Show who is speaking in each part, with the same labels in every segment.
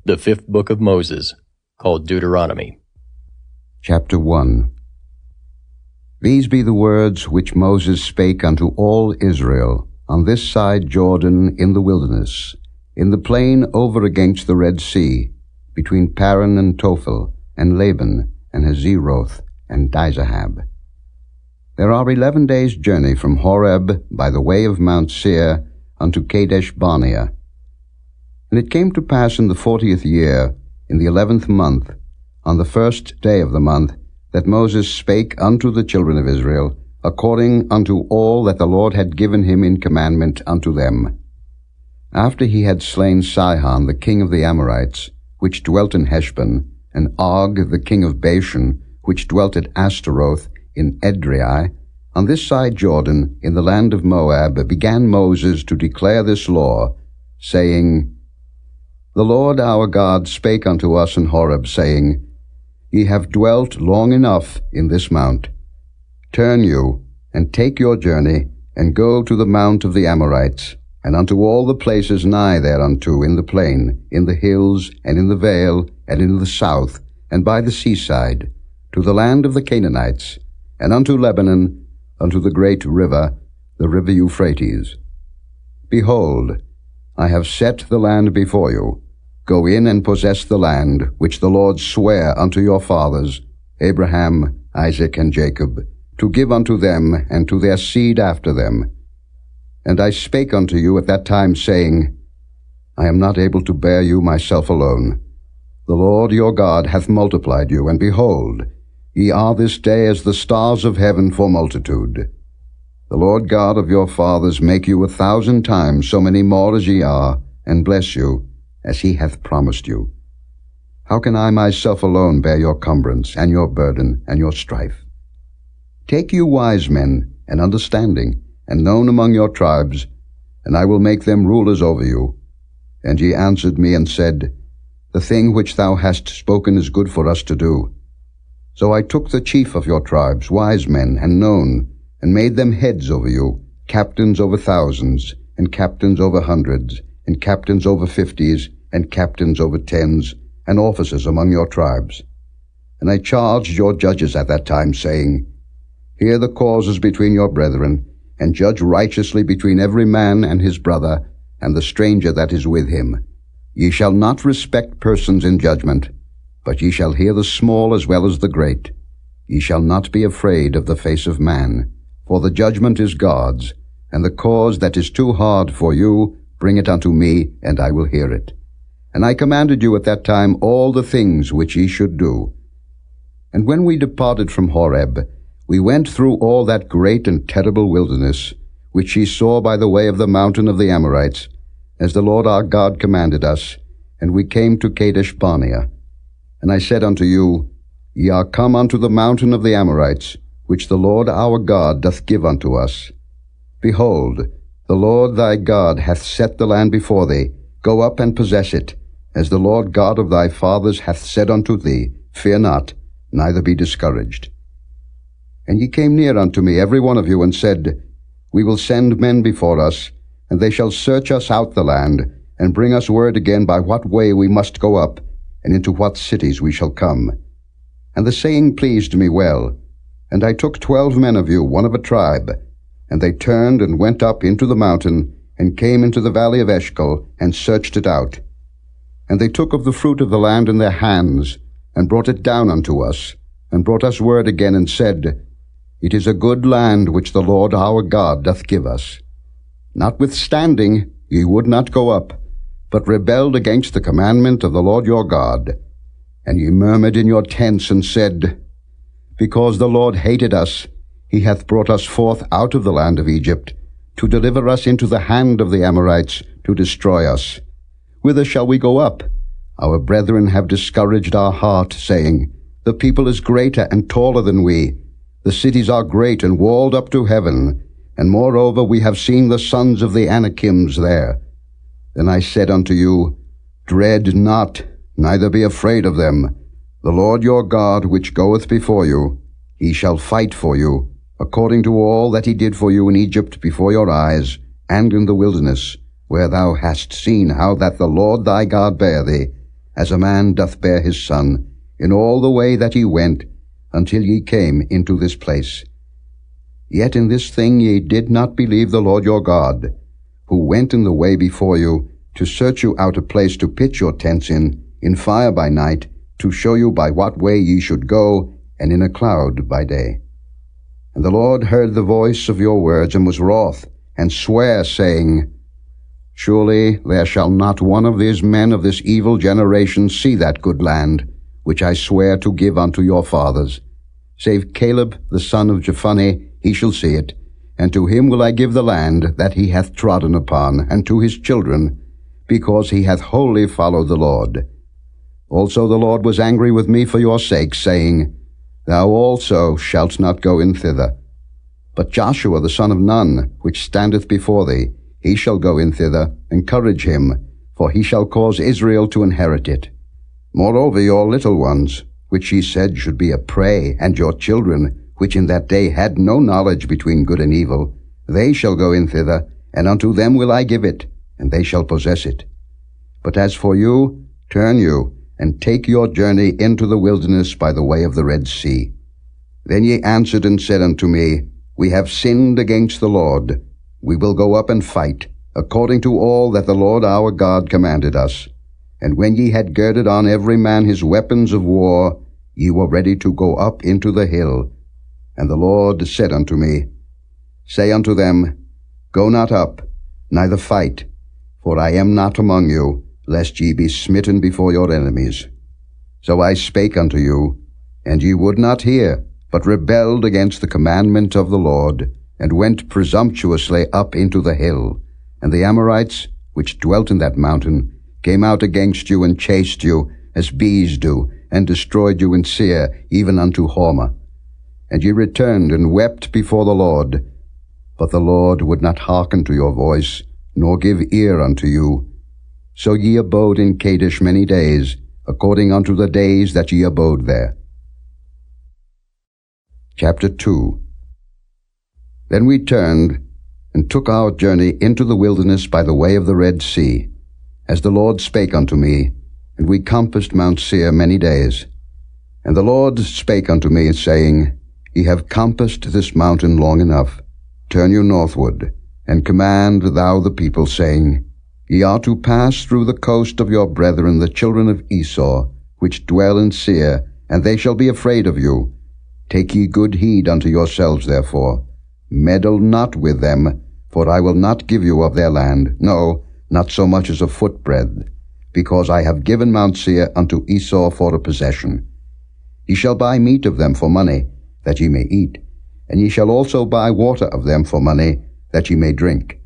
Speaker 1: The fifth book of Moses, called Deuteronomy.
Speaker 2: Chapter 1. These be the words which Moses spake unto all Israel, on this side Jordan in the wilderness, in the plain over against the Red Sea, between Paran and Tophel, and Laban, and Hazeroth, and Dizahab. There are 11 days' journey from Horeb by the way of Mount Seir unto Kadesh Barnea. And it came to pass in the 40th year, in the 11th month, on the first day of the month, that Moses spake unto the children of Israel, according unto all that the Lord had given him in commandment unto them. After he had slain Sihon the king of the Amorites, which dwelt in Heshbon, and Og the king of Bashan, which dwelt at Ashtaroth in Edrei, on this side Jordan, in the land of Moab, began Moses to declare this law, saying, The Lord our God spake unto us in Horeb, saying, Ye have dwelt long enough in this mount. Turn you, and take your journey, and go to the mount of the Amorites, and unto all the places nigh thereunto in the plain, in the hills, and in the vale, and in the south, and by the seaside, to the land of the Canaanites, and unto Lebanon, unto the great river, the river Euphrates. Behold, I have set the land before you. Go in and possess the land which the Lord sware unto your fathers, Abraham, Isaac, and Jacob, to give unto them and to their seed after them. And I spake unto you at that time, saying, I am not able to bear you myself alone. The Lord your God hath multiplied you, and behold, ye are this day as the stars of heaven for multitude. The Lord God of your fathers make you 1,000 times so many more as ye are, and bless you, as he hath promised you. How can I myself alone bear your cumbrance, and your burden, and your strife? Take you wise men, and understanding, and known among your tribes, and I will make them rulers over you. And ye answered me and said, The thing which thou hast spoken is good for us to do. So I took the chief of your tribes, wise men, and known, and made them heads over you, captains over thousands, and captains over hundreds, and captains over 50s, and captains over 10s, and officers among your tribes. And I charged your judges at that time, saying, Hear the causes between your brethren, and judge righteously between every man and his brother, and the stranger that is with him. Ye shall not respect persons in judgment, but ye shall hear the small as well as the great. Ye shall not be afraid of the face of man, for the judgment is God's, and the cause that is too hard for you, bring it unto me, and I will hear it. And I commanded you at that time all the things which ye should do. And when we departed from Horeb, we went through all that great and terrible wilderness, which ye saw by the way of the mountain of the Amorites, as the Lord our God commanded us, and we came to Kadesh Barnea. And I said unto you, Ye are come unto the mountain of the Amorites, which the Lord our God doth give unto us. Behold, the Lord thy God hath set the land before thee. Go up and possess it, as the Lord God of thy fathers hath said unto thee, Fear not, neither be discouraged. And ye came near unto me, every one of you, and said, We will send men before us, and they shall search us out the land, and bring us word again by what way we must go up, and into what cities we shall come. And the saying pleased me well. And I took 12 men of you, one of a tribe, and they turned and went up into the mountain, and came into the valley of Eshcol, and searched it out. And they took of the fruit of the land in their hands, and brought it down unto us, and brought us word again, and said, It is a good land which the Lord our God doth give us. Notwithstanding, ye would not go up, but rebelled against the commandment of the Lord your God. And ye murmured in your tents, and said, Because the Lord hated us, he hath brought us forth out of the land of Egypt, to deliver us into the hand of the Amorites, to destroy us. Whither shall we go up? Our brethren have discouraged our heart, saying, The people is greater and taller than we. The cities are great and walled up to heaven, and moreover we have seen the sons of the Anakims there. Then I said unto you, Dread not, neither be afraid of them. The Lord your God, which goeth before you, he shall fight for you, according to all that he did for you in Egypt before your eyes, and in the wilderness, where thou hast seen how that the Lord thy God bare thee, as a man doth bear his son, in all the way that ye went, until ye came into this place. Yet in this thing ye did not believe the Lord your God, who went in the way before you, to search you out a place to pitch your tents in fire by night, to show you by what way ye should go, and in a cloud by day. And the Lord heard the voice of your words, and was wroth, and sware, saying, Surely there shall not one of these men of this evil generation see that good land, which I swear to give unto your fathers. Save Caleb the son of Jephunneh, he shall see it, and to him will I give the land that he hath trodden upon, and to his children, because he hath wholly followed the Lord. Also the Lord was angry with me for your sake, saying, Thou also shalt not go in thither. But Joshua the son of Nun, which standeth before thee, he shall go in thither. Encourage him, for he shall cause Israel to inherit it. Moreover your little ones, which ye said should be a prey, and your children, which in that day had no knowledge between good and evil, they shall go in thither, and unto them will I give it, and they shall possess it. But as for you, turn you, and take your journey into the wilderness by the way of the Red Sea. Then ye answered and said unto me, We have sinned against the Lord. We will go up and fight, according to all that the Lord our God commanded us. And when ye had girded on every man his weapons of war, ye were ready to go up into the hill. And the Lord said unto me, Say unto them, Go not up, neither fight, for I am not among you, lest ye be smitten before your enemies. So I spake unto you, and ye would not hear, but rebelled against the commandment of the Lord, and went presumptuously up into the hill. And the Amorites, which dwelt in that mountain, came out against you, and chased you, as bees do, and destroyed you in Seir, even unto Hormah. And ye returned and wept before the Lord. But the Lord would not hearken to your voice, nor give ear unto you. So ye abode in Kadesh many days, according unto the days that ye abode there. Chapter 2. Then we turned, and took our journey into the wilderness by the way of the Red Sea, as the Lord spake unto me, and we compassed Mount Seir many days. And the Lord spake unto me, saying, Ye have compassed this mountain long enough. Turn you northward, and command thou the people, saying, Ye are to pass through the coast of your brethren the children of Esau, which dwell in Seir, and they shall be afraid of you. Take ye good heed unto yourselves, therefore. Meddle not with them, for I will not give you of their land, no, not so much as a footbreadth, because I have given Mount Seir unto Esau for a possession. Ye shall buy meat of them for money, that ye may eat, and ye shall also buy water of them for money, that ye may drink.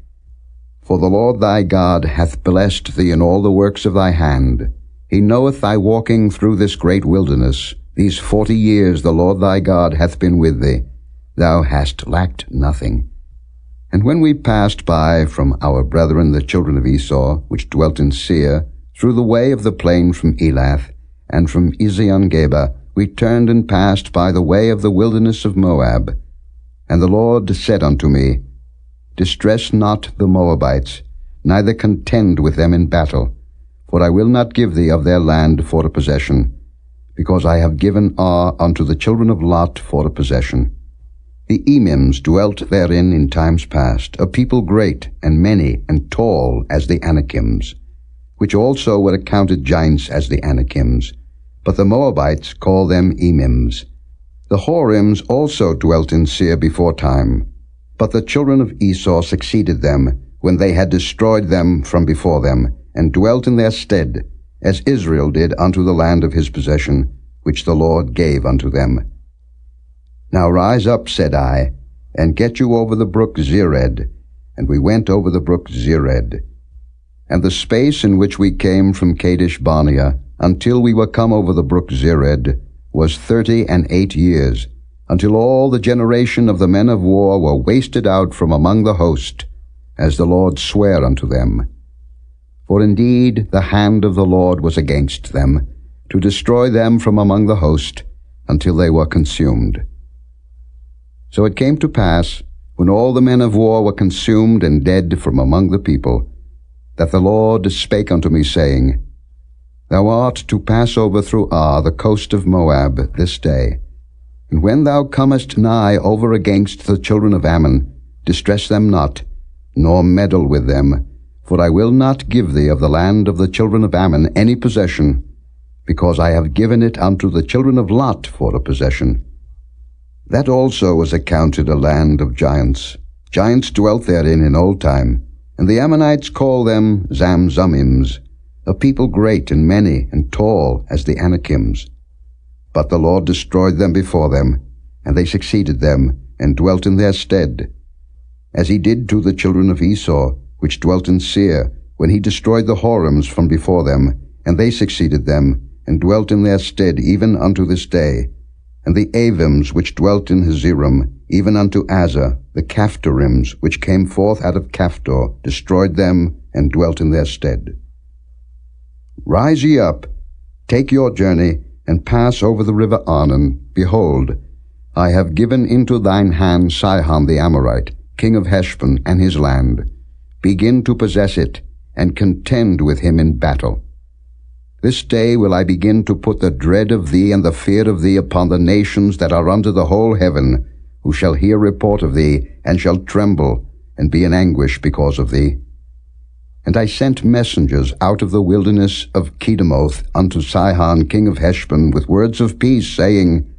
Speaker 2: For the Lord thy God hath blessed thee in all the works of thy hand. He knoweth thy walking through this great wilderness. These 40 years the Lord thy God hath been with thee. Thou hast lacked nothing. And when we passed by from our brethren the children of Esau, which dwelt in Seir, through the way of the plain from Elath, and from Ezion-Geber, we turned and passed by the way of the wilderness of Moab. And the Lord said unto me, Distress not the Moabites, neither contend with them in battle, for I will not give thee of their land for a possession, because I have given Ar unto the children of Lot for a possession. The Emims dwelt therein in times past, a people great and many and tall as the Anakims, which also were accounted giants as the Anakims, but the Moabites call them Emims. The Horims also dwelt in Seir before time, but the children of Esau succeeded them, when they had destroyed them from before them, and dwelt in their stead, as Israel did unto the land of his possession, which the Lord gave unto them. Now rise up, said I, and get you over the brook Zered. And we went over the brook Zered. And the space in which we came from Kadesh Barnea, until we were come over the brook Zered, was 38 years, until all the generation of the men of war were wasted out from among the host, as the Lord sware unto them. For indeed the hand of the Lord was against them, to destroy them from among the host, until they were consumed. So it came to pass, when all the men of war were consumed and dead from among the people, that the Lord spake unto me, saying, Thou art to pass over through Ar, the coast of Moab, this day. And when thou comest nigh over against the children of Ammon, distress them not, nor meddle with them, for I will not give thee of the land of the children of Ammon any possession, because I have given it unto the children of Lot for a possession. That also was accounted a land of giants. Giants dwelt therein in old time, and the Ammonites call them Zamzummims, a people great and many and tall as the Anakims. But the Lord destroyed them before them, and they succeeded them, and dwelt in their stead, as he did to the children of Esau, which dwelt in Seir, when he destroyed the Horims from before them, and they succeeded them, and dwelt in their stead even unto this day. And the Avims which dwelt in Hazerim, even unto Azar, the Caphtorims which came forth out of Caphtor, destroyed them, and dwelt in their stead. Rise ye up, take your journey, and pass over the river Arnon. Behold, I have given into thine hand Sihon the Amorite, king of Heshbon, and his land. Begin to possess it, and contend with him in battle. This day will I begin to put the dread of thee and the fear of thee upon the nations that are under the whole heaven, who shall hear report of thee, and shall tremble, and be in anguish because of thee. And I sent messengers out of the wilderness of Kedemoth unto Sihon king of Heshbon with words of peace, saying,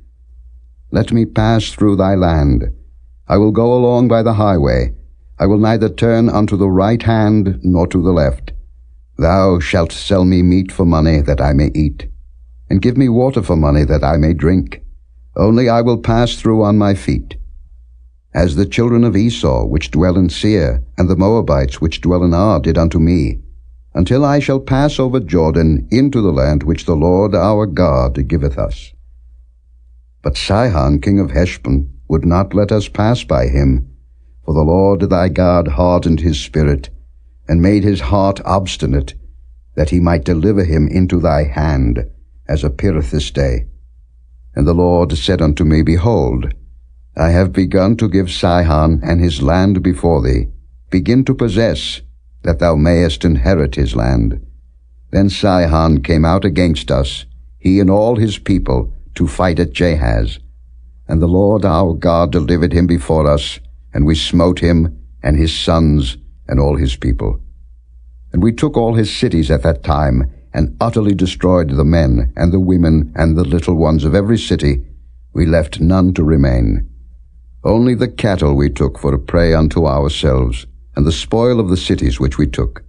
Speaker 2: Let me pass through thy land. I will go along by the highway. I will neither turn unto the right hand nor to the left. Thou shalt sell me meat for money that I may eat, and give me water for money that I may drink. Only I will pass through on my feet. As the children of Esau which dwell in Seir, and the Moabites which dwell in Ar did unto me, until I shall pass over Jordan into the land which the Lord our God giveth us. But Sihon king of Heshbon would not let us pass by him, for the Lord thy God hardened his spirit, and made his heart obstinate, that he might deliver him into thy hand, as appeareth this day. And the Lord said unto me, Behold, I have begun to give Sihon and his land before thee. Begin to possess, that thou mayest inherit his land. Then Sihon came out against us, he and all his people, to fight at Jahaz. And the Lord our God delivered him before us, and we smote him, and his sons, and all his people. And we took all his cities at that time, and utterly destroyed the men, and the women, and the little ones of every city. We left none to remain. Only the cattle we took for a prey unto ourselves, and the spoil of the cities which we took.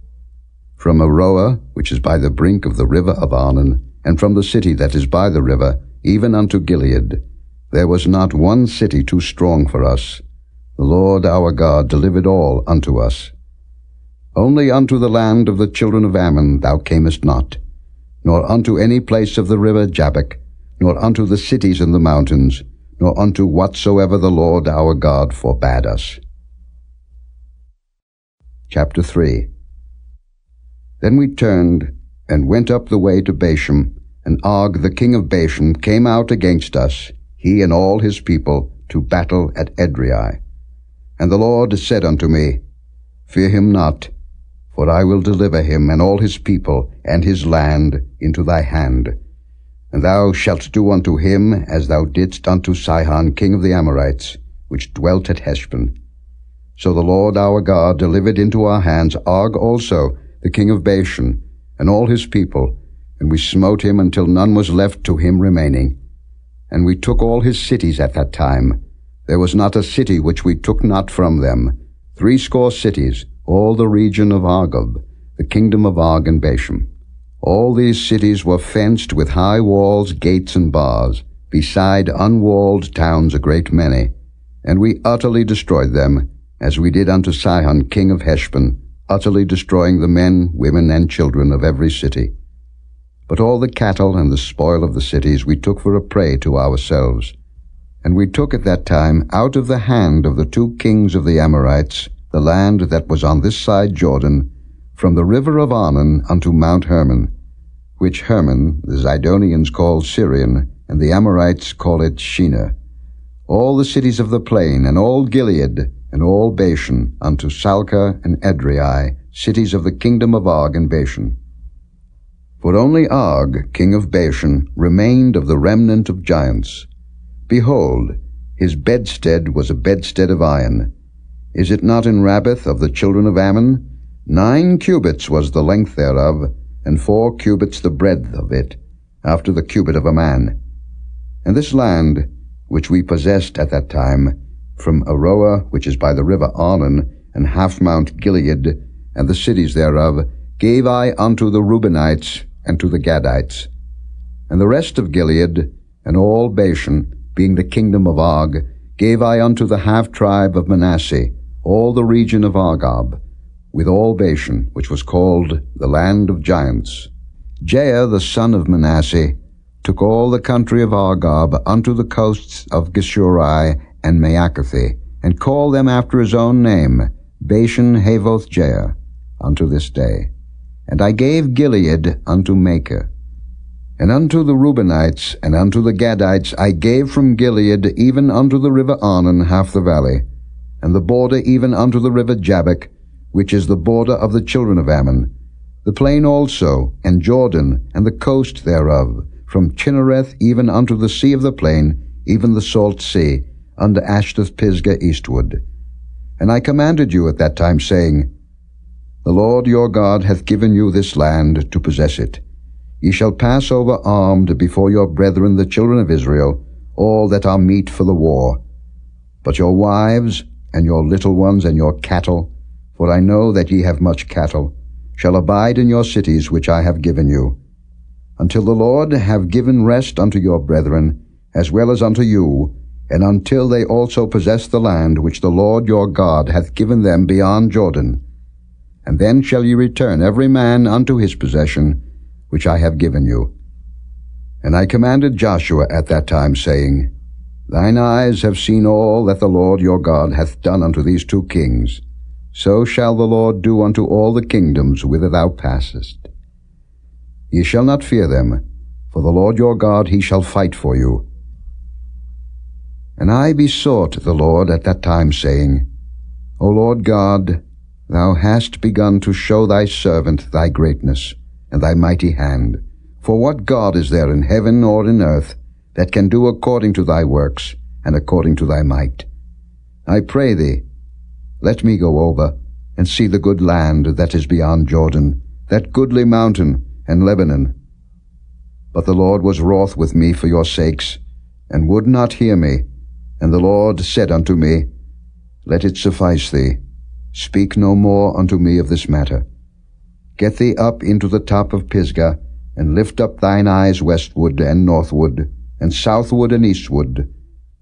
Speaker 2: From Aroah, which is by the brink of the river of Arnon, and from the city that is by the river, even unto Gilead, there was not one city too strong for us. The Lord our God delivered all unto us. Only unto the land of the children of Ammon thou camest not, nor unto any place of the river Jabbok, nor unto the cities in the mountains, nor unto whatsoever the Lord our God forbade us. Chapter 3. Then we turned, and went up the way to Bashan, and Og the king of Bashan came out against us, he and all his people, to battle at Edrei. And the Lord said unto me, Fear him not, for I will deliver him and all his people and his land into thy hand. And thou shalt do unto him as thou didst unto Sihon king of the Amorites, which dwelt at Heshbon. So the Lord our God delivered into our hands Og also, the king of Bashan, and all his people, and we smote him until none was left to him remaining. And we took all his cities at that time. There was not a city which we took not from them, 80 cities, all the region of Argob, the kingdom of Og and Bashan. All these cities were fenced with high walls, gates, and bars, beside unwalled towns a great many. And we utterly destroyed them, as we did unto Sihon king of Heshbon, utterly destroying the men, women, and children of every city. But all the cattle and the spoil of the cities we took for a prey to ourselves. And we took at that time out of the hand of the 2 kings of the Amorites the land that was on this side Jordan, from the river of Arnon unto Mount Hermon, which Hermon the Zidonians call Syrian, and the Amorites call it Shinar, all the cities of the plain, and all Gilead, and all Bashan, unto Salcah and Edrei, cities of the kingdom of Og and Bashan. For only Og, king of Bashan, remained of the remnant of giants. Behold, his bedstead was a bedstead of iron. Is it not in Rabbath of the children of Ammon? 9 cubits was the length thereof, and 4 cubits the breadth of it, after the cubit of a man. And this land, which we possessed at that time, from Aroer, which is by the river Arnon, and half Mount Gilead, and the cities thereof, gave I unto the Reubenites and to the Gadites. And the rest of Gilead, and all Bashan, being the kingdom of Og, gave I unto the half-tribe of Manasseh, all the region of Argob, with all Bashan, which was called the land of giants. Jair the son of Manasseh took all the country of Argob unto the coasts of Geshuri and Maacathi, and called them after his own name, Bashan Havoth Jair, unto this day. And I gave Gilead unto Machir. And unto the Reubenites and unto the Gadites I gave from Gilead even unto the river Arnon half the valley, and the border even unto the river Jabbok, which is the border of the children of Ammon, the plain also, and Jordan, and the coast thereof, from Chinnereth even unto the sea of the plain, even the salt sea, unto Ashdoth-Pisgah eastward. And I commanded you at that time, saying, The Lord your God hath given you this land to possess it. Ye shall pass over armed before your brethren the children of Israel, all that are meet for the war. But your wives, and your little ones, and your cattle, for I know that ye have much cattle, shall abide in your cities which I have given you, until the Lord have given rest unto your brethren, as well as unto you, and until they also possess the land which the Lord your God hath given them beyond Jordan. And then shall ye return every man unto his possession, which I have given you. And I commanded Joshua at that time, saying, Thine eyes have seen all that the Lord your God hath done unto these 2 kings. So shall the Lord do unto all the kingdoms whither thou passest. Ye shall not fear them, for the Lord your God he shall fight for you. And I besought the Lord at that time, saying, O Lord God, thou hast begun to show thy servant thy greatness, and thy mighty hand. For what God is there in heaven or in earth that can do according to thy works, and according to thy might? I pray thee, let me go over, and see the good land that is beyond Jordan, that goodly mountain, and Lebanon. But the Lord was wroth with me for your sakes, and would not hear me. And the Lord said unto me, Let it suffice thee. Speak no more unto me of this matter. Get thee up into the top of Pisgah, and lift up thine eyes westward and northward, and southward and eastward,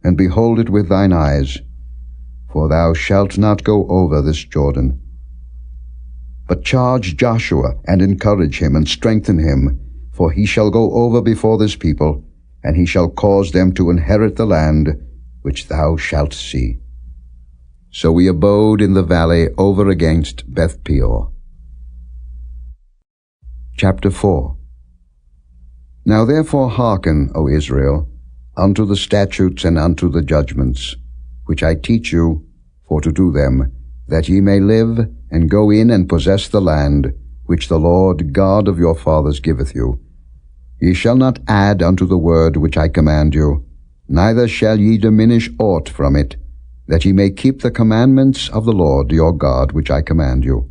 Speaker 2: and behold it with thine eyes. For thou shalt not go over this Jordan. But charge Joshua, and encourage him, and strengthen him, for he shall go over before this people, and he shall cause them to inherit the land which thou shalt see. So we abode in the valley over against Beth Peor. Chapter 4. Now therefore hearken, O Israel, unto the statutes and unto the judgments, which I teach you, for to do them, that ye may live, and go in and possess the land, which the Lord God of your fathers giveth you. Ye shall not add unto the word which I command you, neither shall ye diminish aught from it, that ye may keep the commandments of the Lord your God which I command you.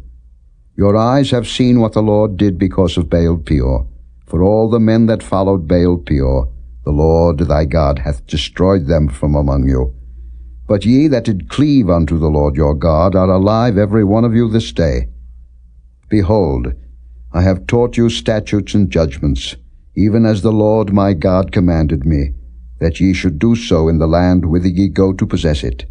Speaker 2: Your eyes have seen what the Lord did because of Baal Peor. For all the men that followed Baal Peor, the Lord thy God hath destroyed them from among you. But ye that did cleave unto the Lord your God are alive every one of you this day. Behold, I have taught you statutes and judgments, even as the Lord my God commanded me, that ye should do so in the land whither ye go to possess it.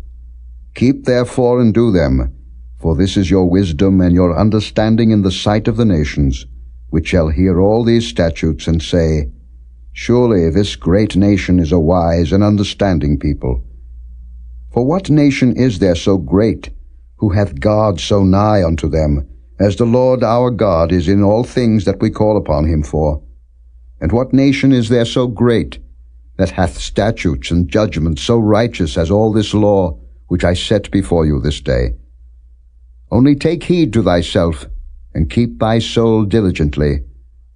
Speaker 2: Keep therefore and do them, for this is your wisdom and your understanding in the sight of the nations, which shall hear all these statutes and say, Surely this great nation is a wise and understanding people. For what nation is there so great, who hath God so nigh unto them, as the Lord our God is in all things that we call upon him for? And what nation is there so great, that hath statutes and judgments so righteous as all this law, which I set before you this day? Only take heed to thyself, and keep thy soul diligently,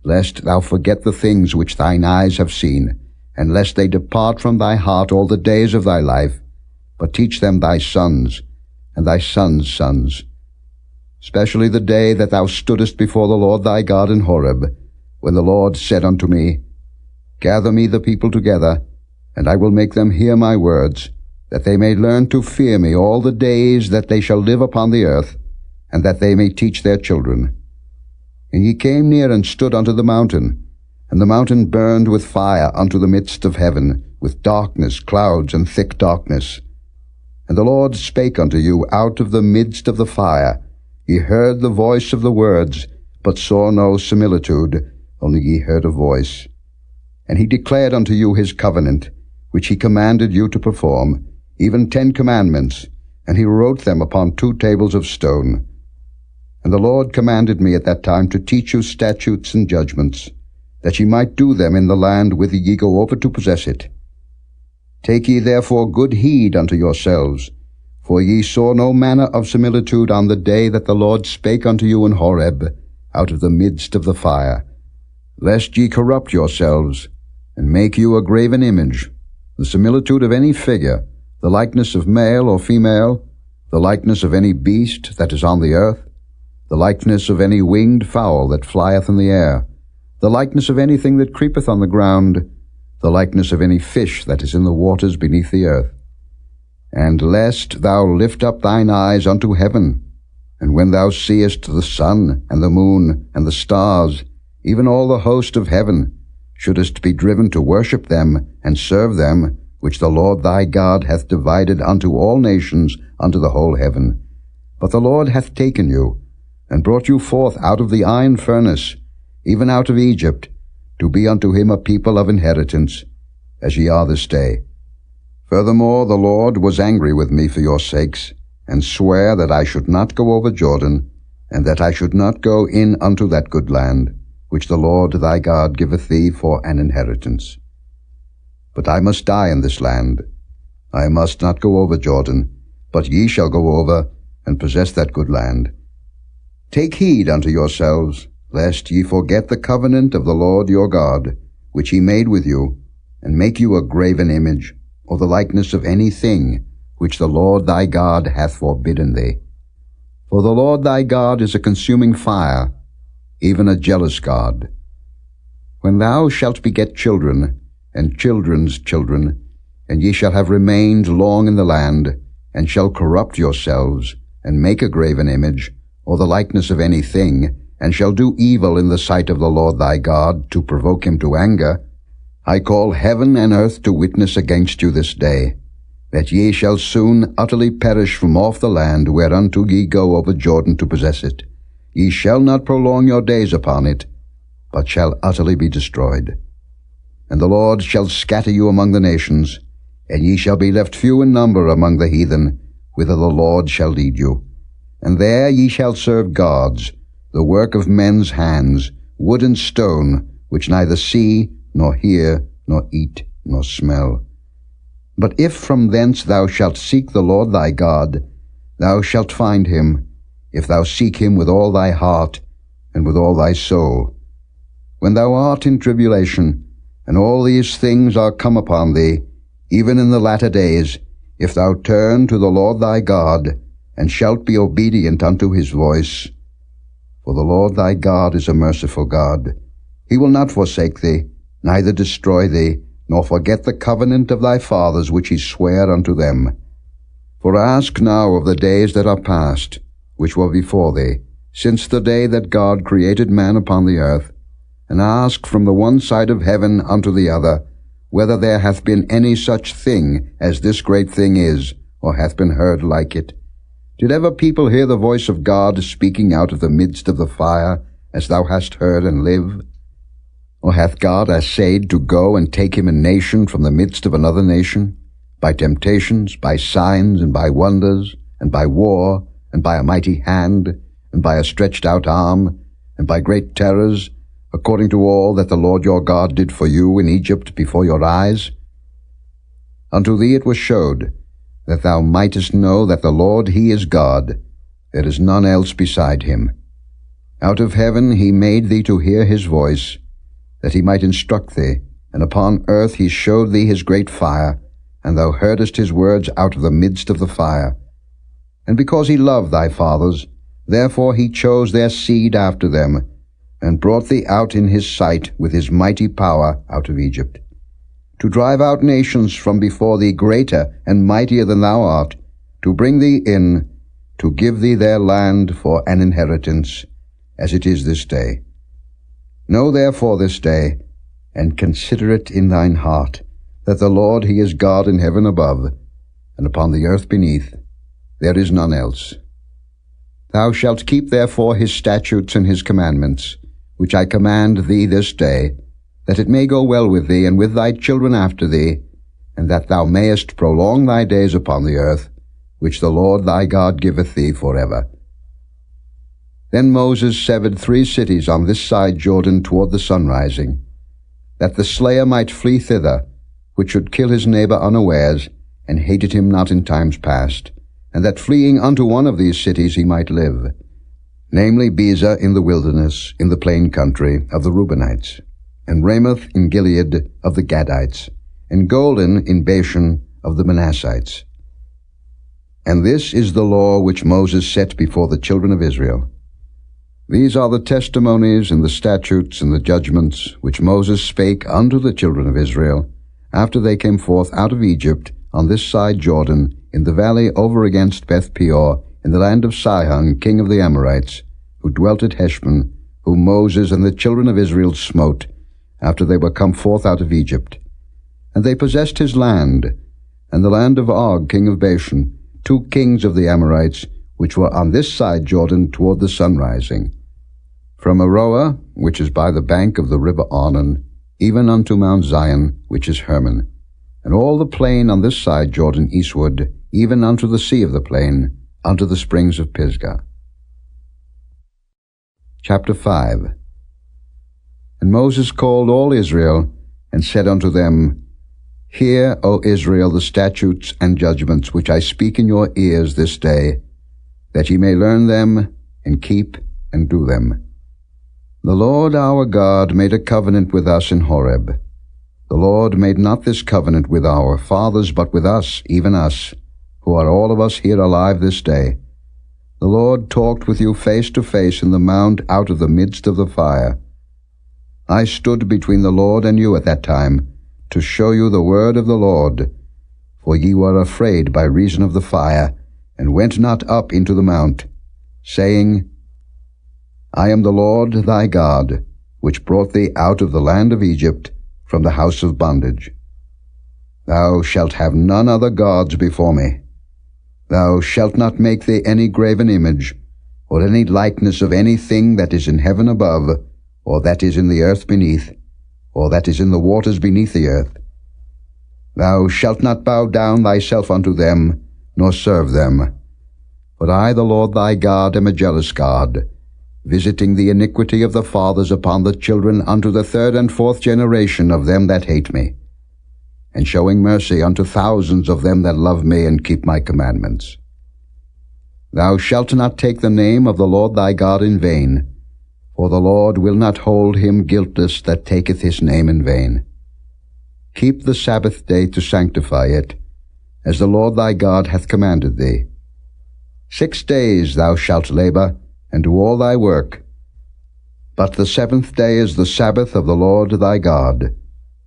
Speaker 2: lest thou forget the things which thine eyes have seen, and lest they depart from thy heart all the days of thy life, but teach them thy sons, and thy sons' sons. Especially the day that thou stoodest before the Lord thy God in Horeb, when the Lord said unto me, Gather me the people together, and I will make them hear my words, that they may learn to fear me all the days that they shall live upon the earth, and that they may teach their children. And ye came near and stood unto the mountain, and the mountain burned with fire unto the midst of heaven, with darkness, clouds, and thick darkness. And the Lord spake unto you out of the midst of the fire. Ye heard the voice of the words, but saw no similitude, only ye heard a voice. And he declared unto you his covenant, which he commanded you to perform, even 10 commandments, and he wrote them upon 2 tables of stone. And the Lord commanded me at that time to teach you statutes and judgments, that ye might do them in the land whither ye go over to possess it. Take ye therefore good heed unto yourselves, for ye saw no manner of similitude on the day that the Lord spake unto you in Horeb, out of the midst of the fire, lest ye corrupt yourselves, and make you a graven image, the similitude of any figure, the likeness of male or female, the likeness of any beast that is on the earth, the likeness of any winged fowl that flieth in the air, the likeness of anything that creepeth on the ground, the likeness of any fish that is in the waters beneath the earth. And lest thou lift up thine eyes unto heaven, and when thou seest the sun and the moon and the stars, even all the host of heaven, shouldest be driven to worship them and serve them, which the Lord thy God hath divided unto all nations unto the whole heaven. But the Lord hath taken you, and brought you forth out of the iron furnace, even out of Egypt, to be unto him a people of inheritance, as ye are this day. Furthermore, the Lord was angry with me for your sakes, and sware that I should not go over Jordan, and that I should not go in unto that good land, which the Lord thy God giveth thee for an inheritance. But I must die in this land. I must not go over Jordan, but ye shall go over, and possess that good land. Take heed unto yourselves, lest ye forget the covenant of the Lord your God, which he made with you, and make you a graven image, or the likeness of any thing, which the Lord thy God hath forbidden thee. For the Lord thy God is a consuming fire, even a jealous God. When thou shalt beget children, and children's children, and ye shall have remained long in the land, and shall corrupt yourselves, and make a graven image, or the likeness of any thing, and shall do evil in the sight of the Lord thy God, to provoke him to anger, I call heaven and earth to witness against you this day, that ye shall soon utterly perish from off the land whereunto ye go over Jordan to possess it. Ye shall not prolong your days upon it, but shall utterly be destroyed. And the Lord shall scatter you among the nations, and ye shall be left few in number among the heathen, whither the Lord shall lead you. And there ye shall serve gods, the work of men's hands, wood and stone, which neither see, nor hear, nor eat, nor smell. But if from thence thou shalt seek the Lord thy God, thou shalt find him, if thou seek him with all thy heart, and with all thy soul. When thou art in tribulation, and all these things are come upon thee, even in the latter days, if thou turn to the Lord thy God, and shalt be obedient unto his voice. For the Lord thy God is a merciful God. He will not forsake thee, neither destroy thee, nor forget the covenant of thy fathers which he sware unto them. For ask now of the days that are past, which were before thee, since the day that God created man upon the earth, and ask from the one side of heaven unto the other, whether there hath been any such thing as this great thing is, or hath been heard like it. Did ever people hear the voice of God speaking out of the midst of the fire, as thou hast heard and live? Or hath God assayed to go and take him a nation from the midst of another nation, by temptations, by signs, and by wonders, and by war, and by a mighty hand, and by a stretched out arm, and by great terrors, according to all that the Lord your God did for you in Egypt before your eyes? Unto thee it was showed, that thou mightest know that the Lord he is God, there is none else beside him. Out of heaven he made thee to hear his voice, that he might instruct thee, and upon earth he showed thee his great fire, and thou heardest his words out of the midst of the fire. And because he loved thy fathers, therefore he chose their seed after them, and brought thee out in his sight with his mighty power out of Egypt, to drive out nations from before thee greater and mightier than thou art, to bring thee in, to give thee their land for an inheritance, as it is this day. Know therefore this day, and consider it in thine heart, that the Lord he is God in heaven above, and upon the earth beneath. There is none else. Thou shalt keep therefore his statutes and his commandments, which I command thee this day, that it may go well with thee and with thy children after thee, and that thou mayest prolong thy days upon the earth, which the Lord thy God giveth thee forever. Then Moses severed 3 cities on this side Jordan toward the sunrising, that the slayer might flee thither, which should kill his neighbor unawares, and hated him not in times past, and that fleeing unto one of these cities he might live, namely Bezer in the wilderness, in the plain country of the Reubenites, and Ramoth in Gilead of the Gadites, and Golden in Bashan of the Manassites. And this is the law which Moses set before the children of Israel. These are the testimonies and the statutes and the judgments which Moses spake unto the children of Israel, after they came forth out of Egypt on this side Jordan, in the valley over against Beth-peor, in the land of Sihon, king of the Amorites, who dwelt at Heshbon, whom Moses and the children of Israel smote, after they were come forth out of Egypt. And they possessed his land, and the land of Og, king of Bashan, 2 kings of the Amorites, which were on this side Jordan toward the sunrising, from Aroah, which is by the bank of the river Arnon, even unto Mount Zion, which is Hermon, and all the plain on this side Jordan eastward, even unto the sea of the plain, unto the springs of Pisgah. Chapter 5. And Moses called all Israel, and said unto them, Hear, O Israel, the statutes and judgments which I speak in your ears this day, that ye may learn them, and keep, and do them. The Lord our God made a covenant with us in Horeb. The Lord made not this covenant with our fathers, but with us, even us, who are all of us here alive this day. The Lord talked with you face to face in the mount out of the midst of the fire. I stood between the Lord and you at that time, to show you the word of the Lord, for ye were afraid by reason of the fire, and went not up into the mount, saying, I am the Lord thy God, which brought thee out of the land of Egypt, from the house of bondage. Thou shalt have none other gods before me. Thou shalt not make thee any graven image, or any likeness of anything that is in heaven above, or that is in the earth beneath, or that is in the waters beneath the earth. Thou shalt not bow down thyself unto them, nor serve them. But I, the Lord thy God, am a jealous God, visiting the iniquity of the fathers upon the children unto the 3rd and 4th generation of them that hate me, and showing mercy unto thousands of them that love me and keep my commandments. Thou shalt not take the name of the Lord thy God in vain, for the Lord will not hold him guiltless that taketh his name in vain. Keep the Sabbath day to sanctify it, as the Lord thy God hath commanded thee. 6 days thou shalt labor, and do all thy work. But the 7th day is the Sabbath of the Lord thy God.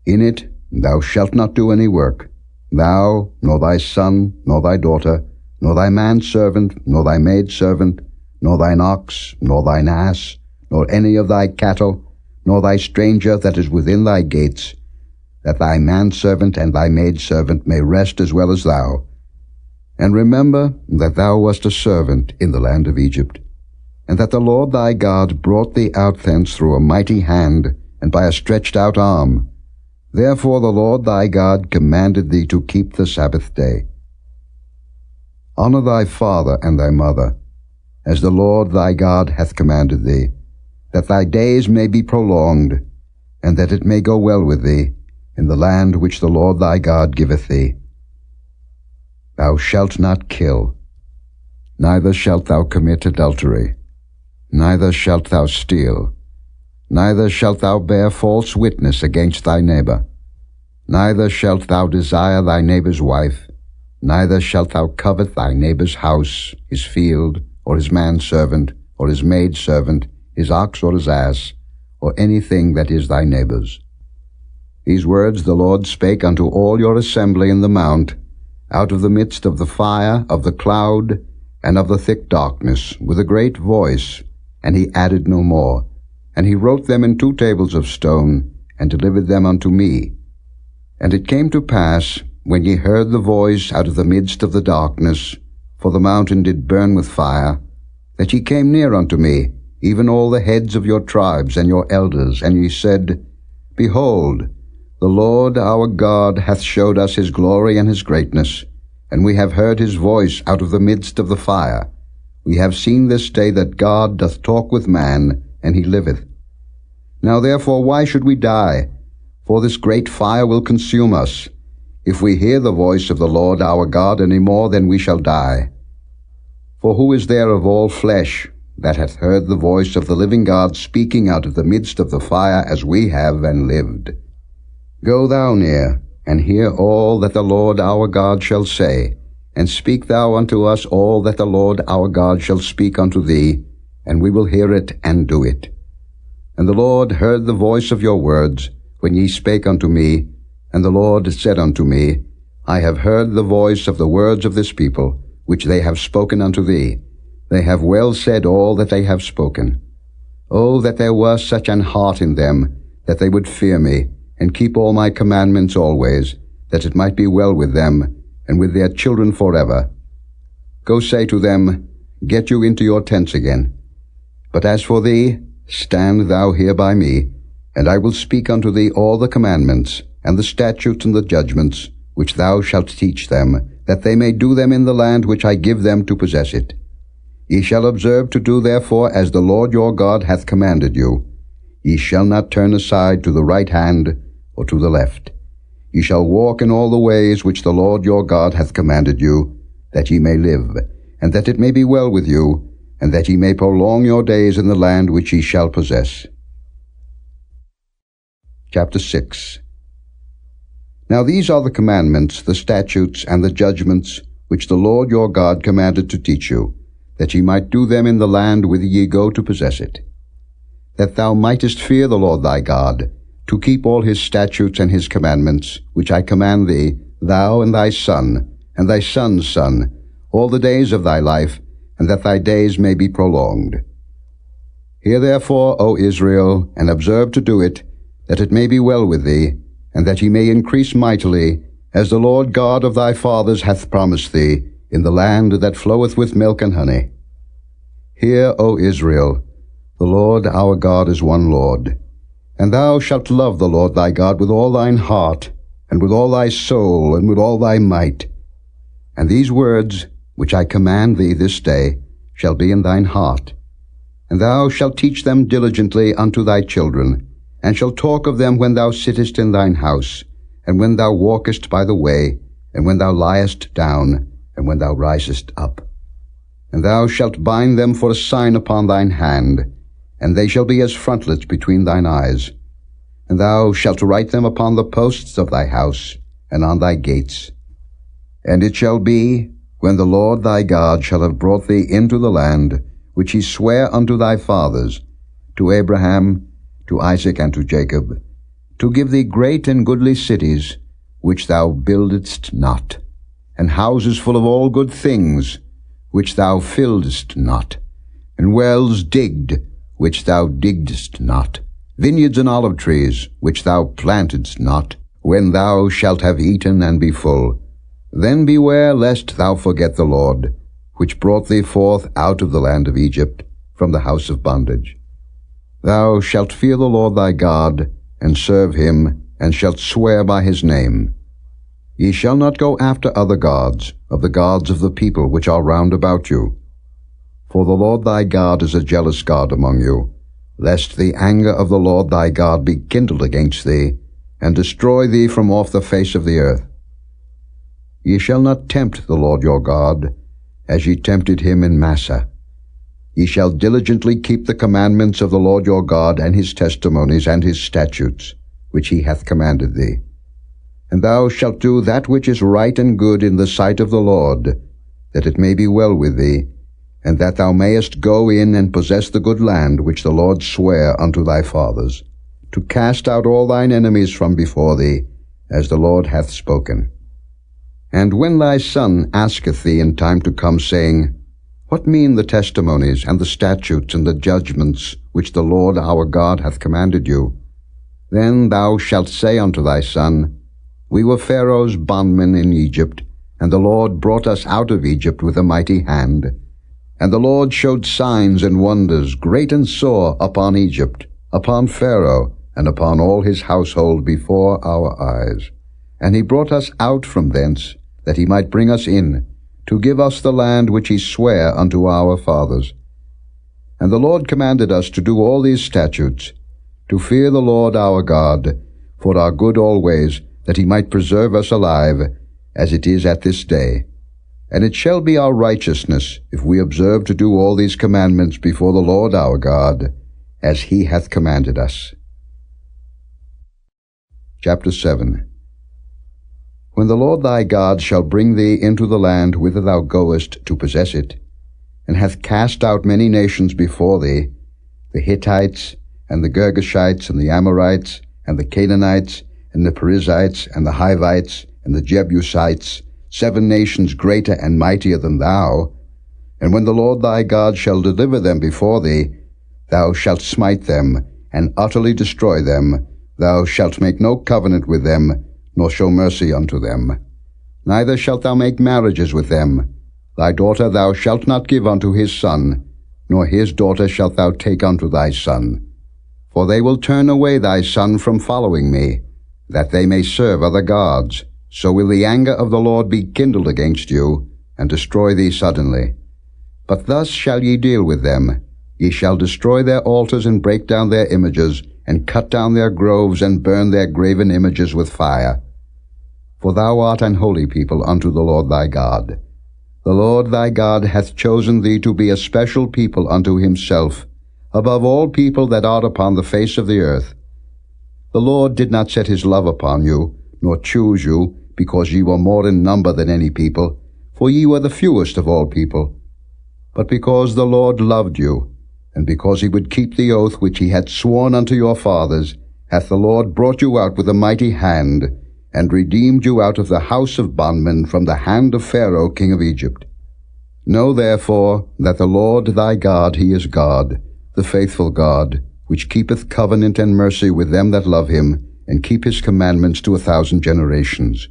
Speaker 2: In it thou shalt not do any work, thou, nor thy son, nor thy daughter, nor thy manservant, nor thy maidservant, nor thine ox, nor thine ass, nor any of thy cattle, nor thy stranger that is within thy gates, that thy manservant and thy maidservant may rest as well as thou. And remember that thou wast a servant in the land of Egypt, and that the Lord thy God brought thee out thence through a mighty hand, and by a stretched out arm. Therefore the Lord thy God commanded thee to keep the Sabbath day. Honor thy father and thy mother, as the Lord thy God hath commanded thee, that thy days may be prolonged, and that it may go well with thee, in the land which the Lord thy God giveth thee. Thou shalt not kill, neither shalt thou commit adultery. Neither shalt thou steal. Neither shalt thou bear false witness against thy neighbor. Neither shalt thou desire thy neighbor's wife. Neither shalt thou covet thy neighbor's house, his field, or his manservant, or his maidservant, his ox or his ass, or anything that is thy neighbor's. These words the Lord spake unto all your assembly in the mount, out of the midst of the fire, of the cloud, and of the thick darkness, with a great voice, and he added no more. And he wrote them in 2 tables of stone, and delivered them unto me. And it came to pass, when ye heard the voice out of the midst of the darkness, for the mountain did burn with fire, that ye came near unto me, even all the heads of your tribes and your elders, and ye said, Behold, the Lord our God hath showed us his glory and his greatness, and we have heard his voice out of the midst of the fire. We have seen this day that God doth talk with man, and he liveth. Now therefore why should we die? For this great fire will consume us. If we hear the voice of the Lord our God any more, then we shall die. For who is there of all flesh that hath heard the voice of the living God speaking out of the midst of the fire as we have, and lived? Go thou near, and hear all that the Lord our God shall say, and speak thou unto us all that the Lord our God shall speak unto thee, and we will hear it and do it. And the Lord heard the voice of your words, when ye spake unto me, and the Lord said unto me, I have heard the voice of the words of this people, which they have spoken unto thee. They have well said all that they have spoken. Oh, that there were such an heart in them, that they would fear me, and keep all my commandments always, that it might be well with them, and with their children forever. Go say to them, Get you into your tents again. But as for thee, stand thou here by me, and I will speak unto thee all the commandments, and the statutes and the judgments, which thou shalt teach them, that they may do them in the land which I give them to possess it. Ye shall observe to do therefore as the Lord your God hath commanded you. Ye shall not turn aside to the right hand or to the left. Ye shall walk in all the ways which the Lord your God hath commanded you, that ye may live, and that it may be well with you, and that ye may prolong your days in the land which ye shall possess. Chapter 6. Now these are the commandments, the statutes, and the judgments, which the Lord your God commanded to teach you, that ye might do them in the land whither ye go to possess it. That thou mightest fear the Lord thy God, to keep all his statutes and his commandments, which I command thee, thou and thy son, and thy son's son, all the days of thy life, and that thy days may be prolonged. Hear therefore, O Israel, and observe to do it, that it may be well with thee, and that ye may increase mightily, as the Lord God of thy fathers hath promised thee, in the land that floweth with milk and honey. Hear, O Israel, the Lord our God is one Lord. And thou shalt love the Lord thy God with all thine heart, and with all thy soul, and with all thy might. And these words, which I command thee this day, shall be in thine heart. And thou shalt teach them diligently unto thy children, and shalt talk of them when thou sittest in thine house, and when thou walkest by the way, and when thou liest down, and when thou risest up. And thou shalt bind them for a sign upon thine hand, and they shall be as frontlets between thine eyes. And thou shalt write them upon the posts of thy house, and on thy gates. And it shall be, when the Lord thy God shall have brought thee into the land, which he sware unto thy fathers, to Abraham, to Isaac, and to Jacob, to give thee great and goodly cities, which thou buildedst not, and houses full of all good things, which thou filledst not, and wells digged, which thou diggedst not, vineyards and olive trees, which thou plantedst not, when thou shalt have eaten and be full. Then beware lest thou forget the Lord, which brought thee forth out of the land of Egypt, from the house of bondage. Thou shalt fear the Lord thy God, and serve him, and shalt swear by his name. Ye shall not go after other gods, of the gods of the people which are round about you. For the Lord thy God is a jealous God among you, lest the anger of the Lord thy God be kindled against thee, and destroy thee from off the face of the earth. Ye shall not tempt the Lord your God, as ye tempted him in Massah. ye shall diligently keep the commandments of the Lord your God, and his testimonies, and his statutes, which he hath commanded thee. And thou shalt do that which is right and good in the sight of the Lord, that it may be well with thee, and that thou mayest go in and possess the good land which the Lord sware unto thy fathers, to cast out all thine enemies from before thee, as the Lord hath spoken. And when thy son asketh thee in time to come, saying, What mean the testimonies, and the statutes, and the judgments, which the Lord our God hath commanded you? Then thou shalt say unto thy son, We were Pharaoh's bondmen in Egypt, and the Lord brought us out of Egypt with a mighty hand. And the Lord showed signs and wonders, great and sore, upon Egypt, upon Pharaoh, and upon all his household before our eyes. And he brought us out from thence, that he might bring us in, to give us the land which he sware unto our fathers. And the Lord commanded us to do all these statutes, to fear the Lord our God, for our good always, that he might preserve us alive, as it is at this day. And it shall be our righteousness, if we observe to do all these commandments before the Lord our God, as he hath commanded us. Chapter 7. When the Lord thy God shall bring thee into the land whither thou goest to possess it, and hath cast out many nations before thee, the Hittites, and the Girgashites, and the Amorites, and the Canaanites, and the Perizzites, and the Hivites, and the Jebusites, 7 nations greater and mightier than thou, and when the Lord thy God shall deliver them before thee, thou shalt smite them, and utterly destroy them. Thou shalt make no covenant with them, nor show mercy unto them. Neither shalt thou make marriages with them. Thy daughter thou shalt not give unto his son, nor his daughter shalt thou take unto thy son. For they will turn away thy son from following me, that they may serve other gods. So will the anger of the Lord be kindled against you, and destroy thee suddenly. But thus shall ye deal with them. Ye shall destroy their altars, and break down their images, and cut down their groves, and burn their graven images with fire. For thou art an holy people unto the Lord thy God. The Lord thy God hath chosen thee to be a special people unto himself, above all people that are upon the face of the earth. The Lord did not set his love upon you, nor choose you, because ye were more in number than any people, for ye were the fewest of all people. But because the Lord loved you, and because he would keep the oath which he had sworn unto your fathers, hath the Lord brought you out with a mighty hand, and redeemed you out of the house of bondmen from the hand of Pharaoh king of Egypt. Know therefore that the Lord thy God, he is God, the faithful God, which keepeth covenant and mercy with them that love him, and keep his commandments to 1,000 generations,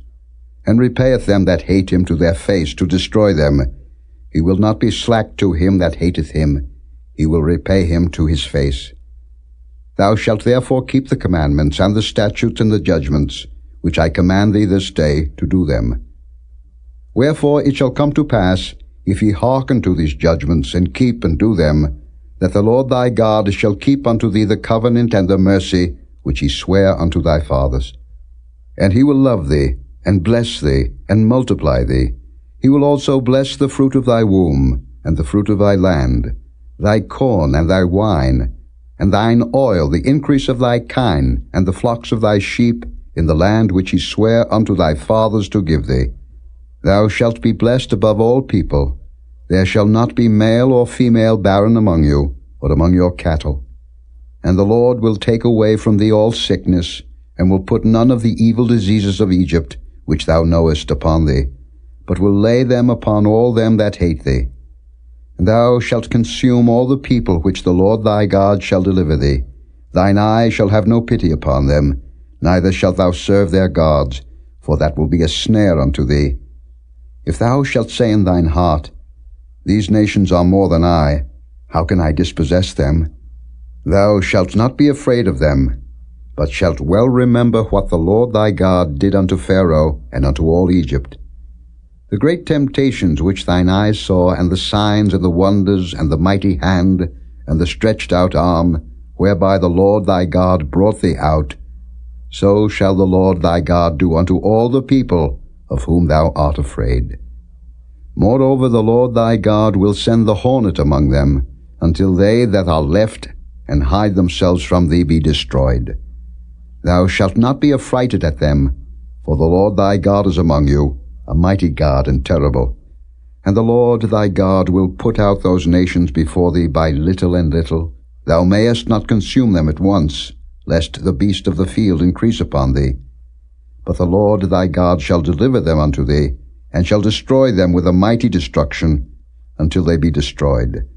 Speaker 2: and repayeth them that hate him to their face, to destroy them. He will not be slack to him that hateth him, he will repay him to his face. Thou shalt therefore keep the commandments, and the statutes, and the judgments, which I command thee this day, to do them. Wherefore it shall come to pass, if ye hearken to these judgments, and keep and do them, that the Lord thy God shall keep unto thee the covenant and the mercy which he sware unto thy fathers. And he will love thee, and bless thee, and multiply thee. He will also bless the fruit of thy womb, and the fruit of thy land, thy corn and thy wine, and thine oil, the increase of thy kine, and the flocks of thy sheep, in the land which he sware unto thy fathers to give thee. Thou shalt be blessed above all people. There shall not be male or female barren among you, or among your cattle. And the Lord will take away from thee all sickness, and will put none of the evil diseases of Egypt, which thou knowest, upon thee, but will lay them upon all them that hate thee. And thou shalt consume all the people which the Lord thy God shall deliver thee. Thine eye shall have no pity upon them, neither shalt thou serve their gods, for that will be a snare unto thee. If thou shalt say in thine heart, These nations are more than I, how can I dispossess them? Thou shalt not be afraid of them, but shalt well remember what the Lord thy God did unto Pharaoh and unto all Egypt. The great temptations which thine eyes saw, and the signs and the wonders, and the mighty hand, and the stretched out arm, whereby the Lord thy God brought thee out, so shall the Lord thy God do unto all the people of whom thou art afraid. Moreover, the Lord thy God will send the hornet among them, until they that are left and hide themselves from thee be destroyed. Thou shalt not be affrighted at them, for the Lord thy God is among you, a mighty God and terrible. And the Lord thy God will put out those nations before thee by little and little. Thou mayest not consume them at once, lest the beast of the field increase upon thee. But the Lord thy God shall deliver them unto thee, and shall destroy them with a mighty destruction, until they be destroyed.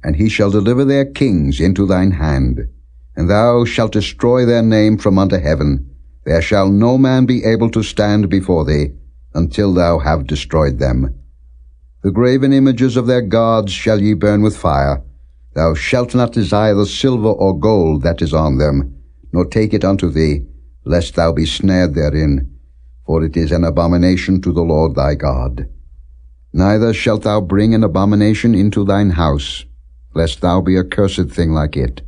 Speaker 2: And he shall deliver their kings into thine hand, and thou shalt destroy their name from under heaven. There shall no man be able to stand before thee, until thou have destroyed them. The graven images of their gods shall ye burn with fire. Thou shalt not desire the silver or gold that is on them, nor take it unto thee, lest thou be snared therein, for it is an abomination to the Lord thy God. Neither shalt thou bring an abomination into thine house, lest thou be a cursed thing like it.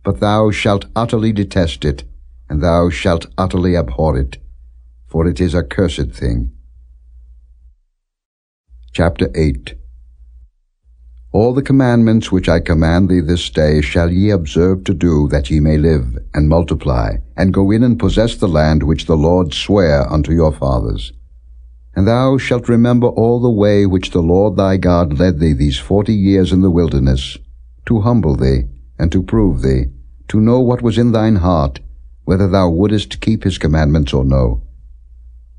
Speaker 2: But thou shalt utterly detest it, and thou shalt utterly abhor it, for it is a cursed thing. Chapter 8. All the commandments which I command thee this day shall ye observe to do, that ye may live, and multiply, and go in and possess the land which the Lord sware unto your fathers. And thou shalt remember all the way which the Lord thy God led thee these 40 years in the wilderness, to humble thee, and to prove thee, to know what was in thine heart, whether thou wouldest keep his commandments or no.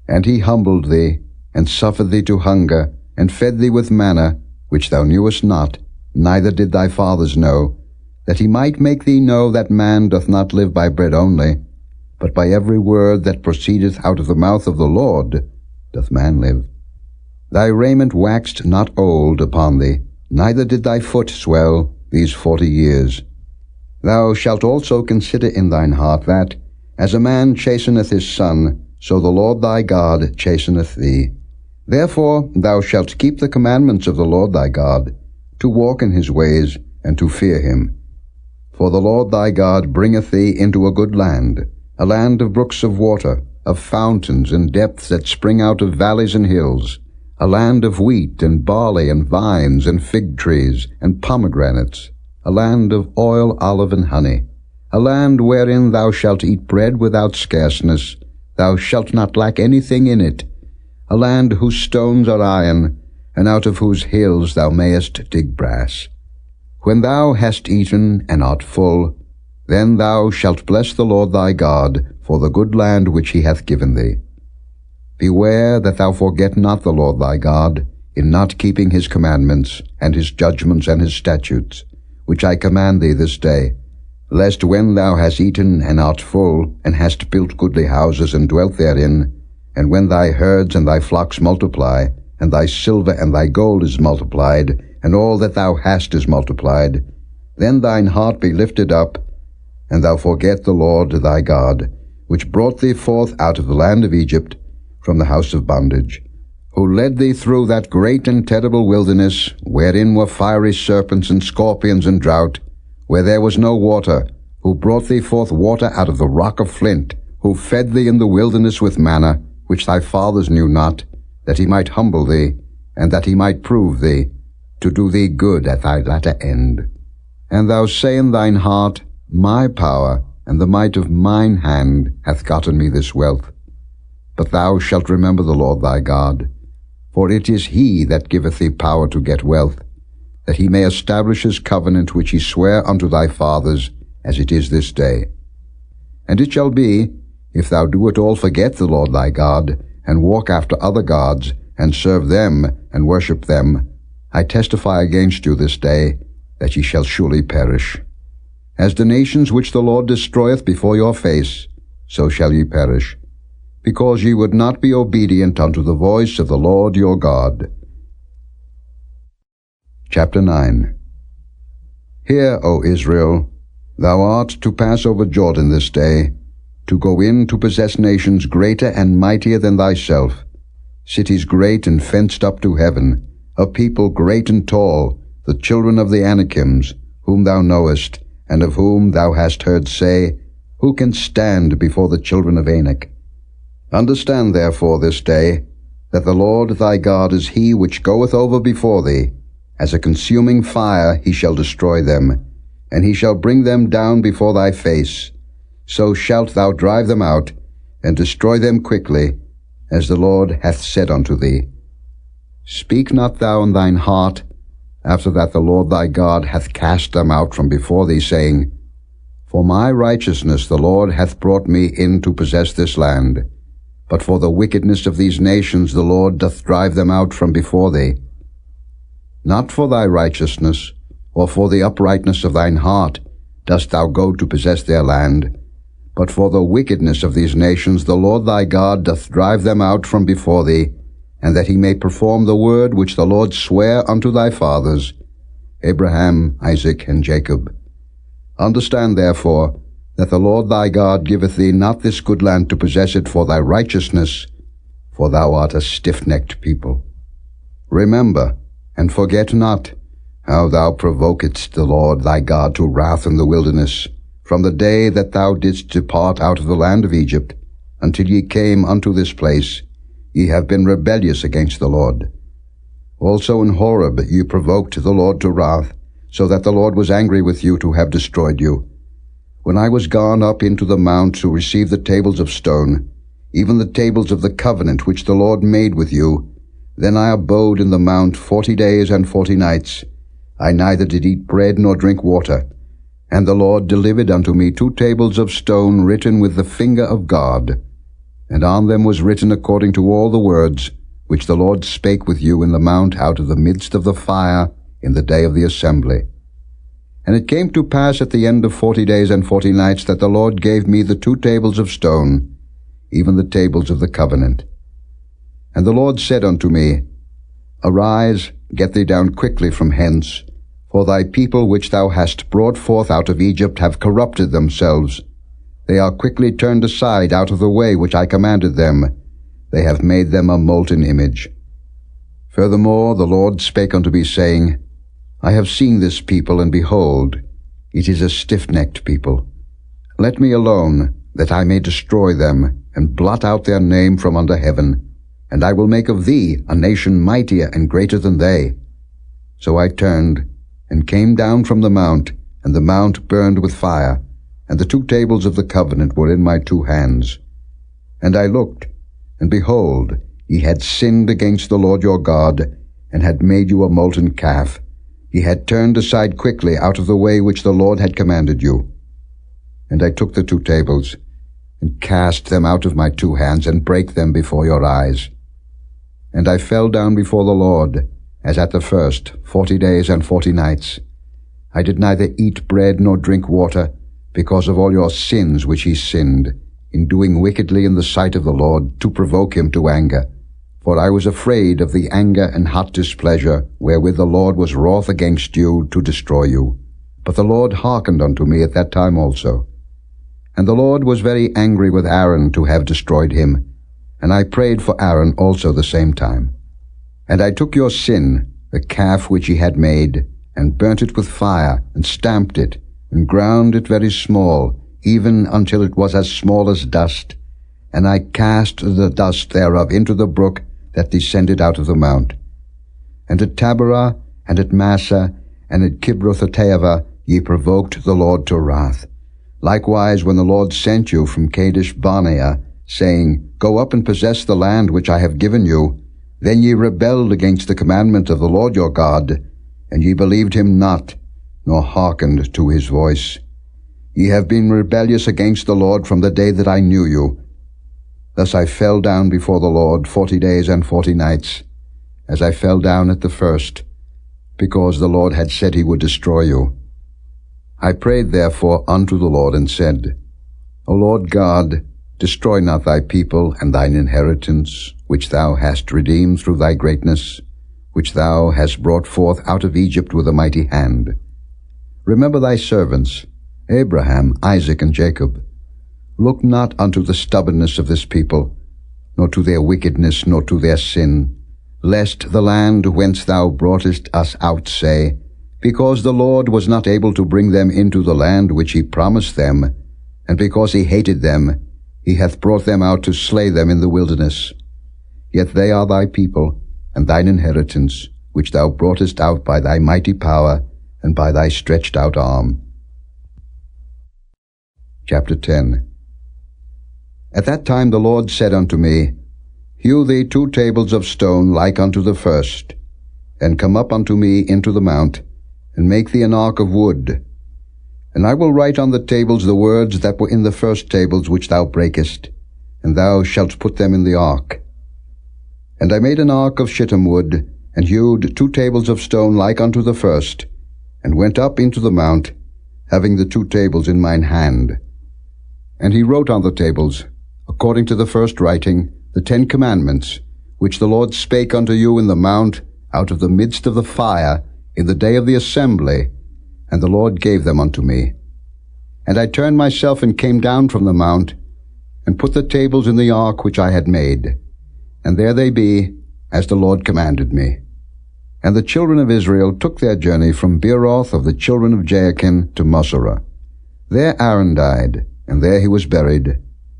Speaker 2: And he humbled thee, and suffered thee to hunger, and fed thee with manna, which thou knewest not, neither did thy fathers know, that he might make thee know that man doth not live by bread only, but by every word that proceedeth out of the mouth of the Lord doth man live. Thy raiment waxed not old upon thee, neither did thy foot swell these 40 years. Thou shalt also consider in thine heart that, as a man chasteneth his son, so the Lord thy God chasteneth thee. Therefore thou shalt keep the commandments of the Lord thy God, to walk in his ways, and to fear him. For the Lord thy God bringeth thee into a good land, a land of brooks of water, of fountains and depths that spring out of valleys and hills, a land of wheat and barley and vines and fig trees and pomegranates, a land of oil, olive, and honey, a land wherein thou shalt eat bread without scarceness, thou shalt not lack anything in it, a land whose stones are iron, and out of whose hills thou mayest dig brass. When thou hast eaten and art full, then thou shalt bless the Lord thy God for the good land which he hath given thee. Beware that thou forget not the Lord thy God, in not keeping his commandments, and his judgments, and his statutes, which I command thee this day, lest when thou hast eaten and art full, and hast built goodly houses and dwelt therein, and when thy herds and thy flocks multiply, and thy silver and thy gold is multiplied, and all that thou hast is multiplied, then thine heart be lifted up, and thou forget the Lord thy God, which brought thee forth out of the land of Egypt, from the house of bondage, who led thee through that great and terrible wilderness, wherein were fiery serpents and scorpions and drought, where there was no water, who brought thee forth water out of the rock of flint, who fed thee in the wilderness with manna, which thy fathers knew not, that he might humble thee, and that he might prove thee, to do thee good at thy latter end. And thou say in thine heart, My power and the might of mine hand hath gotten me this wealth. But thou shalt remember the Lord thy God, for it is he that giveth thee power to get wealth, that he may establish his covenant which he sware unto thy fathers, as it is this day. And it shall be, if thou do at all forget the Lord thy God, and walk after other gods, and serve them, and worship them, I testify against you this day, that ye shall surely perish. As the nations which the Lord destroyeth before your face, so shall ye perish, because ye would not be obedient unto the voice of the Lord your God. Chapter 9. Hear, O Israel, thou art to pass over Jordan this day, to go in to possess nations greater and mightier than thyself, cities great and fenced up to heaven, a people great and tall, the children of the Anakims, whom thou knowest, and of whom thou hast heard say, Who can stand before the children of Anak? Understand therefore this day, that the Lord thy God is he which goeth over before thee, As a consuming fire he shall destroy them, and he shall bring them down before thy face. So shalt thou drive them out, and destroy them quickly, as the Lord hath said unto thee. Speak not thou in thine heart, after that the Lord thy God hath cast them out from before thee, saying, For my righteousness the Lord hath brought me in to possess this land. But for the wickedness of these nations the Lord doth drive them out from before thee. Not for thy righteousness, or for the uprightness of thine heart, dost thou go to possess their land, but for the wickedness of these nations the Lord thy God doth drive them out from before thee, and that he may perform the word which the Lord sware unto thy fathers, Abraham, Isaac, and Jacob. Understand therefore that the Lord thy God giveth thee not this good land to possess it for thy righteousness, for thou art a stiff-necked people. Remember, and forget not, how thou provokedst the Lord thy God to wrath in the wilderness, from the day that thou didst depart out of the land of Egypt, until ye came unto this place. Ye have been rebellious against the Lord. Also in Horeb ye provoked the Lord to wrath, so that the Lord was angry with you to have destroyed you. When I was gone up into the mount to receive the tables of stone, even the tables of the covenant which the Lord made with you, then I abode in the mount 40 days and 40 nights. I neither did eat bread nor drink water. And the Lord delivered unto me 2 tables of stone written with the finger of God, and on them was written according to all the words which the Lord spake with you in the mount out of the midst of the fire in the day of the assembly. And it came to pass at the end of 40 days and 40 nights that the Lord gave me the 2 tables of stone, even the tables of the covenant. And the Lord said unto me, Arise, get thee down quickly from hence, for thy people which thou hast brought forth out of Egypt have corrupted themselves. They are quickly turned aside out of the way which I commanded them. They have made them a molten image. Furthermore the Lord spake unto me, saying, I have seen this people, and behold, it is a stiff-necked people. Let me alone, that I may destroy them, and blot out their name from under heaven. And I will make of thee a nation mightier and greater than they. So I turned, and came down from the mount, and the mount burned with fire, and the 2 tables of the covenant were in my 2 hands. And I looked, and behold, ye had sinned against the Lord your God, and had made you a molten calf. Ye had turned aside quickly out of the way which the Lord had commanded you. And I took the 2 tables, and cast them out of my 2 hands, and brake them before your eyes. And I fell down before the Lord, as at the first, 40 days and 40 nights. I did neither eat bread nor drink water, because of all your sins which ye sinned, in doing wickedly in the sight of the Lord, to provoke him to anger. For I was afraid of the anger and hot displeasure, wherewith the Lord was wroth against you, to destroy you. But the Lord hearkened unto me at that time also. And the Lord was very angry with Aaron to have destroyed him, and I prayed for Aaron also the same time. And I took your sin, the calf which ye had made, and burnt it with fire, and stamped it, and ground it very small, even until it was as small as dust. And I cast the dust thereof into the brook that descended out of the mount. And at Taberah, and at Massa, and at Kibroth-hattaavah ye provoked the Lord to wrath. Likewise when the Lord sent you from Kadesh-barnea, saying, Go up and possess the land which I have given you, then ye rebelled against the commandment of the Lord your God, and ye believed him not, nor hearkened to his voice. Ye have been rebellious against the Lord from the day that I knew you. Thus I fell down before the Lord 40 days and 40 nights, as I fell down at the first, because the Lord had said he would destroy you. I prayed therefore unto the Lord, and said, O Lord God, destroy not thy people and thine inheritance, which thou hast redeemed through thy greatness, which thou hast brought forth out of Egypt with a mighty hand. Remember thy servants, Abraham, Isaac, and Jacob. Look not unto the stubbornness of this people, nor to their wickedness, nor to their sin, lest the land whence thou broughtest us out say, Because the Lord was not able to bring them into the land which he promised them, and because he hated them, he hath brought them out to slay them in the wilderness. Yet they are thy people, and thine inheritance, which thou broughtest out by thy mighty power, and by thy stretched out arm. Chapter 10. At that time the Lord said unto me, Hew thee 2 tables of stone like unto the first, and come up unto me into the mount, and make thee an ark of wood. And I will write on the tables the words that were in the first tables which thou breakest, and thou shalt put them in the ark. And I made an ark of shittim wood, and hewed 2 tables of stone like unto the first, and went up into the mount, having the 2 tables in mine hand. And he wrote on the tables, according to the first writing, the 10 commandments, which the Lord spake unto you in the mount, out of the midst of the fire, in the day of the assembly, and the Lord gave them unto me. And I turned myself and came down from the mount, and put the tables in the ark which I had made. And there they be, as the Lord commanded me. And the children of Israel took their journey from Beeroth of the children of Jaakan to Moserah. There Aaron died, and there he was buried,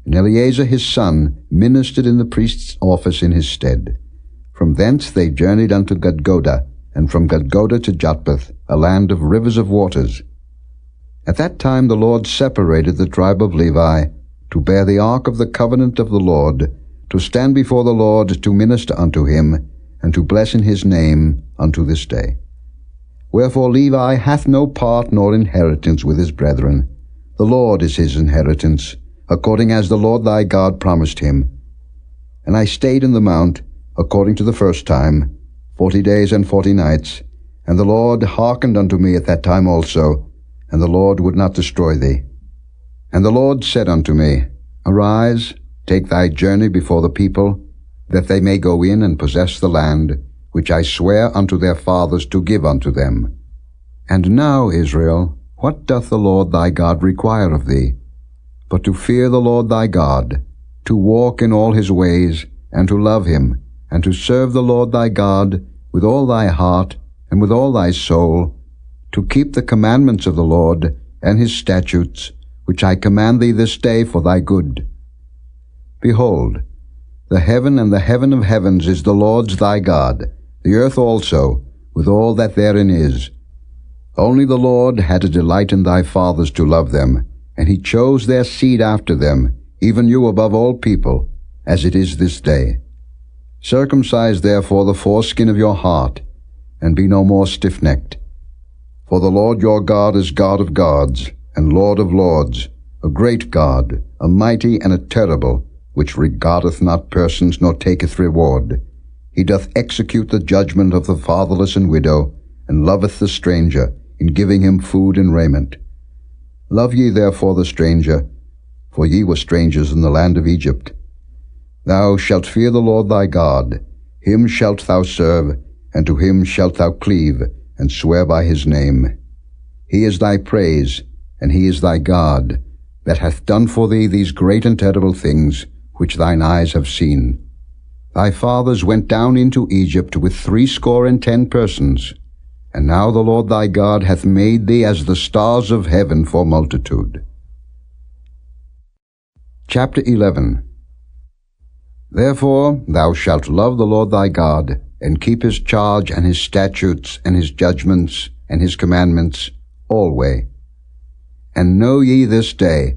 Speaker 2: and Eleazar his son ministered in the priest's office in his stead. From thence they journeyed unto Gudgodah, and from Gudgodah to Jotbath, a land of rivers of waters. At that time the Lord separated the tribe of Levi, to bear the ark of the covenant of the Lord, to stand before the Lord to minister unto him, and to bless in his name unto this day. Wherefore Levi hath no part nor inheritance with his brethren. The Lord is his inheritance, according as the Lord thy God promised him. And I stayed in the mount, according to the first time, 40 days and 40 nights, and the Lord hearkened unto me at that time also, and the Lord would not destroy thee. And the Lord said unto me, Arise, take thy journey before the people, that they may go in and possess the land, which I swear unto their fathers to give unto them. And now, Israel, what doth the Lord thy God require of thee? But to fear the Lord thy God, to walk in all his ways, and to love him, and to serve the Lord thy God with all thy heart and with all thy soul, to keep the commandments of the Lord and his statutes, which I command thee this day for thy good. Behold, the heaven and the heaven of heavens is the Lord's thy God, the earth also, with all that therein is. Only the Lord had a delight in thy fathers to love them, and he chose their seed after them, even you above all people, as it is this day. Circumcise therefore the foreskin of your heart, and be no more stiff-necked. For the Lord your God is God of gods, and Lord of lords, a great God, a mighty and a terrible, which regardeth not persons nor taketh reward. He doth execute the judgment of the fatherless and widow, and loveth the stranger, in giving him food and raiment. Love ye therefore the stranger, for ye were strangers in the land of Egypt. Thou shalt fear the Lord thy God, him shalt thou serve, and to him shalt thou cleave, and swear by his name. He is thy praise, and he is thy God, that hath done for thee these great and terrible things, which thine eyes have seen. Thy fathers went down into Egypt with 70 persons, and now the Lord thy God hath made thee as the stars of heaven for multitude. Chapter 11. Therefore thou shalt love the Lord thy God, and keep his charge and his statutes and his judgments and his commandments alway. And know ye this day,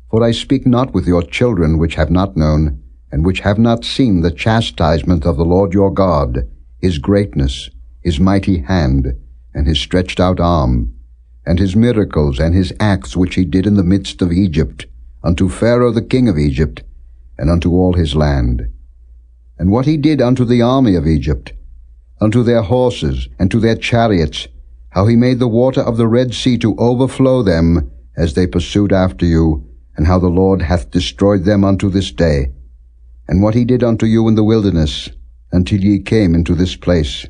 Speaker 2: for I speak not with your children which have not known, and which have not seen the chastisement of the Lord your God, his greatness, his mighty hand, and his stretched out arm, and his miracles and his acts which he did in the midst of Egypt, unto Pharaoh the king of Egypt, and unto all his land. And what he did unto the army of Egypt, unto their horses, and to their chariots, how he made the water of the Red Sea to overflow them, as they pursued after you, and how the Lord hath destroyed them unto this day. And what he did unto you in the wilderness, until ye came into this place.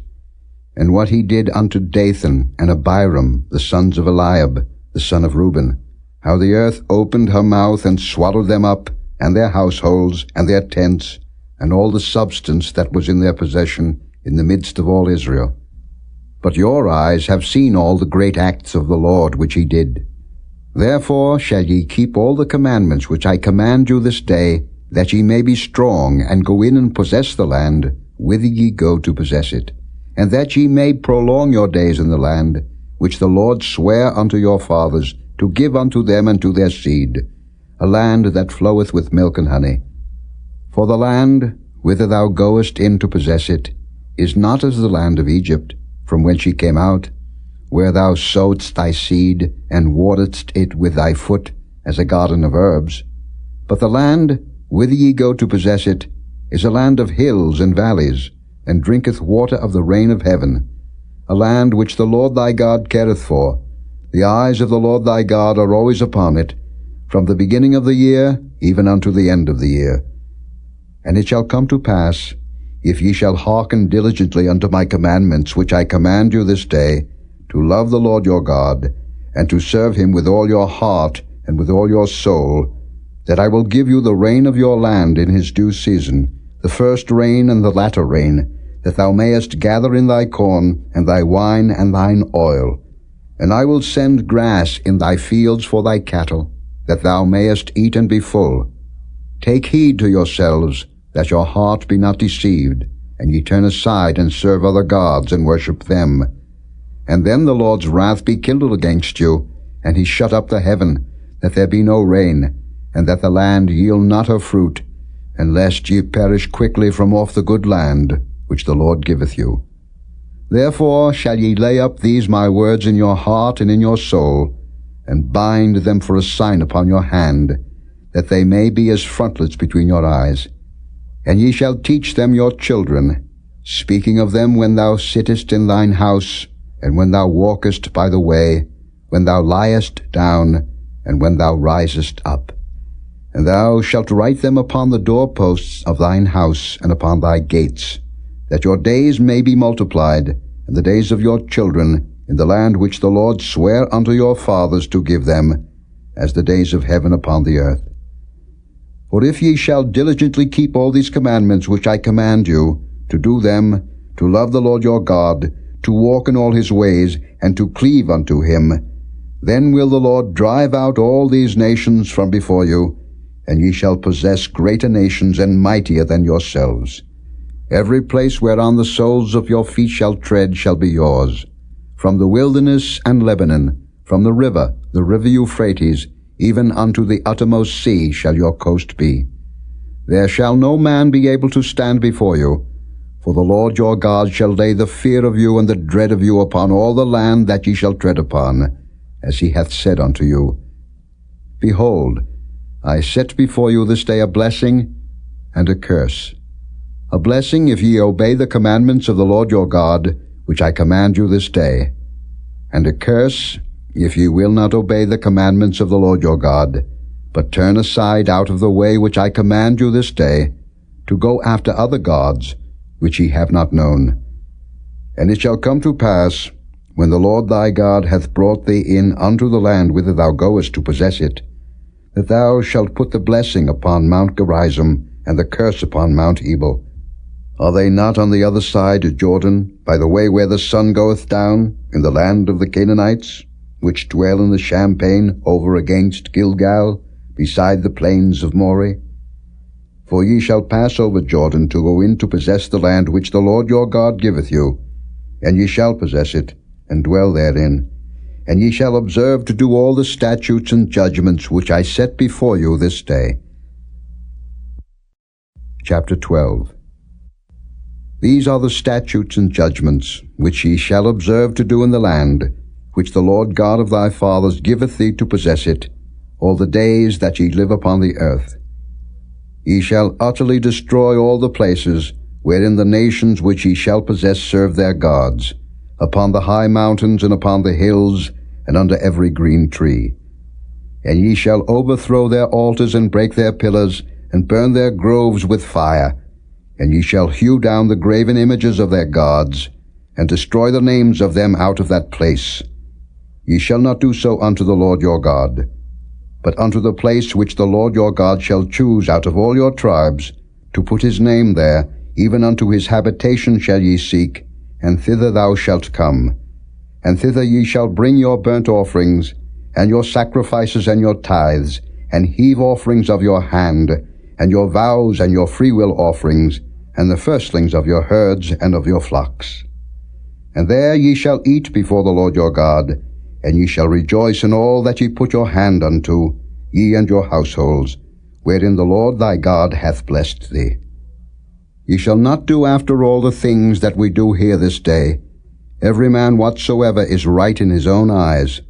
Speaker 2: And what he did unto Dathan and Abiram, the sons of Eliab, the son of Reuben, how the earth opened her mouth and swallowed them up, and their households, and their tents, and all the substance that was in their possession, in the midst of all Israel. But your eyes have seen all the great acts of the Lord which he did. Therefore shall ye keep all the commandments which I command you this day, that ye may be strong, and go in and possess the land, whither ye go to possess it, and that ye may prolong your days in the land, which the Lord sware unto your fathers, to give unto them and to their seed, a land that floweth with milk and honey. For the land, whither thou goest in to possess it, is not as the land of Egypt, from whence ye came out, where thou sowedst thy seed, and wateredst it with thy foot, as a garden of herbs. But the land, whither ye go to possess it, is a land of hills and valleys, and drinketh water of the rain of heaven, a land which the Lord thy God careth for. The eyes of the Lord thy God are always upon it, from the beginning of the year even unto the end of the year. And it shall come to pass, if ye shall hearken diligently unto my commandments which I command you this day, to love the Lord your God, and to serve him with all your heart and with all your soul, that I will give you the rain of your land in his due season, the first rain and the latter rain, that thou mayest gather in thy corn, and thy wine, and thine oil. And I will send grass in thy fields for thy cattle, that thou mayest eat and be full. Take heed to yourselves, that your heart be not deceived, and ye turn aside and serve other gods, and worship them. And then the Lord's wrath be kindled against you, and he shut up the heaven, that there be no rain, and that the land yield not her fruit, and lest ye perish quickly from off the good land, which the Lord giveth you. Therefore shall ye lay up these my words in your heart and in your soul, and bind them for a sign upon your hand, that they may be as frontlets between your eyes. And ye shall teach them your children, speaking of them when thou sittest in thine house, and when thou walkest by the way, when thou liest down, and when thou risest up. And thou shalt write them upon the doorposts of thine house and upon thy gates, that your days may be multiplied, and the days of your children, in the land which the Lord sware unto your fathers to give them, as the days of heaven upon the earth. For if ye shall diligently keep all these commandments which I command you, to do them, to love the Lord your God, to walk in all his ways, and to cleave unto him, then will the Lord drive out all these nations from before you, and ye shall possess greater nations and mightier than yourselves. Every place whereon the soles of your feet shall tread shall be yours. From the wilderness and Lebanon, from the river Euphrates, even unto the uttermost sea shall your coast be. There shall no man be able to stand before you, for the Lord your God shall lay the fear of you and the dread of you upon all the land that ye shall tread upon, as he hath said unto you. Behold, I set before you this day a blessing and a curse. A blessing if ye obey the commandments of the Lord your God, which I command you this day, and a curse if ye will not obey the commandments of the Lord your God, but turn aside out of the way which I command you this day, to go after other gods, which ye have not known. And it shall come to pass, when the Lord thy God hath brought thee in unto the land whither thou goest to possess it, that thou shalt put the blessing upon Mount Gerizim, and the curse upon Mount Ebal. Are they not on the other side of Jordan, by the way where the sun goeth down, in the land of the Canaanites, which dwell in the champaign over against Gilgal, beside the plains of Moreh? For ye shall pass over Jordan to go in to possess the land which the Lord your God giveth you, and ye shall possess it, and dwell therein. And ye shall observe to do all the statutes and judgments which I set before you this day. Chapter 12. These are the statutes and judgments which ye shall observe to do in the land, which the Lord God of thy fathers giveth thee to possess it, all the days that ye live upon the earth. Ye shall utterly destroy all the places wherein the nations which ye shall possess serve their gods, upon the high mountains and upon the hills, and under every green tree. And ye shall overthrow their altars and break their pillars, and burn their groves with fire. And ye shall hew down the graven images of their gods, and destroy the names of them out of that place. Ye shall not do so unto the Lord your God, but unto the place which the Lord your God shall choose out of all your tribes, to put his name there, even unto his habitation shall ye seek, and thither thou shalt come. And thither ye shall bring your burnt offerings, and your sacrifices and your tithes, and heave offerings of your hand, and your vows and your freewill offerings, and the firstlings of your herds and of your flocks. And there ye shall eat before the Lord your God, and ye shall rejoice in all that ye put your hand unto, ye and your households, wherein the Lord thy God hath blessed thee. Ye shall not do after all the things that we do here this day, every man whatsoever is right in his own eyes.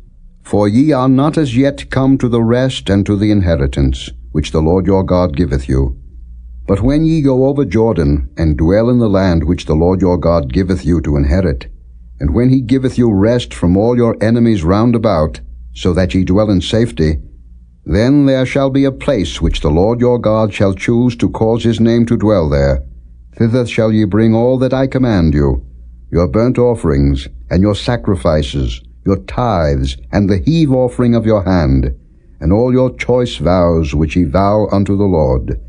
Speaker 2: For ye are not as yet come to the rest and to the inheritance, which the Lord your God giveth you. But when ye go over Jordan, and dwell in the land which the Lord your God giveth you to inherit, and when he giveth you rest from all your enemies round about, so that ye dwell in safety, then there shall be a place which the Lord your God shall choose to cause his name to dwell there. Thither shall ye bring all that I command you, your burnt offerings, and your sacrifices, your tithes, and the heave offering of your hand, and all your choice vows which ye vow unto the Lord.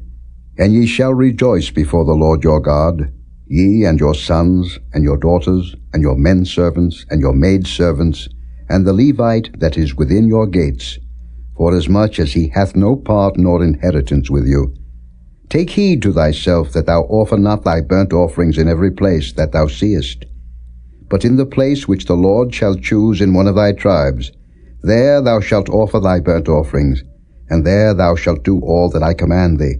Speaker 2: And ye shall rejoice before the Lord your God, ye and your sons, and your daughters, and your men servants, and your maid servants, and the Levite that is within your gates, forasmuch as he hath no part nor inheritance with you. Take heed to thyself that thou offer not thy burnt offerings in every place that thou seest. But in the place which the Lord shall choose in one of thy tribes, there thou shalt offer thy burnt offerings, and there thou shalt do all that I command thee.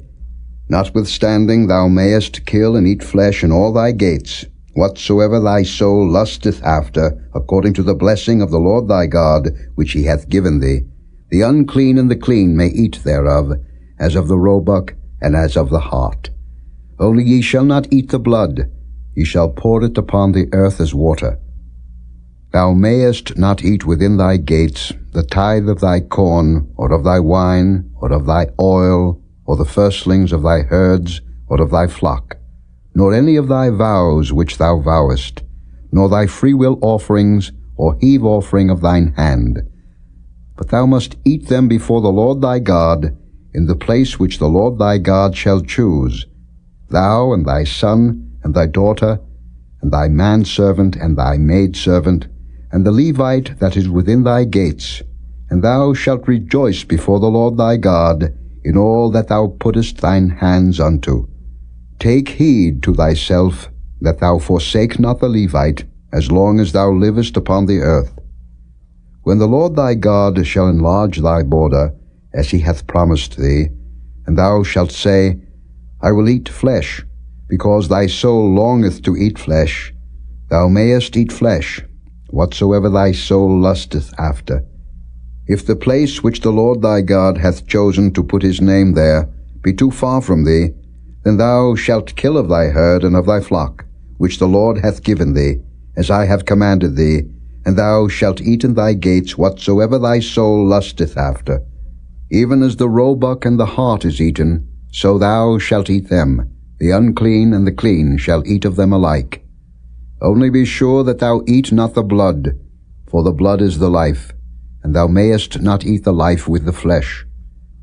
Speaker 2: Notwithstanding thou mayest kill and eat flesh in all thy gates, whatsoever thy soul lusteth after, according to the blessing of the Lord thy God, which he hath given thee. The unclean and the clean may eat thereof, as of the roebuck and as of the hart. Only ye shall not eat the blood, ye shall pour it upon the earth as water. Thou mayest not eat within thy gates the tithe of thy corn, or of thy wine, or of thy oil, or the firstlings of thy herds, or of thy flock, nor any of thy vows which thou vowest, nor thy freewill offerings, or heave offering of thine hand. But thou must eat them before the Lord thy God, in the place which the Lord thy God shall choose, thou and thy son, and thy daughter, and thy manservant, and thy maidservant, and the Levite that is within thy gates, and thou shalt rejoice before the Lord thy God in all that thou puttest thine hands unto. Take heed to thyself that thou forsake not the Levite, as long as thou livest upon the earth. When the Lord thy God shall enlarge thy border, as he hath promised thee, and thou shalt say, I will eat flesh, because thy soul longeth to eat flesh, thou mayest eat flesh, whatsoever thy soul lusteth after. If the place which the Lord thy God hath chosen to put his name there be too far from thee, then thou shalt kill of thy herd and of thy flock, which the Lord hath given thee, as I have commanded thee, and thou shalt eat in thy gates whatsoever thy soul lusteth after. Even as the roebuck and the hart is eaten, so thou shalt eat them. The unclean and the clean shall eat of them alike. Only be sure that thou eat not the blood, for the blood is the life, and thou mayest not eat the life with the flesh.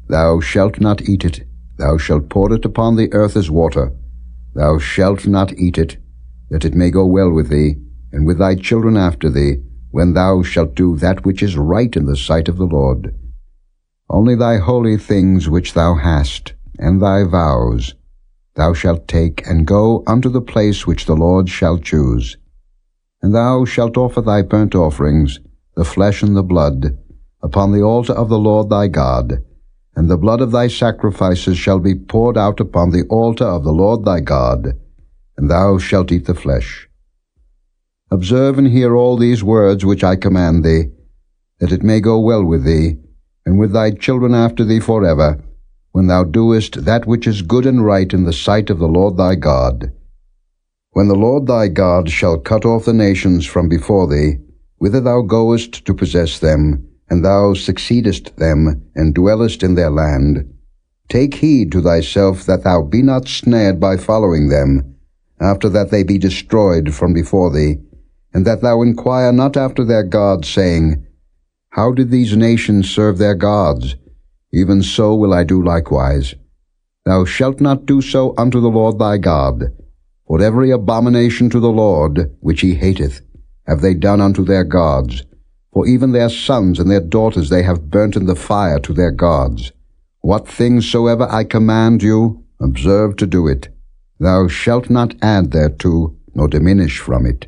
Speaker 2: Thou shalt not eat it, thou shalt pour it upon the earth as water. Thou shalt not eat it, that it may go well with thee, and with thy children after thee, when thou shalt do that which is right in the sight of the Lord. Only thy holy things which thou hast, and thy vows, thou shalt take, and go unto the place which the Lord shall choose. And thou shalt offer thy burnt offerings, the flesh and the blood, upon the altar of the Lord thy God, and the blood of thy sacrifices shall be poured out upon the altar of the Lord thy God, and thou shalt eat the flesh. Observe and hear all these words which I command thee, that it may go well with thee, and with thy children after thee forever, when thou doest that which is good and right in the sight of the Lord thy God. When the Lord thy God shall cut off the nations from before thee, whither thou goest to possess them, and thou succeedest them, and dwellest in their land, take heed to thyself that thou be not snared by following them, after that they be destroyed from before thee, and that thou inquire not after their gods, saying, How did these nations serve their gods? Even so will I do likewise. Thou shalt not do so unto the Lord thy God, for every abomination to the Lord, which he hateth, have they done unto their gods, for even their sons and their daughters they have burnt in the fire to their gods. What things soever I command you, observe to do it. Thou shalt not add thereto, nor diminish from it.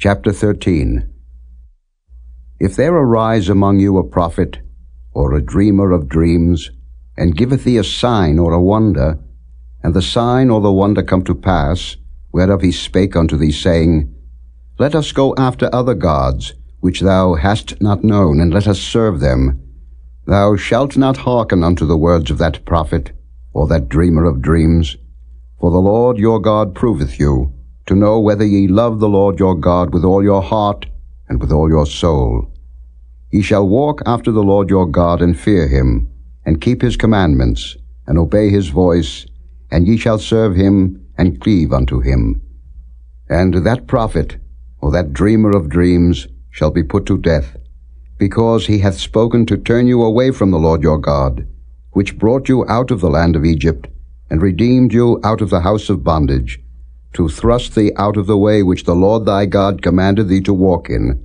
Speaker 2: Chapter 13. If there arise among you a prophet, or a dreamer of dreams, and giveth thee a sign or a wonder, and the sign or the wonder come to pass, whereof he spake unto thee, saying, Let us go after other gods, which thou hast not known, and let us serve them, thou shalt not hearken unto the words of that prophet, or that dreamer of dreams. For the Lord your God proveth you, to know whether ye love the Lord your God with all your heart and with all your soul. Ye shall walk after the Lord your God, and fear him, and keep his commandments, and obey his voice, and ye shall serve him, and cleave unto him. And that prophet, or that dreamer of dreams, shall be put to death, because he hath spoken to turn you away from the Lord your God, which brought you out of the land of Egypt, and redeemed you out of the house of bondage, to thrust thee out of the way which the Lord thy God commanded thee to walk in.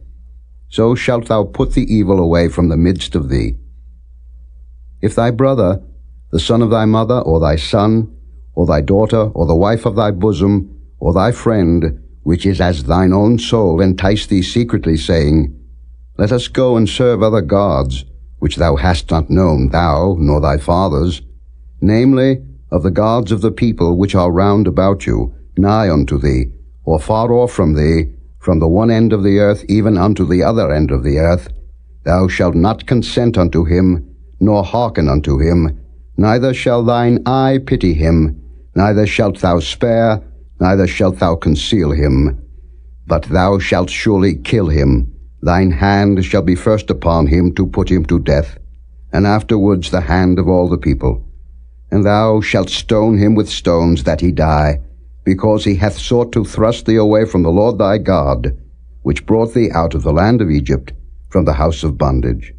Speaker 2: So shalt thou put the evil away from the midst of thee. If thy brother, the son of thy mother, or thy son, or thy daughter, or the wife of thy bosom, or thy friend, which is as thine own soul, entice thee secretly, saying, Let us go and serve other gods, which thou hast not known, thou, nor thy fathers, namely, of the gods of the people which are round about you, nigh unto thee, or far off from thee, from the one end of the earth even unto the other end of the earth, thou shalt not consent unto him, nor hearken unto him, neither shall thine eye pity him, neither shalt thou spare, neither shalt thou conceal him. But thou shalt surely kill him. Thine hand shall be first upon him to put him to death, and afterwards the hand of all the people. And thou shalt stone him with stones that he die, because he hath sought to thrust thee away from the Lord thy God, which brought thee out of the land of Egypt, from the house of bondage.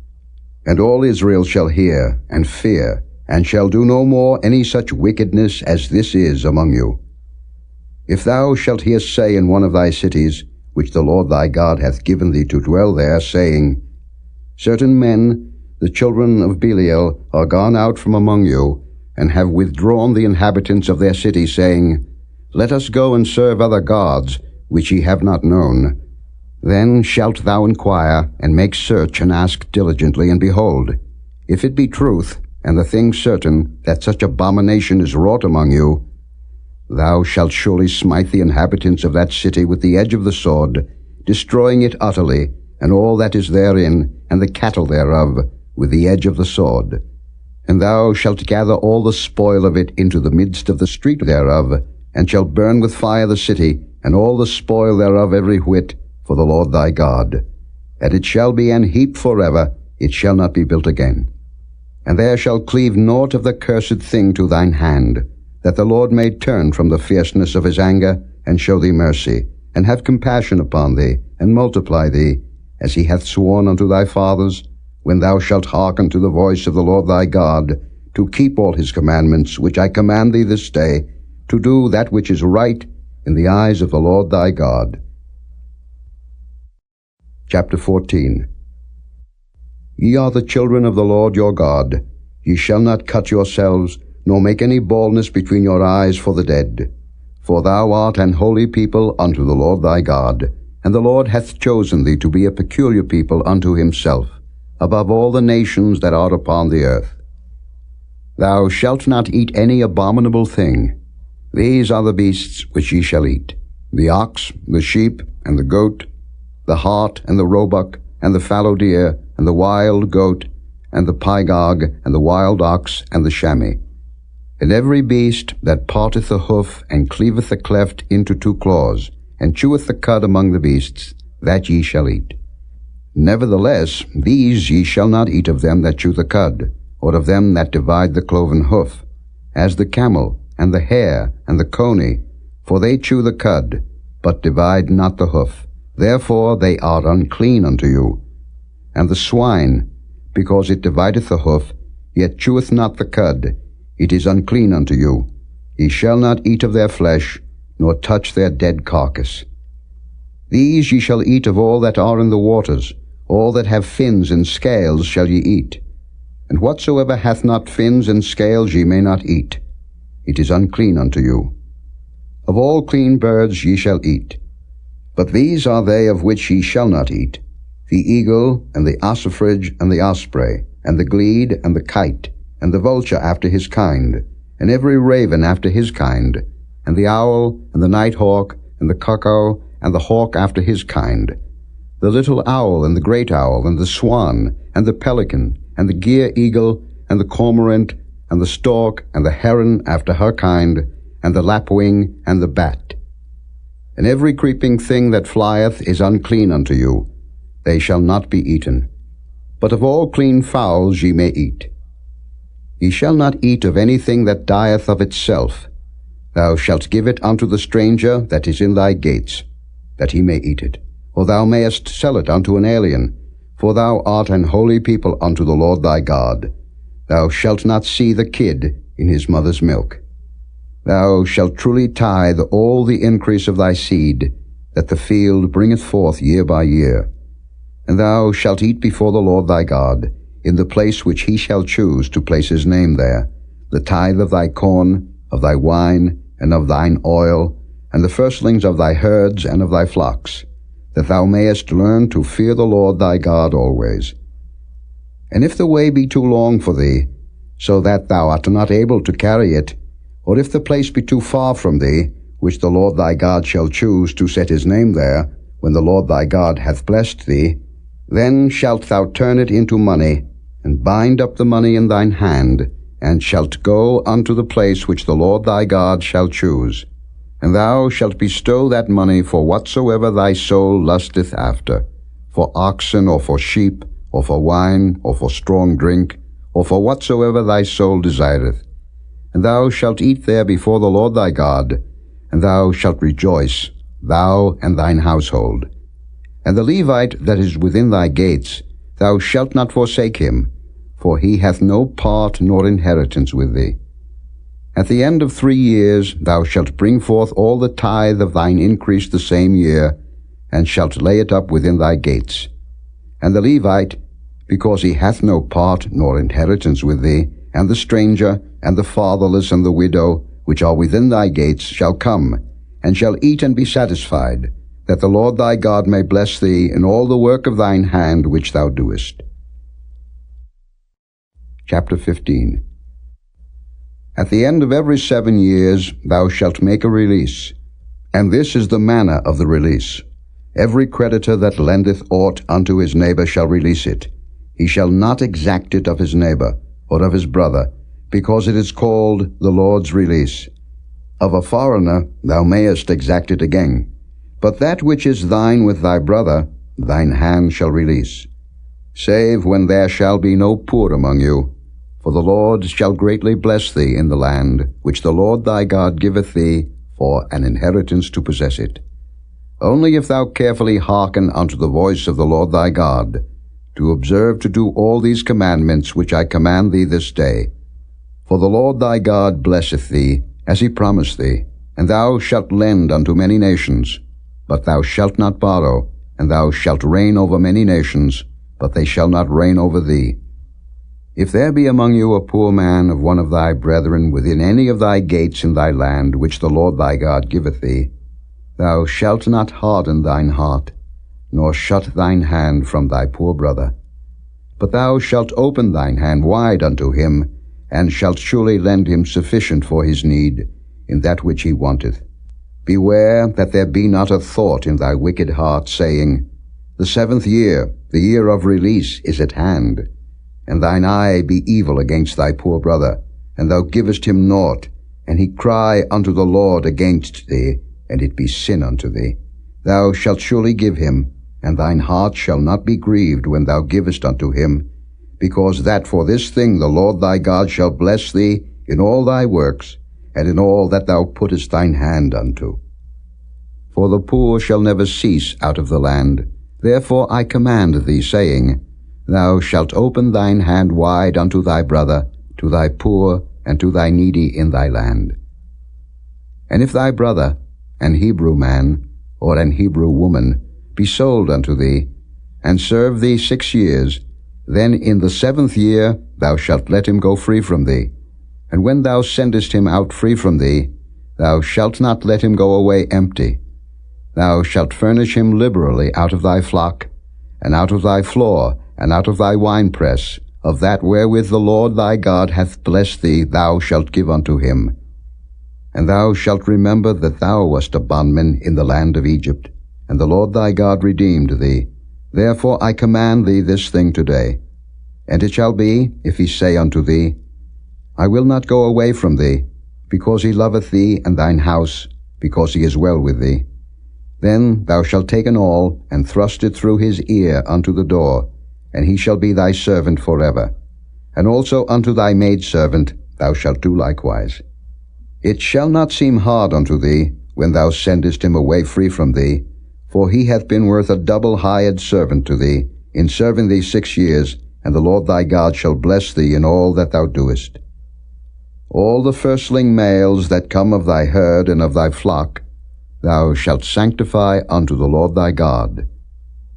Speaker 2: And all Israel shall hear and fear, and shall do no more any such wickedness as this is among you. If thou shalt hear say in one of thy cities, which the Lord thy God hath given thee to dwell there, saying, Certain men, the children of Belial, are gone out from among you, and have withdrawn the inhabitants of their city, saying, Let us go and serve other gods, which ye have not known. Then shalt thou inquire, and make search, and ask diligently, and behold, if it be truth, and the thing certain, that such abomination is wrought among you, thou shalt surely smite the inhabitants of that city with the edge of the sword, destroying it utterly, and all that is therein, and the cattle thereof, with the edge of the sword. And thou shalt gather all the spoil of it into the midst of the street thereof, and shalt burn with fire the city, and all the spoil thereof every whit, for the Lord thy God. And it shall be an heap forever, it shall not be built again. And there shall cleave naught of the cursed thing to thine hand, that the Lord may turn from the fierceness of his anger, and show thee mercy, and have compassion upon thee, and multiply thee, as he hath sworn unto thy fathers, when thou shalt hearken to the voice of the Lord thy God, to keep all his commandments, which I command thee this day, to do that which is right in the eyes of the Lord thy God. Chapter 14. Ye are the children of the Lord your God. Ye shall not cut yourselves, nor make any baldness between your eyes for the dead. For thou art an holy people unto the Lord thy God, and the Lord hath chosen thee to be a peculiar people unto himself, above all the nations that are upon the earth. Thou shalt not eat any abominable thing. These are the beasts which ye shall eat, the ox, the sheep, and the goat, the hart, and the roebuck, and the fallow deer, and the wild goat, and the pygog, and the wild ox, and the chamois. And every beast that parteth the hoof, and cleaveth the cleft into two claws, and cheweth the cud among the beasts, that ye shall eat. Nevertheless, these ye shall not eat of them that chew the cud, or of them that divide the cloven hoof, as the camel, and the hare, and the coney, for they chew the cud, but divide not the hoof. Therefore they are unclean unto you. And the swine, because it divideth the hoof, yet cheweth not the cud, it is unclean unto you. Ye shall not eat of their flesh, nor touch their dead carcass. These ye shall eat of all that are in the waters, all that have fins and scales shall ye eat. And whatsoever hath not fins and scales ye may not eat. It is unclean unto you. Of all clean birds ye shall eat. But these are they of which ye shall not eat: the eagle, and the ossifrage, and the osprey, and the glede, and the kite, and the vulture after his kind, and every raven after his kind, and the owl, and the night hawk, and the cuckoo, and the hawk after his kind, the little owl, and the great owl, and the swan, and the pelican, and the gier eagle, and the cormorant, and the stork, and the heron after her kind, and the lapwing, and the bat. And every creeping thing that flieth is unclean unto you; they shall not be eaten. But of all clean fowls ye may eat. Ye shall not eat of anything that dieth of itself. Thou shalt give it unto the stranger that is in thy gates, that he may eat it. Or thou mayest sell it unto an alien, for thou art an holy people unto the Lord thy God. Thou shalt not see the kid in his mother's milk. Thou shalt truly tithe all the increase of thy seed, that the field bringeth forth year by year. And thou shalt eat before the Lord thy God, in the place which he shall choose to place his name there, the tithe of thy corn, of thy wine, and of thine oil, and the firstlings of thy herds and of thy flocks, that thou mayest learn to fear the Lord thy God always. And if the way be too long for thee, so that thou art not able to carry it, or if the place be too far from thee, which the Lord thy God shall choose to set his name there, when the Lord thy God hath blessed thee, then shalt thou turn it into money, and bind up the money in thine hand, and shalt go unto the place which the Lord thy God shall choose. And thou shalt bestow that money for whatsoever thy soul lusteth after, for oxen, or for sheep, or for wine, or for strong drink, or for whatsoever thy soul desireth. And thou shalt eat there before the Lord thy God, and thou shalt rejoice, thou and thine household. And the Levite that is within thy gates, thou shalt not forsake him, for he hath no part nor inheritance with thee. At the end of 3 years thou shalt bring forth all the tithe of thine increase the same year, and shalt lay it up within thy gates. And the Levite, because he hath no part nor inheritance with thee, and the stranger, and the fatherless, and the widow, which are within thy gates, shall come, and shall eat and be satisfied, that the Lord thy God may bless thee in all the work of thine hand which thou doest. Chapter 15. At the end of every 7 years thou shalt make a release, and this is the manner of the release. Every creditor that lendeth aught unto his neighbor shall release it. He shall not exact it of his neighbor, or of his brother, because it is called the Lord's release. Of a foreigner thou mayest exact it again, but that which is thine with thy brother, thine hand shall release. Save when there shall be no poor among you, for the Lord shall greatly bless thee in the land, which the Lord thy God giveth thee for an inheritance to possess it. Only if thou carefully hearken unto the voice of the Lord thy God, to observe to do all these commandments which I command thee this day. For the Lord thy God blesseth thee, as he promised thee, and thou shalt lend unto many nations, but thou shalt not borrow, and thou shalt reign over many nations, but they shall not reign over thee. If there be among you a poor man of one of thy brethren within any of thy gates in thy land, which the Lord thy God giveth thee, thou shalt not harden thine heart, nor shut thine hand from thy poor brother. But thou shalt open thine hand wide unto him, and shalt surely lend him sufficient for his need, in that which he wanteth. Beware that there be not a thought in thy wicked heart, saying, The 7th year, the year of release, is at hand, and thine eye be evil against thy poor brother, and thou givest him naught, and he cry unto the Lord against thee, and it be sin unto thee. Thou shalt surely give him, and thine heart shall not be grieved when thou givest unto him, because that for this thing the Lord thy God shall bless thee in all thy works, and in all that thou puttest thine hand unto. For the poor shall never cease out of the land. Therefore I command thee, saying, Thou shalt open thine hand wide unto thy brother, to thy poor, and to thy needy in thy land. And if thy brother, an Hebrew man, or an Hebrew woman, be sold unto thee, and serve thee 6 years, then in the 7th year thou shalt let him go free from thee. And when thou sendest him out free from thee, thou shalt not let him go away empty. thou shalt furnish him liberally out of thy flock, and out of thy floor, and out of thy winepress, of that wherewith the Lord thy God hath blessed thee thou shalt give unto him. And thou shalt remember that thou wast a bondman in the land of Egypt, and the Lord thy God redeemed thee. Therefore I command thee this thing today. And it shall be, if he say unto thee, I will not go away from thee, because he loveth thee and thine house, because he is well with thee, then thou shalt take an awl, and thrust it through his ear unto the door, and he shall be thy servant forever. And also unto thy maidservant thou shalt do likewise. It shall not seem hard unto thee, when thou sendest him away free from thee, for he hath been worth a double hired servant to thee, in serving thee 6 years, and the Lord thy God shall bless thee in all that thou doest. All the firstling males that come of thy herd and of thy flock thou shalt sanctify unto the Lord thy God.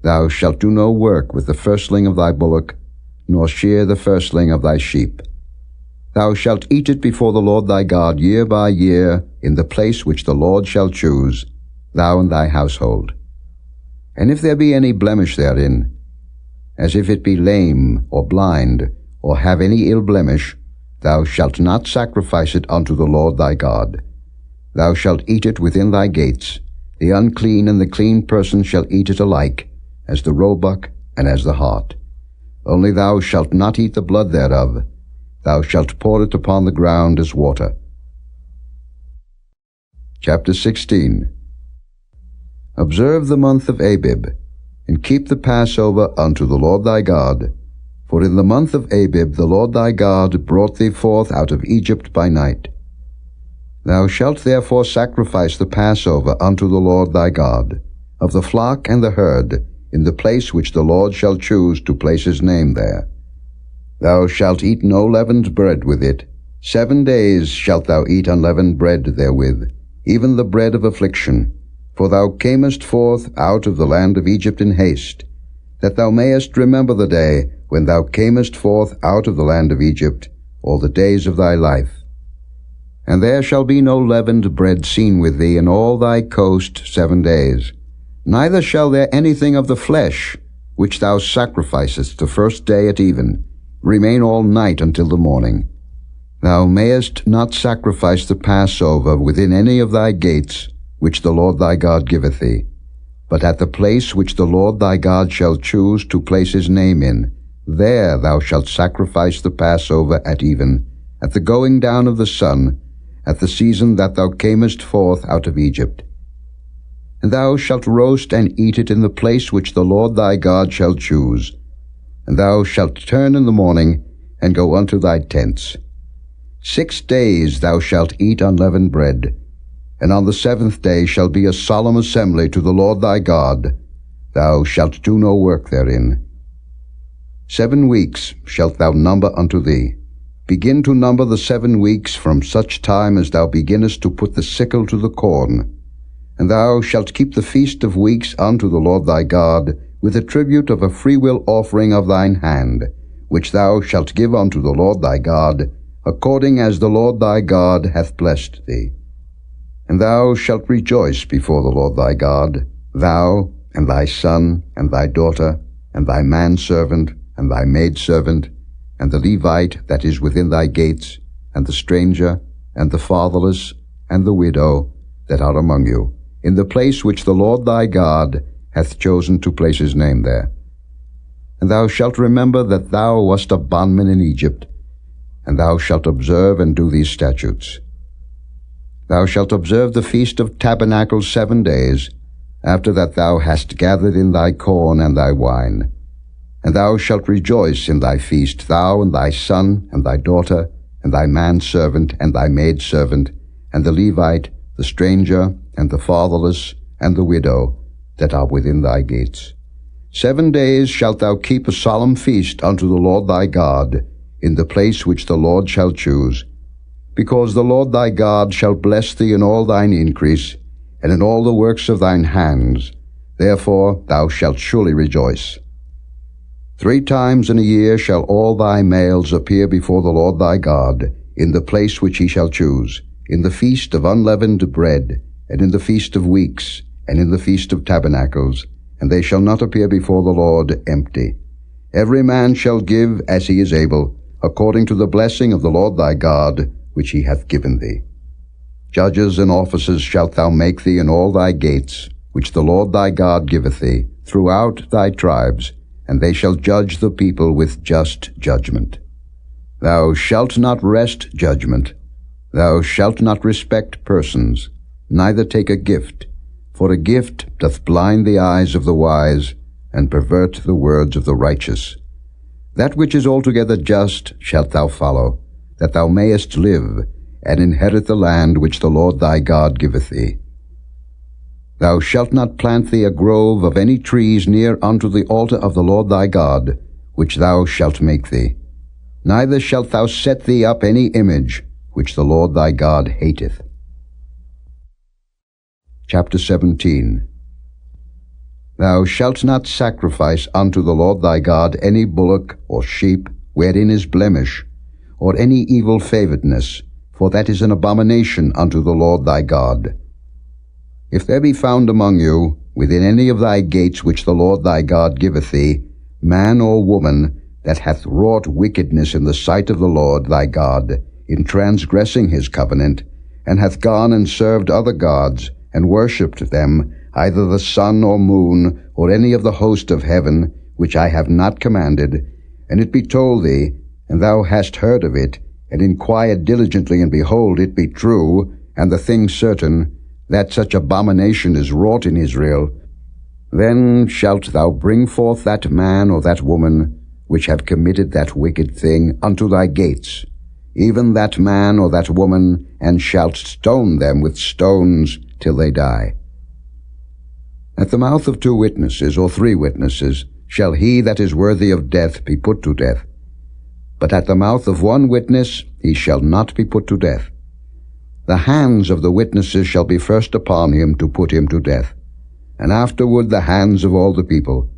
Speaker 2: Thou shalt do no work with the firstling of thy bullock, nor shear the firstling of thy sheep. Thou shalt eat it before the Lord thy God year by year, in the place which the Lord shall choose, thou and thy household. And if there be any blemish therein, as if it be lame, or blind, or have any ill blemish, thou shalt not sacrifice it unto the Lord thy God. Thou shalt eat it within thy gates. The unclean and the clean person shall eat it alike, as the roebuck and as the hart. Only thou shalt not eat the blood thereof. Thou shalt pour it upon the ground as water. Chapter 16. Observe the month of Abib, and keep the Passover unto the Lord thy God. For in the month of Abib the Lord thy God brought thee forth out of Egypt by night. Thou shalt therefore sacrifice the Passover unto the Lord thy God, of the flock and the herd, in the place which the Lord shall choose to place his name there. Thou shalt eat no leavened bread with it. 7 days shalt thou eat unleavened bread therewith, even the bread of affliction. For thou camest forth out of the land of Egypt in haste, that thou mayest remember the day when thou camest forth out of the land of Egypt, all the days of thy life. And there shall be no leavened bread seen with thee in all thy coast 7 days. Neither shall there anything of the flesh, which thou sacrificest the first day at even, remain all night until the morning. Thou mayest not sacrifice the Passover within any of thy gates, which the Lord thy God giveth thee, but at the place which the Lord thy God shall choose to place his name in, there thou shalt sacrifice the Passover at even, at the going down of the sun, at the season that thou camest forth out of Egypt. And thou shalt roast and eat it in the place which the Lord thy God shall choose. And thou shalt turn in the morning, and go unto thy tents. 6 days thou shalt eat unleavened bread, and on the 7th day shall be a solemn assembly to the Lord thy God. Thou shalt do no work therein. 7 weeks shalt thou number unto thee. Begin to number the 7 weeks from such time as thou beginnest to put the sickle to the corn. And thou shalt keep the feast of weeks unto the Lord thy God, with a tribute of a freewill offering of thine hand, which thou shalt give unto the Lord thy God, according as the Lord thy God hath blessed thee. And thou shalt rejoice before the Lord thy God, thou, and thy son, and thy daughter, and thy manservant, and thy maidservant, and the Levite that is within thy gates, and the stranger, and the fatherless, and the widow that are among you, in the place which the Lord thy God hath chosen to place his name there. And thou shalt remember that thou wast a bondman in Egypt, and thou shalt observe and do these statutes. Thou shalt observe the Feast of Tabernacles 7 days, after that thou hast gathered in thy corn and thy wine. And thou shalt rejoice in thy feast, thou and thy son, and thy daughter, and thy manservant, and thy maidservant, and the Levite, the stranger, and the fatherless, and the widow, that are within thy gates. 7 days shalt thou keep a solemn feast unto the Lord thy God, in the place which the Lord shall choose, because the Lord thy God shall bless thee in all thine increase, and in all the works of thine hands. Therefore thou shalt surely rejoice. 3 times in a year shall all thy males appear before the Lord thy God, in the place which he shall choose, in the feast of unleavened bread, and in the feast of weeks, and in the Feast of Tabernacles, and they shall not appear before the Lord empty. Every man shall give as he is able, according to the blessing of the Lord thy God, which he hath given thee. Judges and officers shalt thou make thee in all thy gates, which the Lord thy God giveth thee, throughout thy tribes, and they shall judge the people with just judgment. Thou shalt not wrest judgment. Thou shalt not respect persons, neither take a gift, for a gift doth blind the eyes of the wise, and pervert the words of the righteous. That which is altogether just shalt thou follow, that thou mayest live, and inherit the land which the Lord thy God giveth thee. Thou shalt not plant thee a grove of any trees near unto the altar of the Lord thy God, which thou shalt make thee. Neither shalt thou set thee up any image, which the Lord thy God hateth. Chapter 17. Thou shalt not sacrifice unto the Lord thy God any bullock or sheep wherein is blemish, or any evil favouredness, for that is an abomination unto the Lord thy God. If there be found among you, within any of thy gates which the Lord thy God giveth thee, man or woman that hath wrought wickedness in the sight of the Lord thy God, in transgressing his covenant, and hath gone and served other gods, and worshipped them, either the sun or moon, or any of the host of heaven, which I have not commanded, and it be told thee, and thou hast heard of it, and inquired diligently, and behold, it be true, and the thing certain, that such abomination is wrought in Israel, then shalt thou bring forth that man or that woman, which have committed that wicked thing, unto thy gates, even that man or that woman, and shalt stone them with stones till they die. At the mouth of 2 witnesses or 3 witnesses shall he that is worthy of death be put to death. But at the mouth of 1 witness he shall not be put to death. The hands of the witnesses shall be first upon him to put him to death, and afterward the hands of all the people.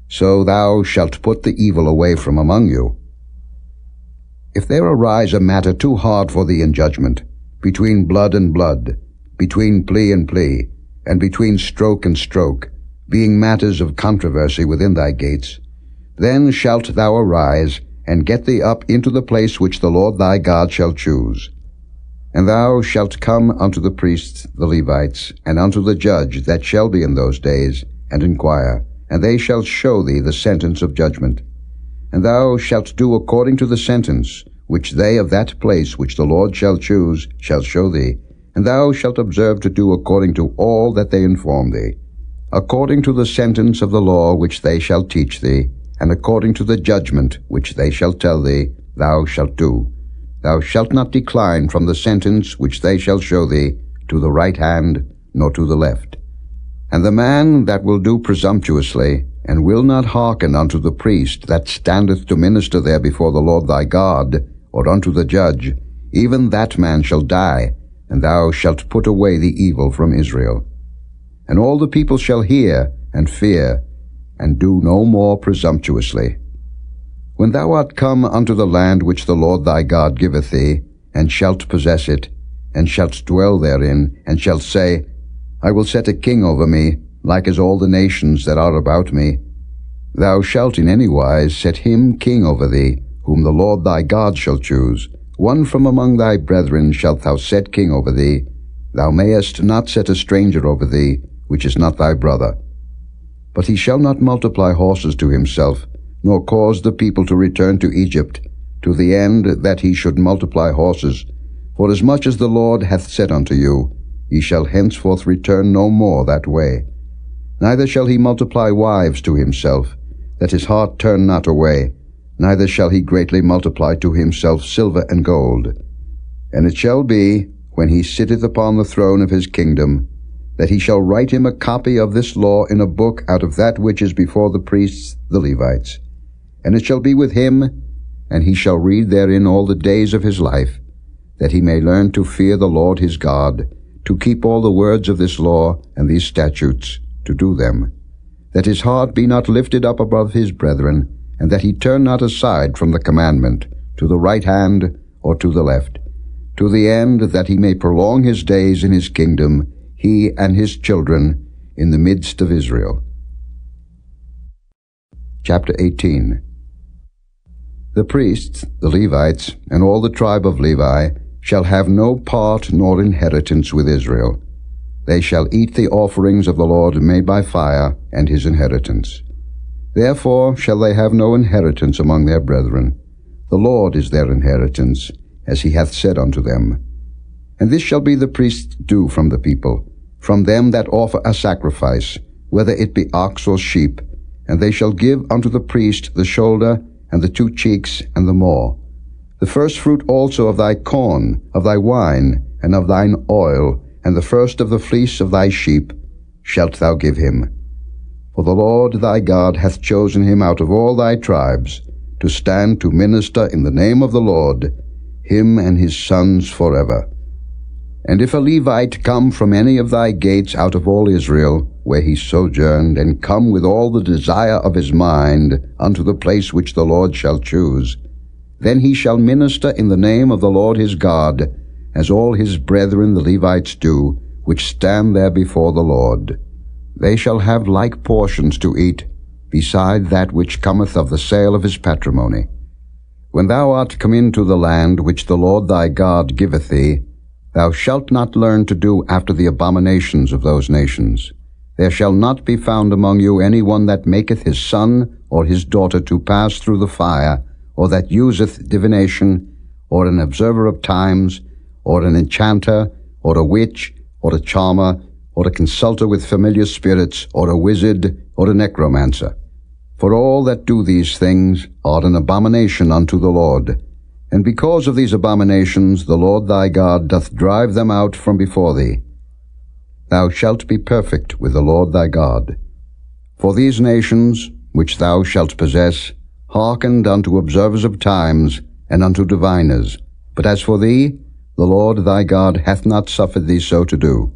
Speaker 2: So thou shalt put the evil away from among you. If there arise a matter too hard for thee in judgment, between blood and blood, between plea and plea, and between stroke and stroke, being matters of controversy within thy gates, then shalt thou arise, and get thee up into the place which the Lord thy God shall choose. And thou shalt come unto the priests, the Levites, and unto the judge that shall be in those days, and inquire, and they shall show thee the sentence of judgment. And thou shalt do according to the sentence which they of that place which the Lord shall choose shall show thee, and thou shalt observe to do according to all that they inform thee, according to the sentence of the law which they shall teach thee, and according to the judgment which they shall tell thee, thou shalt do. Thou shalt not decline from the sentence which they shall show thee, to the right hand, nor to the left. And the man that will do presumptuously, and will not hearken unto the priest that standeth to minister there before the Lord thy God, or unto the judge, even that man shall die, and thou shalt put away the evil from Israel. And all the people shall hear and fear, and do no more presumptuously. When thou art come unto the land which the Lord thy God giveth thee, and shalt possess it, and shalt dwell therein, and shalt say, I will set a king over me, like as all the nations that are about me, thou shalt in any wise set him king over thee, whom the Lord thy God shall choose. One from among thy brethren shalt thou set king over thee. Thou mayest not set a stranger over thee, which is not thy brother. But he shall not multiply horses to himself, nor cause the people to return to Egypt, to the end that he should multiply horses. For as much as the Lord hath said unto you, ye shall henceforth return no more that way. Neither shall he multiply wives to himself, that his heart turn not away, neither shall he greatly multiply to himself silver and gold. And it shall be, when he sitteth upon the throne of his kingdom, that he shall write him a copy of this law in a book out of that which is before the priests, the Levites. And it shall be with him, and he shall read therein all the days of his life, that he may learn to fear the Lord his God, to keep all the words of this law and these statutes, to do them, that his heart be not lifted up above his brethren, and that he turn not aside from the commandment, to the right hand or to the left, to the end that he may prolong his days in his kingdom, he and his children, in the midst of Israel. Chapter 18. The priests, the Levites, and all the tribe of Levi shall have no part nor inheritance with Israel. They shall eat the offerings of the Lord made by fire, and his inheritance. Therefore shall they have no inheritance among their brethren. The Lord is their inheritance, as he hath said unto them. And this shall be the priest's due from the people, from them that offer a sacrifice, whether it be ox or sheep, and they shall give unto the priest the shoulder, and the 2 cheeks, and the maw. The first fruit also of thy corn, of thy wine, and of thine oil, and the first of the fleece of thy sheep, shalt thou give him. For the Lord thy God hath chosen him out of all thy tribes, to stand to minister in the name of the Lord, him and his sons forever. And if a Levite come from any of thy gates out of all Israel, where he sojourned, and come with all the desire of his mind unto the place which the Lord shall choose, then he shall minister in the name of the Lord his God, as all his brethren the Levites do, which stand there before the Lord. They shall have like portions to eat, beside that which cometh of the sale of his patrimony. When thou art come into the land which the Lord thy God giveth thee, thou shalt not learn to do after the abominations of those nations. There shall not be found among you any one that maketh his son or his daughter to pass through the fire, or that useth divination, or an observer of times, or an enchanter, or a witch, or a charmer, or a consulter with familiar spirits, or a wizard, or a necromancer. For all that do these things are an abomination unto the Lord. And because of these abominations the Lord thy God doth drive them out from before thee. Thou shalt be perfect with the Lord thy God. For these nations, which thou shalt possess, hearkened unto observers of times, and unto diviners. But as for thee, the Lord thy God hath not suffered thee so to do.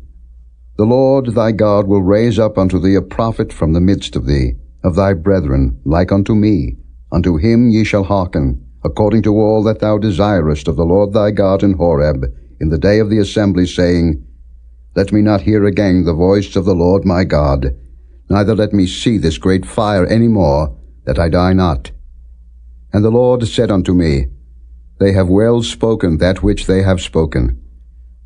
Speaker 2: The Lord thy God will raise up unto thee a prophet from the midst of thee, of thy brethren, like unto me. Unto him ye shall hearken, according to all that thou desirest of the Lord thy God in Horeb, in the day of the assembly, saying, Let me not hear again the voice of the Lord my God, neither let me see this great fire any more, that I die not. And the Lord said unto me, They have well spoken that which they have spoken.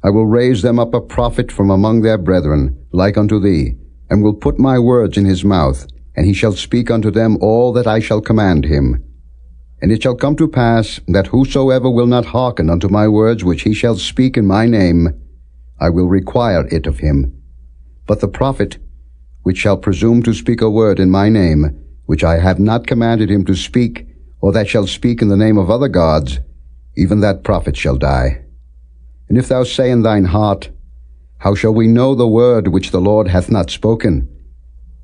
Speaker 2: I will raise them up a prophet from among their brethren, like unto thee, and will put my words in his mouth, and he shall speak unto them all that I shall command him. And it shall come to pass, that whosoever will not hearken unto my words which he shall speak in my name, I will require it of him. But the prophet, which shall presume to speak a word in my name, which I have not commanded him to speak, or that shall speak in the name of other gods, even that prophet shall die. And if thou say in thine heart, How shall we know the word which the Lord hath not spoken?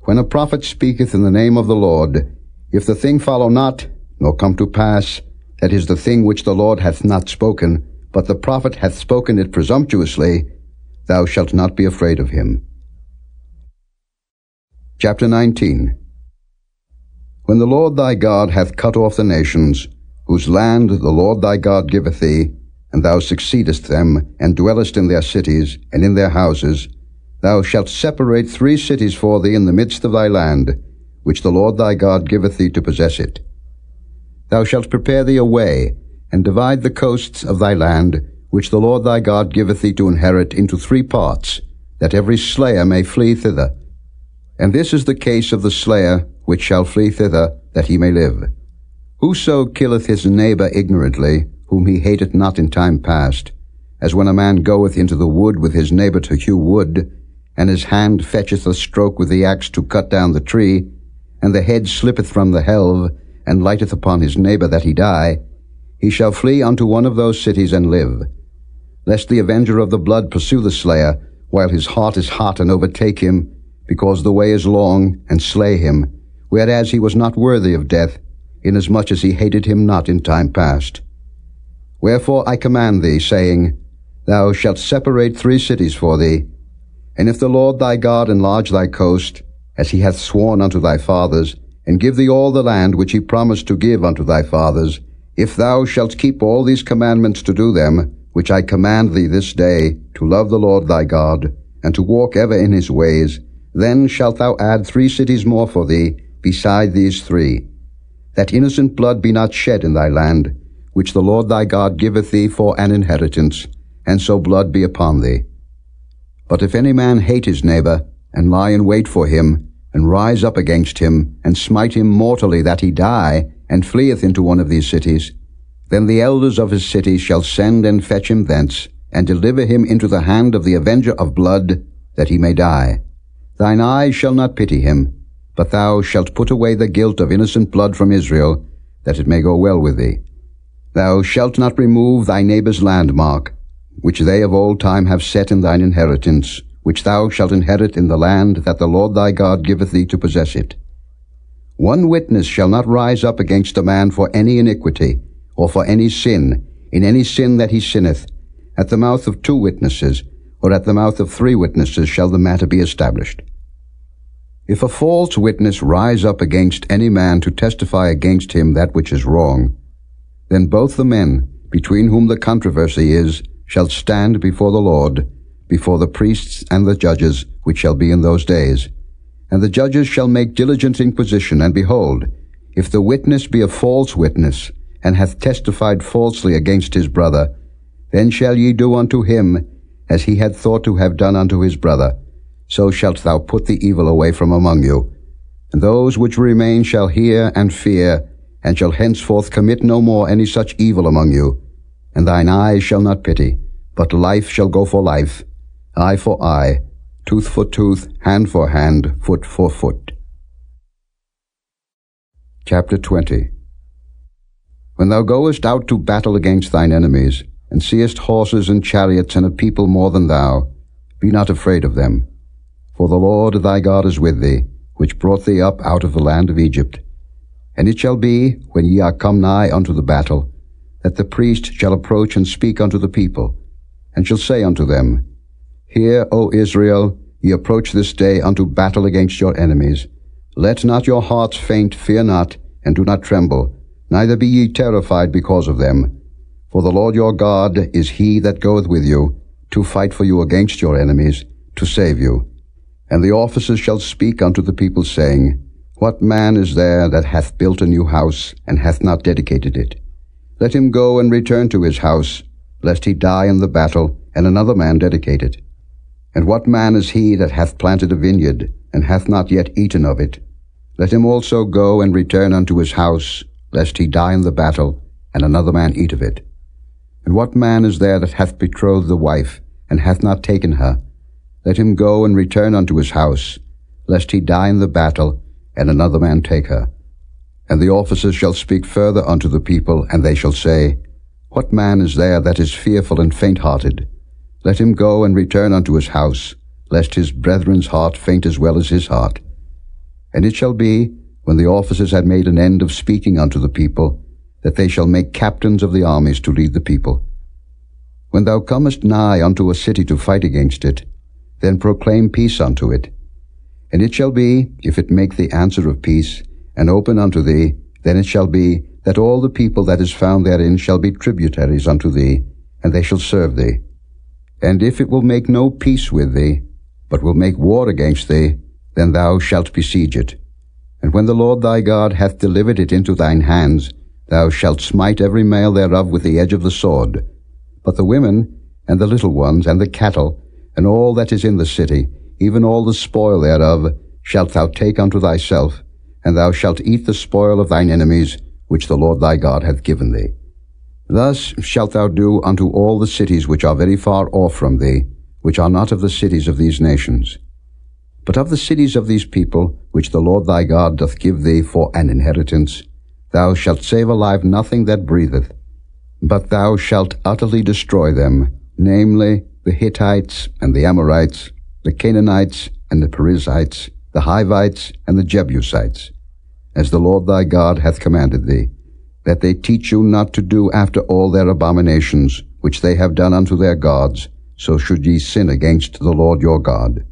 Speaker 2: When a prophet speaketh in the name of the Lord, if the thing follow not, nor come to pass, that is the thing which the Lord hath not spoken, but the prophet hath spoken it presumptuously, thou shalt not be afraid of him. Chapter 19. When the Lord thy God hath cut off the nations, whose land the Lord thy God giveth thee, and thou succeedest them, and dwellest in their cities, and in their houses, thou shalt separate 3 cities for thee in the midst of thy land, which the Lord thy God giveth thee to possess it. Thou shalt prepare thee a way, and divide the coasts of thy land, which the Lord thy God giveth thee to inherit, into 3 parts, that every slayer may flee thither. And this is the case of the slayer which shall flee thither, that he may live. Whoso killeth his neighbor ignorantly, whom he hateth not in time past, as when a man goeth into the wood with his neighbor to hew wood, and his hand fetcheth a stroke with the axe to cut down the tree, and the head slippeth from the helve, and lighteth upon his neighbor that he die, he shall flee unto one of those cities and live. Lest the avenger of the blood pursue the slayer, while his heart is hot, and overtake him, because the way is long, and slay him, whereas he was not worthy of death, inasmuch as he hated him not in time past. Wherefore I command thee, saying, Thou shalt separate 3 cities for thee. And if the Lord thy God enlarge thy coast, as he hath sworn unto thy fathers, and give thee all the land which he promised to give unto thy fathers, if thou shalt keep all these commandments to do them, which I command thee this day, to love the Lord thy God, and to walk ever in his ways, Then shalt thou add 3 cities more for thee, beside these 3, that innocent blood be not shed in thy land, which the Lord thy God giveth thee for an inheritance, and so blood be upon thee. But if any man hate his neighbor, and lie in wait for him, and rise up against him, and smite him mortally that he die, and fleeth into one of these cities, then the elders of his city shall send and fetch him thence, and deliver him into the hand of the avenger of blood, that he may die. Thine eye shall not pity him, but thou shalt put away the guilt of innocent blood from Israel, that it may go well with thee. Thou shalt not remove thy neighbor's landmark, which they of old time have set in thine inheritance, which thou shalt inherit in the land that the Lord thy God giveth thee to possess it. 1 witness shall not rise up against a man for any iniquity, or for any sin, in any sin that he sinneth. At the mouth of 2 witnesses, or at the mouth of 3 witnesses shall the matter be established. If a false witness rise up against any man to testify against him that which is wrong, then both the men, between whom the controversy is, shall stand before the Lord, before the priests and the judges, which shall be in those days. And the judges shall make diligent inquisition, and behold, if the witness be a false witness, and hath testified falsely against his brother, then shall ye do unto him as he had thought to have done unto his brother. So shalt thou put the evil away from among you. And those which remain shall hear and fear, and shall henceforth commit no more any such evil among you. And thine eye shall not pity, but life shall go for life, eye for eye, tooth for tooth, hand for hand, foot for foot. Chapter 20. When thou goest out to battle against thine enemies, and seest horses and chariots and a people more than thou, be not afraid of them. For the Lord thy God is with thee, which brought thee up out of the land of Egypt. And it shall be, when ye are come nigh unto the battle, that the priest shall approach and speak unto the people, and shall say unto them, Hear, O Israel, ye approach this day unto battle against your enemies. Let not your hearts faint, fear not, and do not tremble, neither be ye terrified because of them. For the Lord your God is he that goeth with you, to fight for you against your enemies, to save you. And the officers shall speak unto the people, saying, What man is there that hath built a new house, and hath not dedicated it? Let him go and return to his house, lest he die in the battle, and another man dedicate it. And what man is he that hath planted a vineyard, and hath not yet eaten of it? Let him also go and return unto his house, lest he die in the battle, and another man eat of it. And what man is there that hath betrothed the wife, and hath not taken her? Let him go and return unto his house, lest he die in the battle, and another man take her. And the officers shall speak further unto the people, and they shall say, What man is there that is fearful and faint-hearted? Let him go and return unto his house, lest his brethren's heart faint as well as his heart. And it shall be, when the officers had made an end of speaking unto the people, that they shall make captains of the armies to lead the people. When thou comest nigh unto a city to fight against it, then proclaim peace unto it. And it shall be, if it make the answer of peace, and open unto thee, then it shall be, that all the people that is found therein shall be tributaries unto thee, and they shall serve thee. And if it will make no peace with thee, but will make war against thee, then thou shalt besiege it. And when the Lord thy God hath delivered it into thine hands, thou shalt smite every male thereof with the edge of the sword. But the women, and the little ones, and the cattle, and all that is in the city, even all the spoil thereof, shalt thou take unto thyself, and thou shalt eat the spoil of thine enemies, which the Lord thy God hath given thee. Thus shalt thou do unto all the cities which are very far off from thee, which are not of the cities of these nations. But of the cities of these people, which the Lord thy God doth give thee for an inheritance, thou shalt save alive nothing that breatheth, but thou shalt utterly destroy them, namely, the Hittites and the Amorites, the Canaanites and the Perizzites, the Hivites and the Jebusites, as the Lord thy God hath commanded thee, that they teach you not to do after all their abominations, which they have done unto their gods, so should ye sin against the Lord your God.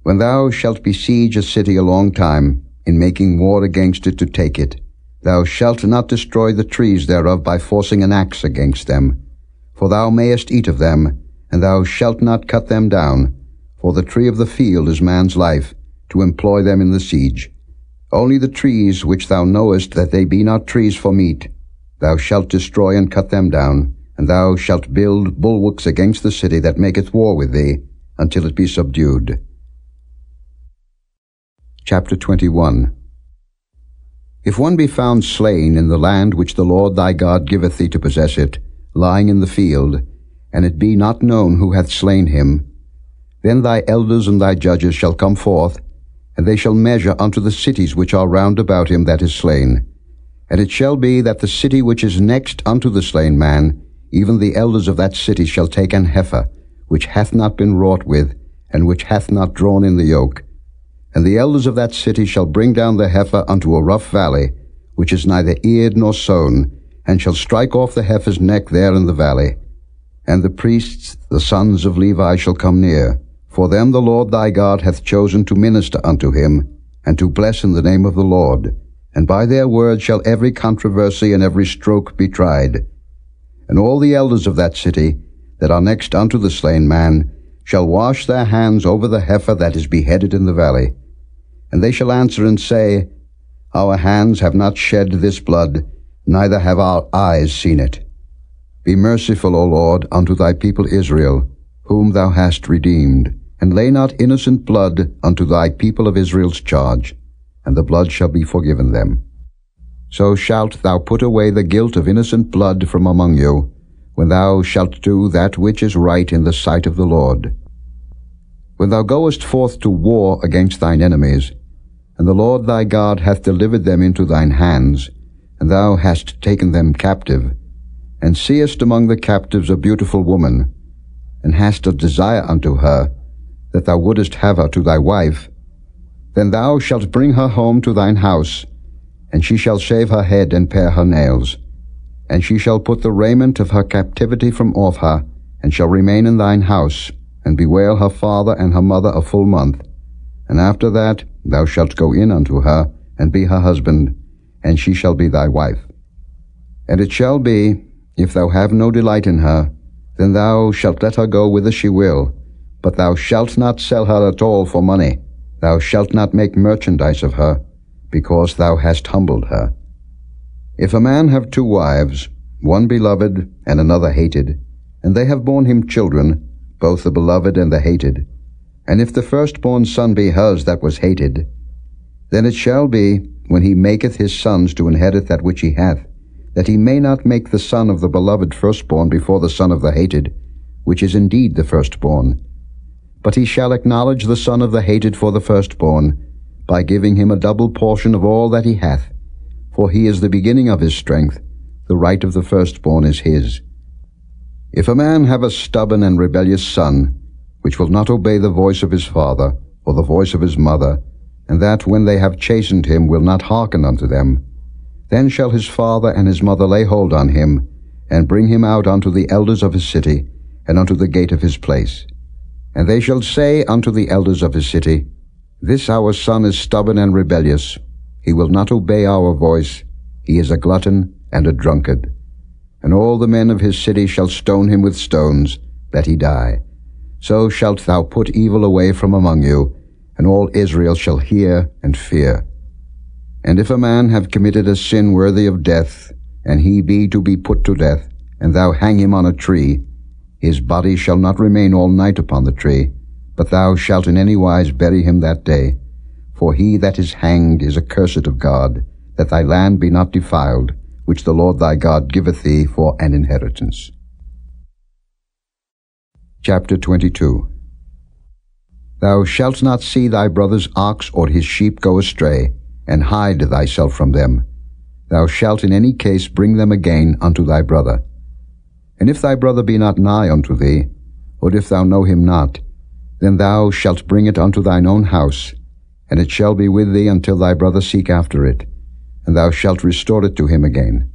Speaker 2: When thou shalt besiege a city a long time, in making war against it to take it, thou shalt not destroy the trees thereof by forcing an axe against them. For thou mayest eat of them, and thou shalt not cut them down, For the tree of the field is man's life, to employ them in the siege. Only the trees which thou knowest that they be not trees for meat, thou shalt destroy and cut them down, and thou shalt build bulwarks against the city that maketh war with thee, until it be subdued. Chapter 21. If one be found slain in the land which the Lord thy God giveth thee to possess it, lying in the field, and it be not known who hath slain him, then thy elders and thy judges shall come forth, and they shall measure unto the cities which are round about him that is slain. And it shall be that the city which is next unto the slain man, even the elders of that city shall take an heifer, which hath not been wrought with, and which hath not drawn in the yoke. And the elders of that city shall bring down the heifer unto a rough valley, which is neither eared nor sown, and shall strike off the heifer's neck there in the valley. And the priests, the sons of Levi, shall come near. For them the Lord thy God hath chosen to minister unto him, and to bless in the name of the Lord. And by their word shall every controversy and every stroke be tried. And all the elders of that city, that are next unto the slain man, shall wash their hands over the heifer that is beheaded in the valley. And they shall answer and say, Our hands have not shed this blood, neither have our eyes seen it. Be merciful, O Lord, unto thy people Israel, whom thou hast redeemed, and lay not innocent blood unto thy people of Israel's charge, and the blood shall be forgiven them. So shalt thou put away the guilt of innocent blood from among you, when thou shalt do that which is right in the sight of the Lord. When thou goest forth to war against thine enemies, and the Lord thy God hath delivered them into thine hands, and thou hast taken them captive, and seest among the captives a beautiful woman, and hast a desire unto her, that thou wouldest have her to thy wife, then thou shalt bring her home to thine house, and she shall shave her head and pare her nails. And she shall put the raiment of her captivity from off her, and shall remain in thine house, and bewail her father and her mother a full month. And after that thou shalt go in unto her, and be her husband, and she shall be thy wife. And it shall be, if thou have no delight in her, then thou shalt let her go whither she will, but thou shalt not sell her at all for money. Thou shalt not make merchandise of her, because thou hast humbled her. If a man have two wives, one beloved and another hated, and they have borne him children, both the beloved and the hated, and if the firstborn son be hers that was hated, then it shall be, when he maketh his sons to inherit that which he hath, that he may not make the son of the beloved firstborn before the son of the hated, which is indeed the firstborn. But he shall acknowledge the son of the hated for the firstborn, by giving him a double portion of all that he hath. For he is the beginning of his strength, the right of the firstborn is his. If a man have a stubborn and rebellious son, which will not obey the voice of his father, or the voice of his mother, and that when they have chastened him will not hearken unto them, then shall his father and his mother lay hold on him, and bring him out unto the elders of his city, and unto the gate of his place. And they shall say unto the elders of his city, This our son is stubborn and rebellious. He will not obey our voice. He is a glutton and a drunkard. And all the men of his city shall stone him with stones, that he die. So shalt thou put evil away from among you, and all Israel shall hear and fear. And if a man have committed a sin worthy of death, and he be to be put to death, and thou hang him on a tree, his body shall not remain all night upon the tree, but thou shalt in any wise bury him that day. For he that is hanged is accursed of God, that thy land be not defiled, which the Lord thy God giveth thee for an inheritance. Chapter 22. Thou shalt not see thy brother's ox or his sheep go astray, and hide thyself from them. Thou shalt in any case bring them again unto thy brother. And if thy brother be not nigh unto thee, or if thou know him not, then thou shalt bring it unto thine own house, and it shall be with thee until thy brother seek after it, and thou shalt restore it to him again.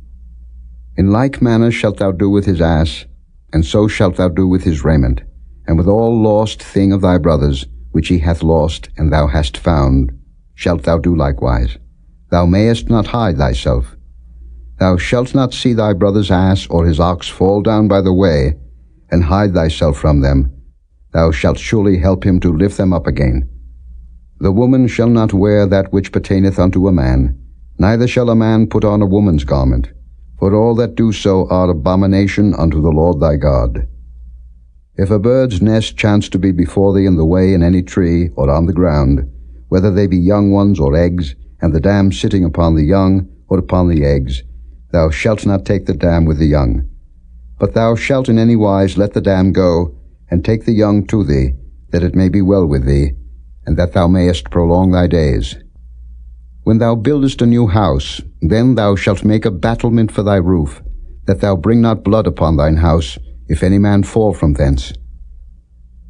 Speaker 2: In like manner shalt thou do with his ass, and so shalt thou do with his raiment, and with all lost thing of thy brother's, which he hath lost, and thou hast found, shalt thou do likewise. Thou mayest not hide thyself. Thou shalt not see thy brother's ass or his ox fall down by the way, and hide thyself from them, thou shalt surely help him to lift them up again. The woman shall not wear that which pertaineth unto a man, neither shall a man put on a woman's garment, for all that do so are abomination unto the Lord thy God. If a bird's nest chance to be before thee in the way in any tree, or on the ground, whether they be young ones or eggs, and the dam sitting upon the young or upon the eggs, thou shalt not take the dam with the young. But thou shalt in any wise let the dam go, and take the young to thee, that it may be well with thee, and that thou mayest prolong thy days. When thou buildest a new house, then thou shalt make a battlement for thy roof, that thou bring not blood upon thine house, if any man fall from thence.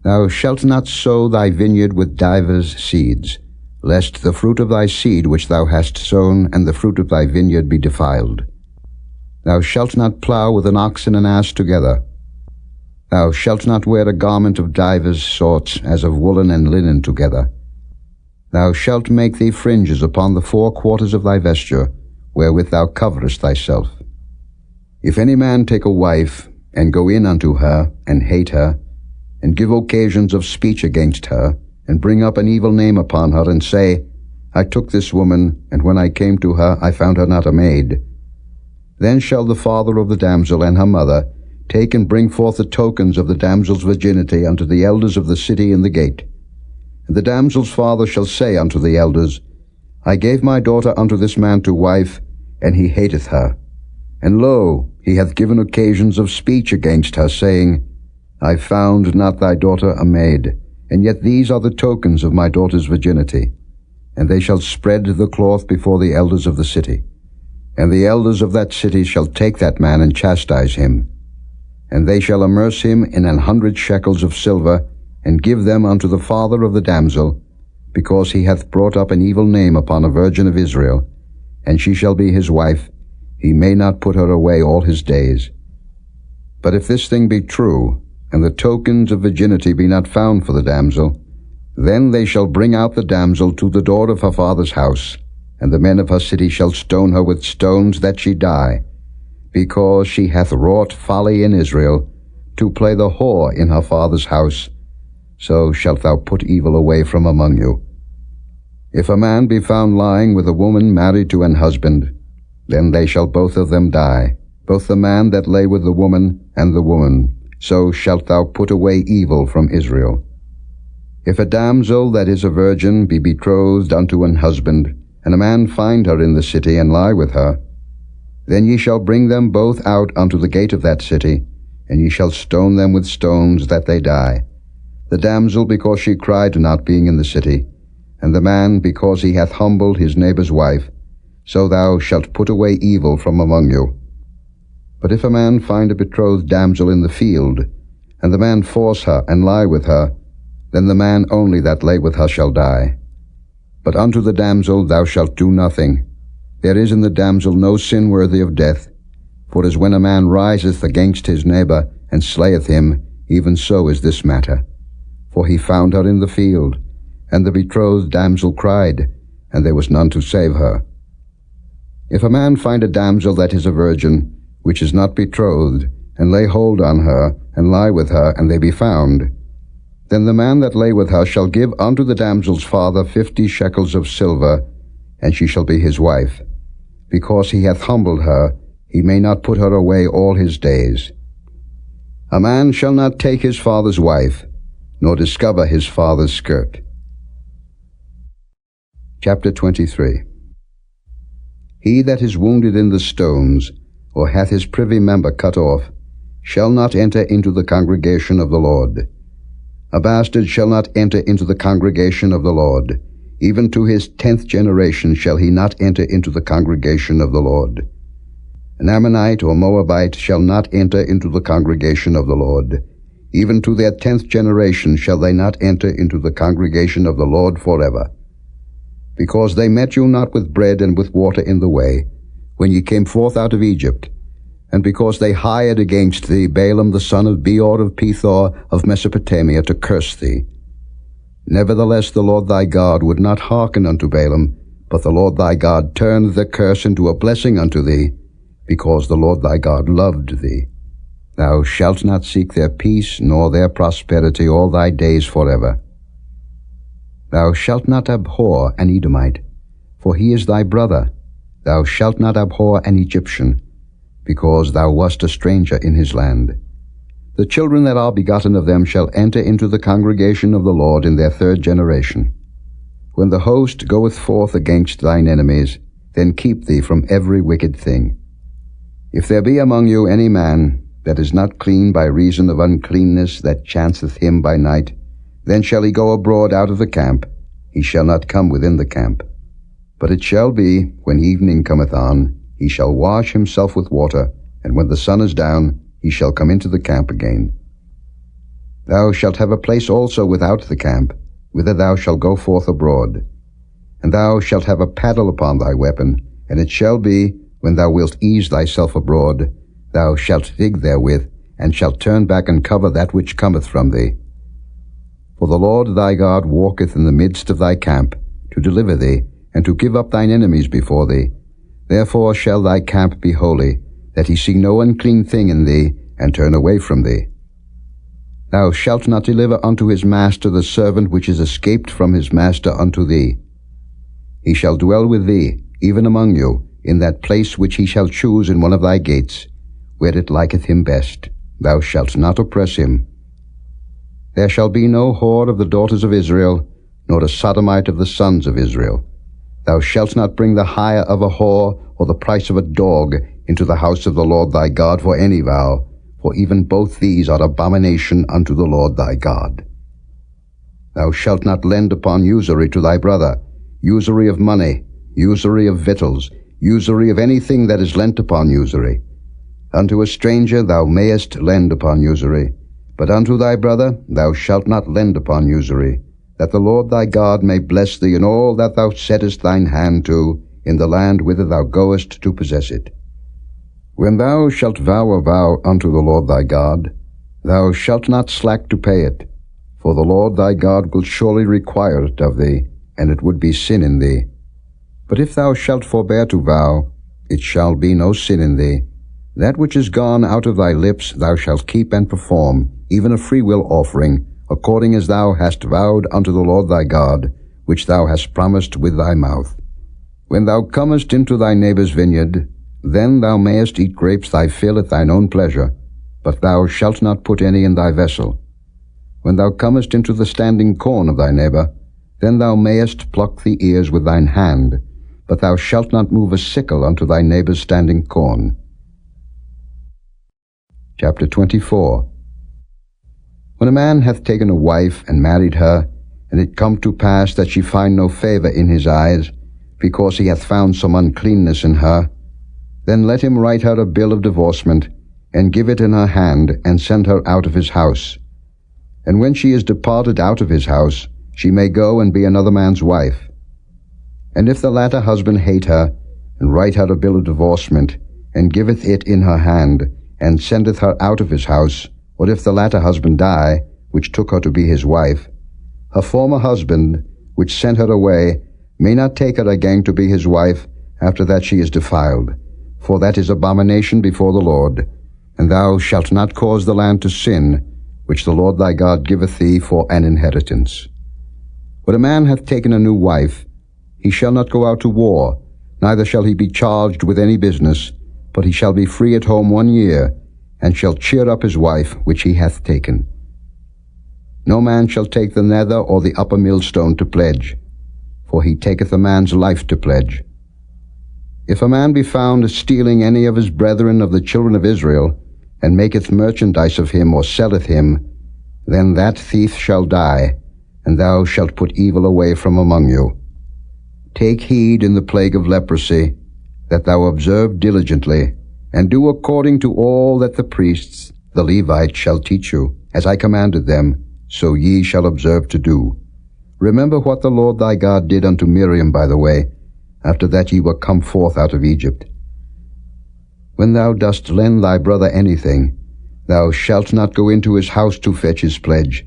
Speaker 2: Thou shalt not sow thy vineyard with divers seeds, lest the fruit of thy seed which thou hast sown and the fruit of thy vineyard be defiled. Thou shalt not plow with an ox and an ass together. Thou shalt not wear a garment of divers sorts, as of woolen and linen together. Thou shalt make thee fringes upon the 4 quarters of thy vesture, wherewith thou coverest thyself. If any man take a wife, and go in unto her, and hate her, and give occasions of speech against her, and bring up an evil name upon her, and say, I took this woman, and when I came to her, I found her not a maid. Then shall the father of the damsel and her mother take and bring forth the tokens of the damsel's virginity unto the elders of the city in the gate. And the damsel's father shall say unto the elders, I gave my daughter unto this man to wife, and he hateth her. And lo, he hath given occasions of speech against her, saying, I found not thy daughter a maid, and yet these are the tokens of my daughter's virginity. And they shall spread the cloth before the elders of the city. And the elders of that city shall take that man and chastise him. And they shall immerse him in 100 shekels of silver, and give them unto the father of the damsel, because he hath brought up an evil name upon a virgin of Israel, and she shall be his wife. He may not put her away all his days. But if this thing be true, and the tokens of virginity be not found for the damsel, then they shall bring out the damsel to the door of her father's house, and the men of her city shall stone her with stones that she die, because she hath wrought folly in Israel, to play the whore in her father's house. So shalt thou put evil away from among you. If a man be found lying with a woman married to an husband, then they shall both of them die, both the man that lay with the woman and the woman. So shalt thou put away evil from Israel. If a damsel that is a virgin be betrothed unto an husband, and a man find her in the city, and lie with her, then ye shall bring them both out unto the gate of that city, and ye shall stone them with stones that they die, the damsel because she cried not being in the city, and the man because he hath humbled his neighbour's wife. So thou shalt put away evil from among you. But if a man find a betrothed damsel in the field, and the man force her and lie with her, then the man only that lay with her shall die. But unto the damsel thou shalt do nothing. There is in the damsel no sin worthy of death. For as when a man riseth against his neighbour, and slayeth him, even so is this matter. For he found her in the field, and the betrothed damsel cried, and there was none to save her. If a man find a damsel that is a virgin, which is not betrothed, and lay hold on her, and lie with her, and they be found, then the man that lay with her shall give unto the damsel's father 50 shekels of silver, and she shall be his wife. Because he hath humbled her, he may not put her away all his days. A man shall not take his father's wife, nor discover his father's skirt. Chapter 23. He that is wounded in the stones, or hath his privy member cut off, shall not enter into the congregation of the Lord. A bastard shall not enter into the congregation of the Lord. Even to his 10th generation shall he not enter into the congregation of the Lord. An Ammonite or Moabite shall not enter into the congregation of the Lord. Even to their 10th generation shall they not enter into the congregation of the Lord forever. Because they met you not with bread and with water in the way, when ye came forth out of Egypt, and because they hired against thee Balaam the son of Beor of Pethor of Mesopotamia to curse thee. Nevertheless the Lord thy God would not hearken unto Balaam, but the Lord thy God turned the curse into a blessing unto thee, because the Lord thy God loved thee. Thou shalt not seek their peace nor their prosperity all thy days forever. Thou shalt not abhor an Edomite, for he is thy brother. Thou shalt not abhor an Egyptian, because thou wast a stranger in his land. The children that are begotten of them shall enter into the congregation of the Lord in their third generation. When the host goeth forth against thine enemies, then keep thee from every wicked thing. If there be among you any man that is not clean by reason of uncleanness that chanceth him by night, then shall he go abroad out of the camp, he shall not come within the camp. But it shall be, when evening cometh on, he shall wash himself with water, and when the sun is down, he shall come into the camp again. Thou shalt have a place also without the camp, whither thou shalt go forth abroad. And thou shalt have a paddle upon thy weapon, and it shall be, when thou wilt ease thyself abroad, thou shalt dig therewith, and shalt turn back and cover that which cometh from thee. For the Lord thy God walketh in the midst of thy camp, to deliver thee, and to give up thine enemies before thee. Therefore shall thy camp be holy, that he see no unclean thing in thee, and turn away from thee. Thou shalt not deliver unto his master the servant which is escaped from his master unto thee. He shall dwell with thee, even among you, in that place which he shall choose in one of thy gates, where it liketh him best. Thou shalt not oppress him. There shall be no whore of the daughters of Israel, nor a sodomite of the sons of Israel. Thou shalt not bring the hire of a whore, or the price of a dog, into the house of the Lord thy God for any vow, for even both these are abomination unto the Lord thy God. Thou shalt not lend upon usury to thy brother, usury of money, usury of victuals, usury of anything that is lent upon usury. Unto a stranger thou mayest lend upon usury, but unto thy brother thou shalt not lend upon usury, that the Lord thy God may bless thee in all that thou settest thine hand to, in the land whither thou goest to possess it. When thou shalt vow a vow unto the Lord thy God, thou shalt not slack to pay it, for the Lord thy God will surely require it of thee, and it would be sin in thee. But if thou shalt forbear to vow, it shall be no sin in thee. That which is gone out of thy lips thou shalt keep and perform, even a freewill offering, according as thou hast vowed unto the Lord thy God, which thou hast promised with thy mouth. When thou comest into thy neighbour's vineyard, then thou mayest eat grapes thy fill at thine own pleasure, but thou shalt not put any in thy vessel. When thou comest into the standing corn of thy neighbour, then thou mayest pluck the ears with thine hand, but thou shalt not move a sickle unto thy neighbour's standing corn. Chapter 24. When a man hath taken a wife and married her, and it come to pass that she find no favour in his eyes, because he hath found some uncleanness in her, then let him write her a bill of divorcement, and give it in her hand, and send her out of his house. And when she is departed out of his house, she may go and be another man's wife. And if the latter husband hate her, and write her a bill of divorcement, and giveth it in her hand, and sendeth her out of his house, or if the latter husband die, which took her to be his wife, her former husband, which sent her away, may not take her again to be his wife after that she is defiled, for that is abomination before the Lord. And thou shalt not cause the land to sin, which the Lord thy God giveth thee for an inheritance. When a man hath taken a new wife, he shall not go out to war, neither shall he be charged with any business, but he shall be free at home 1 year, and shall cheer up his wife which he hath taken. No man shall take the nether or the upper millstone to pledge, for he taketh a man's life to pledge. If a man be found stealing any of his brethren of the children of Israel, and maketh merchandise of him, or selleth him, then that thief shall die, and thou shalt put evil away from among you. Take heed in the plague of leprosy, that thou observe diligently, and do according to all that the priests, the Levites, shall teach you, as I commanded them, so ye shall observe to do. Remember what the Lord thy God did unto Miriam by the way, after that ye were come forth out of Egypt. When thou dost lend thy brother anything, thou shalt not go into his house to fetch his pledge.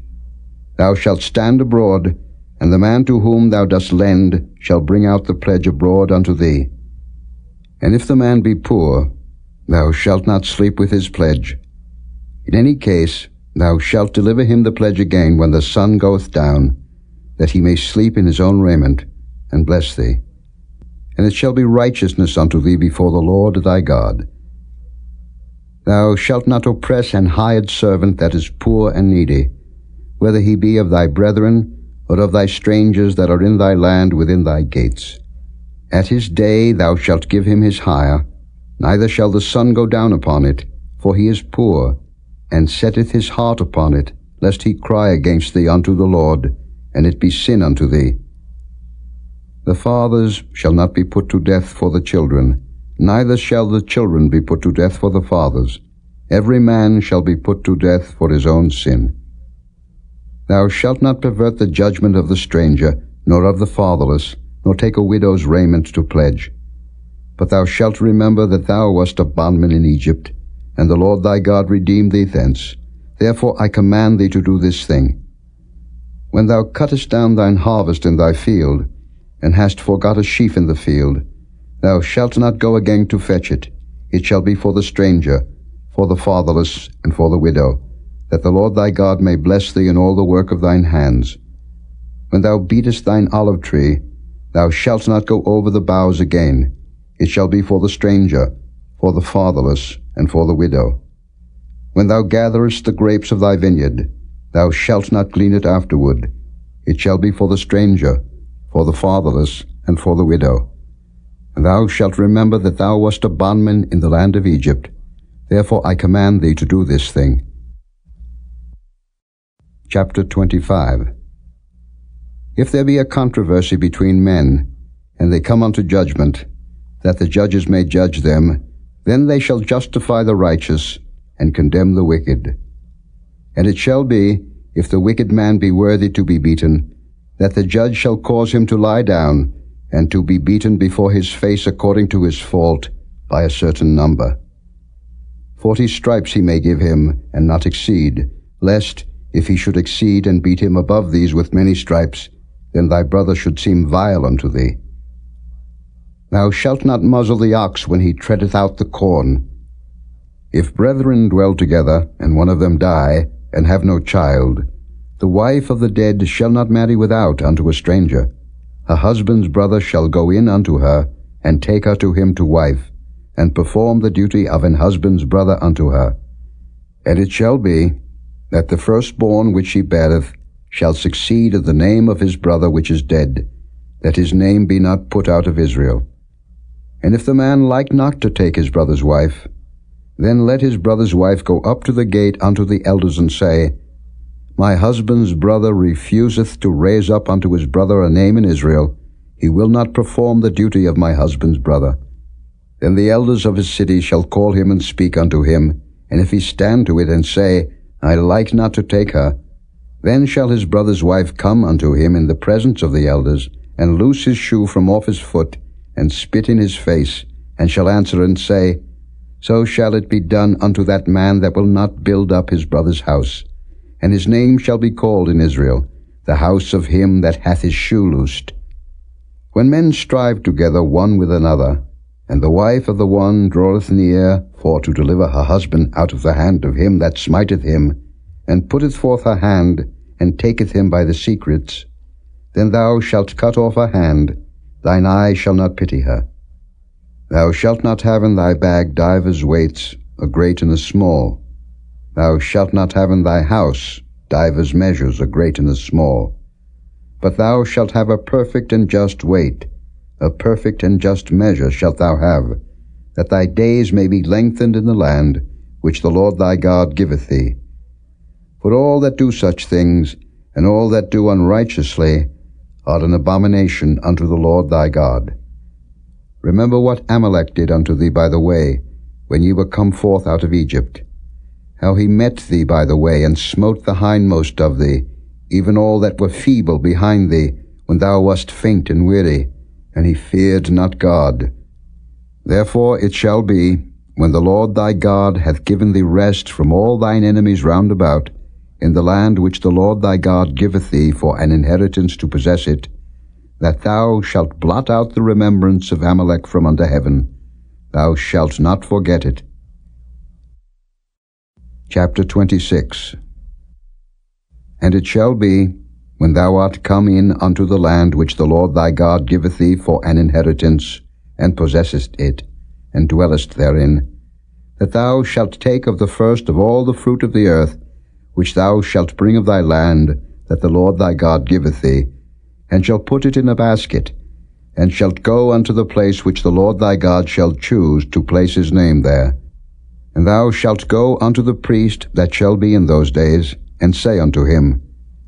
Speaker 2: Thou shalt stand abroad, and the man to whom thou dost lend shall bring out the pledge abroad unto thee. And if the man be poor, thou shalt not sleep with his pledge. In any case, thou shalt deliver him the pledge again when the sun goeth down, that he may sleep in his own raiment, and bless thee. And it shall be righteousness unto thee before the Lord thy God. Thou shalt not oppress an hired servant that is poor and needy, whether he be of thy brethren, or of thy strangers that are in thy land within thy gates. At his day thou shalt give him his hire, neither shall the sun go down upon it, for he is poor, and setteth his heart upon it, lest he cry against thee unto the Lord, and it be sin unto thee. The fathers shall not be put to death for the children, neither shall the children be put to death for the fathers. Every man shall be put to death for his own sin. Thou shalt not pervert the judgment of the stranger, nor of the fatherless, nor take a widow's raiment to pledge. But thou shalt remember that thou wast a bondman in Egypt, and the Lord thy God redeemed thee thence. Therefore I command thee to do this thing. When thou cuttest down thine harvest in thy field, and hast forgot a sheaf in the field, thou shalt not go again to fetch it. It shall be for the stranger, for the fatherless, and for the widow, that the Lord thy God may bless thee in all the work of thine hands. When thou beatest thine olive tree, thou shalt not go over the boughs again. It shall be for the stranger, for the fatherless, and for the widow. When thou gatherest the grapes of thy vineyard, thou shalt not glean it afterward. It shall be for the stranger, for the fatherless, and for the widow. And thou shalt remember that thou wast a bondman in the land of Egypt. Therefore I command thee to do this thing. Chapter 25. If there be a controversy between men, and they come unto judgment, that the judges may judge them, then they shall justify the righteous, and condemn the wicked. And it shall be, if the wicked man be worthy to be beaten, that the judge shall cause him to lie down, and to be beaten before his face according to his fault, by a certain number. 40 stripes he may give him, and not exceed, lest, if he should exceed and beat him above these with many stripes, then thy brother should seem vile unto thee. Thou shalt not muzzle the ox when he treadeth out the corn. If brethren dwell together, and one of them die, and have no child, the wife of the dead shall not marry without unto a stranger. Her husband's brother shall go in unto her, and take her to him to wife, and perform the duty of an husband's brother unto her. And it shall be, that the firstborn which she beareth shall succeed of the name of his brother which is dead, that his name be not put out of Israel. And if the man like not to take his brother's wife, then let his brother's wife go up to the gate unto the elders, and say, My husband's brother refuseth to raise up unto his brother a name in Israel. He will not perform the duty of my husband's brother. Then the elders of his city shall call him and speak unto him, and if he stand to it and say, I like not to take her, then shall his brother's wife come unto him in the presence of the elders, and loose his shoe from off his foot, and spit in his face, and shall answer and say, So shall it be done unto that man that will not build up his brother's house. And his name shall be called in Israel, the house of him that hath his shoe loosed. When men strive together one with another, and the wife of the one draweth near for to deliver her husband out of the hand of him that smiteth him, and putteth forth her hand, and taketh him by the secrets, then thou shalt cut off her hand, thine eye shall not pity her. Thou shalt not have in thy bag divers weights, a great and a small. Thou shalt not have in thy house divers measures, a great and a small. But thou shalt have a perfect and just weight, a perfect and just measure shalt thou have, that thy days may be lengthened in the land which the Lord thy God giveth thee. For all that do such things, and all that do unrighteously, are an abomination unto the Lord thy God. Remember what Amalek did unto thee by the way, when ye were come forth out of Egypt, how he met thee by the way, and smote the hindmost of thee, even all that were feeble behind thee, when thou wast faint and weary, and he feared not God. Therefore it shall be, when the Lord thy God hath given thee rest from all thine enemies round about, in the land which the Lord thy God giveth thee for an inheritance to possess it, that thou shalt blot out the remembrance of Amalek from under heaven. Thou shalt not forget it. Chapter 26. And it shall be, when thou art come in unto the land which the Lord thy God giveth thee for an inheritance, and possessest it, and dwellest therein, that thou shalt take of the first of all the fruit of the earth, which thou shalt bring of thy land, that the Lord thy God giveth thee, and shalt put it in a basket, and shalt go unto the place which the Lord thy God shall choose to place his name there. And thou shalt go unto the priest that shall be in those days, and say unto him,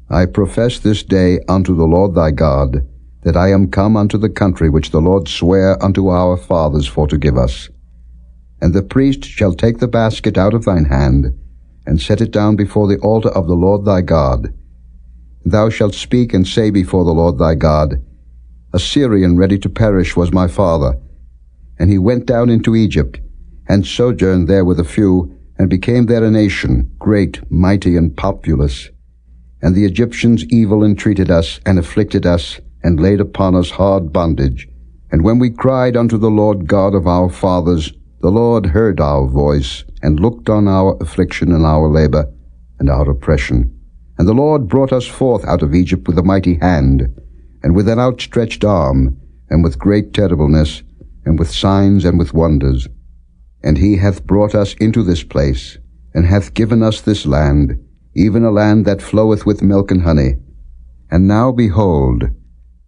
Speaker 2: I profess this day unto the Lord thy God, that I am come unto the country which the Lord sware unto our fathers for to give us. And the priest shall take the basket out of thine hand, and set it down before the altar of the Lord thy God. Thou shalt speak and say before the Lord thy God, A Syrian ready to perish was my father, and he went down into Egypt, and sojourned there with a few, and became there a nation, great, mighty, and populous. And the Egyptians evil entreated us, and afflicted us, and laid upon us hard bondage. And when we cried unto the Lord God of our fathers, the Lord heard our voice, and looked on our affliction and our labor, and our oppression. And the Lord brought us forth out of Egypt with a mighty hand, and with an outstretched arm, and with great terribleness, and with signs and with wonders. And he hath brought us into this place, and hath given us this land, even a land that floweth with milk and honey. And now, behold,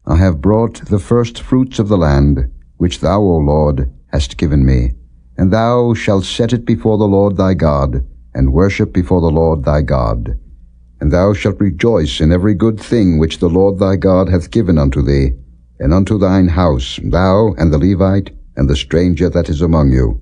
Speaker 2: I have brought the first fruits of the land, which thou, O Lord, hast given me. And thou shalt set it before the Lord thy God, and worship before the Lord thy God. And thou shalt rejoice in every good thing which the Lord thy God hath given unto thee, and unto thine house, thou and the Levite, and the stranger that is among you.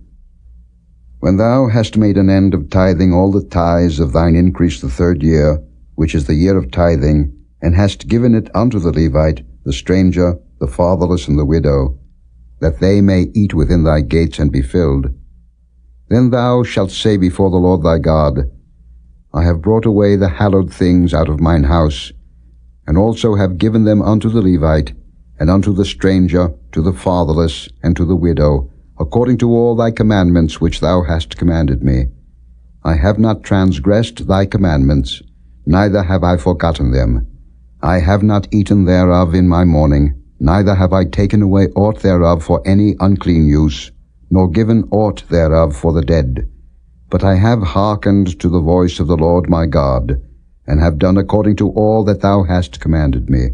Speaker 2: When thou hast made an end of tithing all the tithes of thine increase the 3rd year, which is the year of tithing, and hast given it unto the Levite, the stranger, the fatherless, and the widow, that they may eat within thy gates and be filled, then thou shalt say before the Lord thy God, I have brought away the hallowed things out of mine house, and also have given them unto the Levite, and unto the stranger, to the fatherless, and to the widow, according to all thy commandments which thou hast commanded me. I have not transgressed thy commandments, neither have I forgotten them. I have not eaten thereof in my mourning, neither have I taken away aught thereof for any unclean use, nor given aught thereof for the dead. But I have hearkened to the voice of the Lord my God, and have done according to all that thou hast commanded me.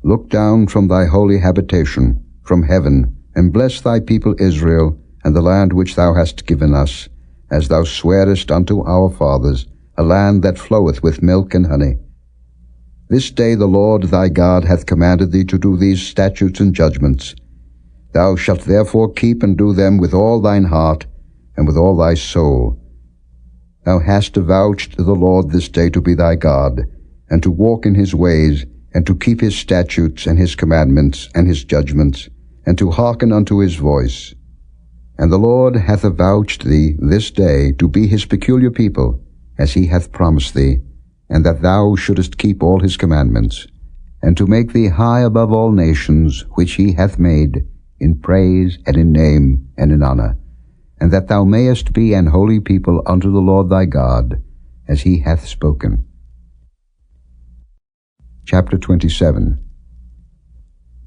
Speaker 2: Look down from thy holy habitation, from heaven, and bless thy people Israel, and the land which thou hast given us, as thou swarest unto our fathers, a land that floweth with milk and honey. This day the Lord thy God hath commanded thee to do these statutes and judgments. Thou shalt therefore keep and do them with all thine heart, and with all thy soul. Thou hast avouched the Lord this day to be thy God, and to walk in his ways, and to keep his statutes and his commandments and his judgments, and to hearken unto his voice. And the Lord hath avouched thee this day to be his peculiar people, as he hath promised thee, and that thou shouldest keep all his commandments, and to make thee high above all nations which he hath made, in praise and in name and in honor, and that thou mayest be an holy people unto the Lord thy God, as he hath spoken. Chapter 27.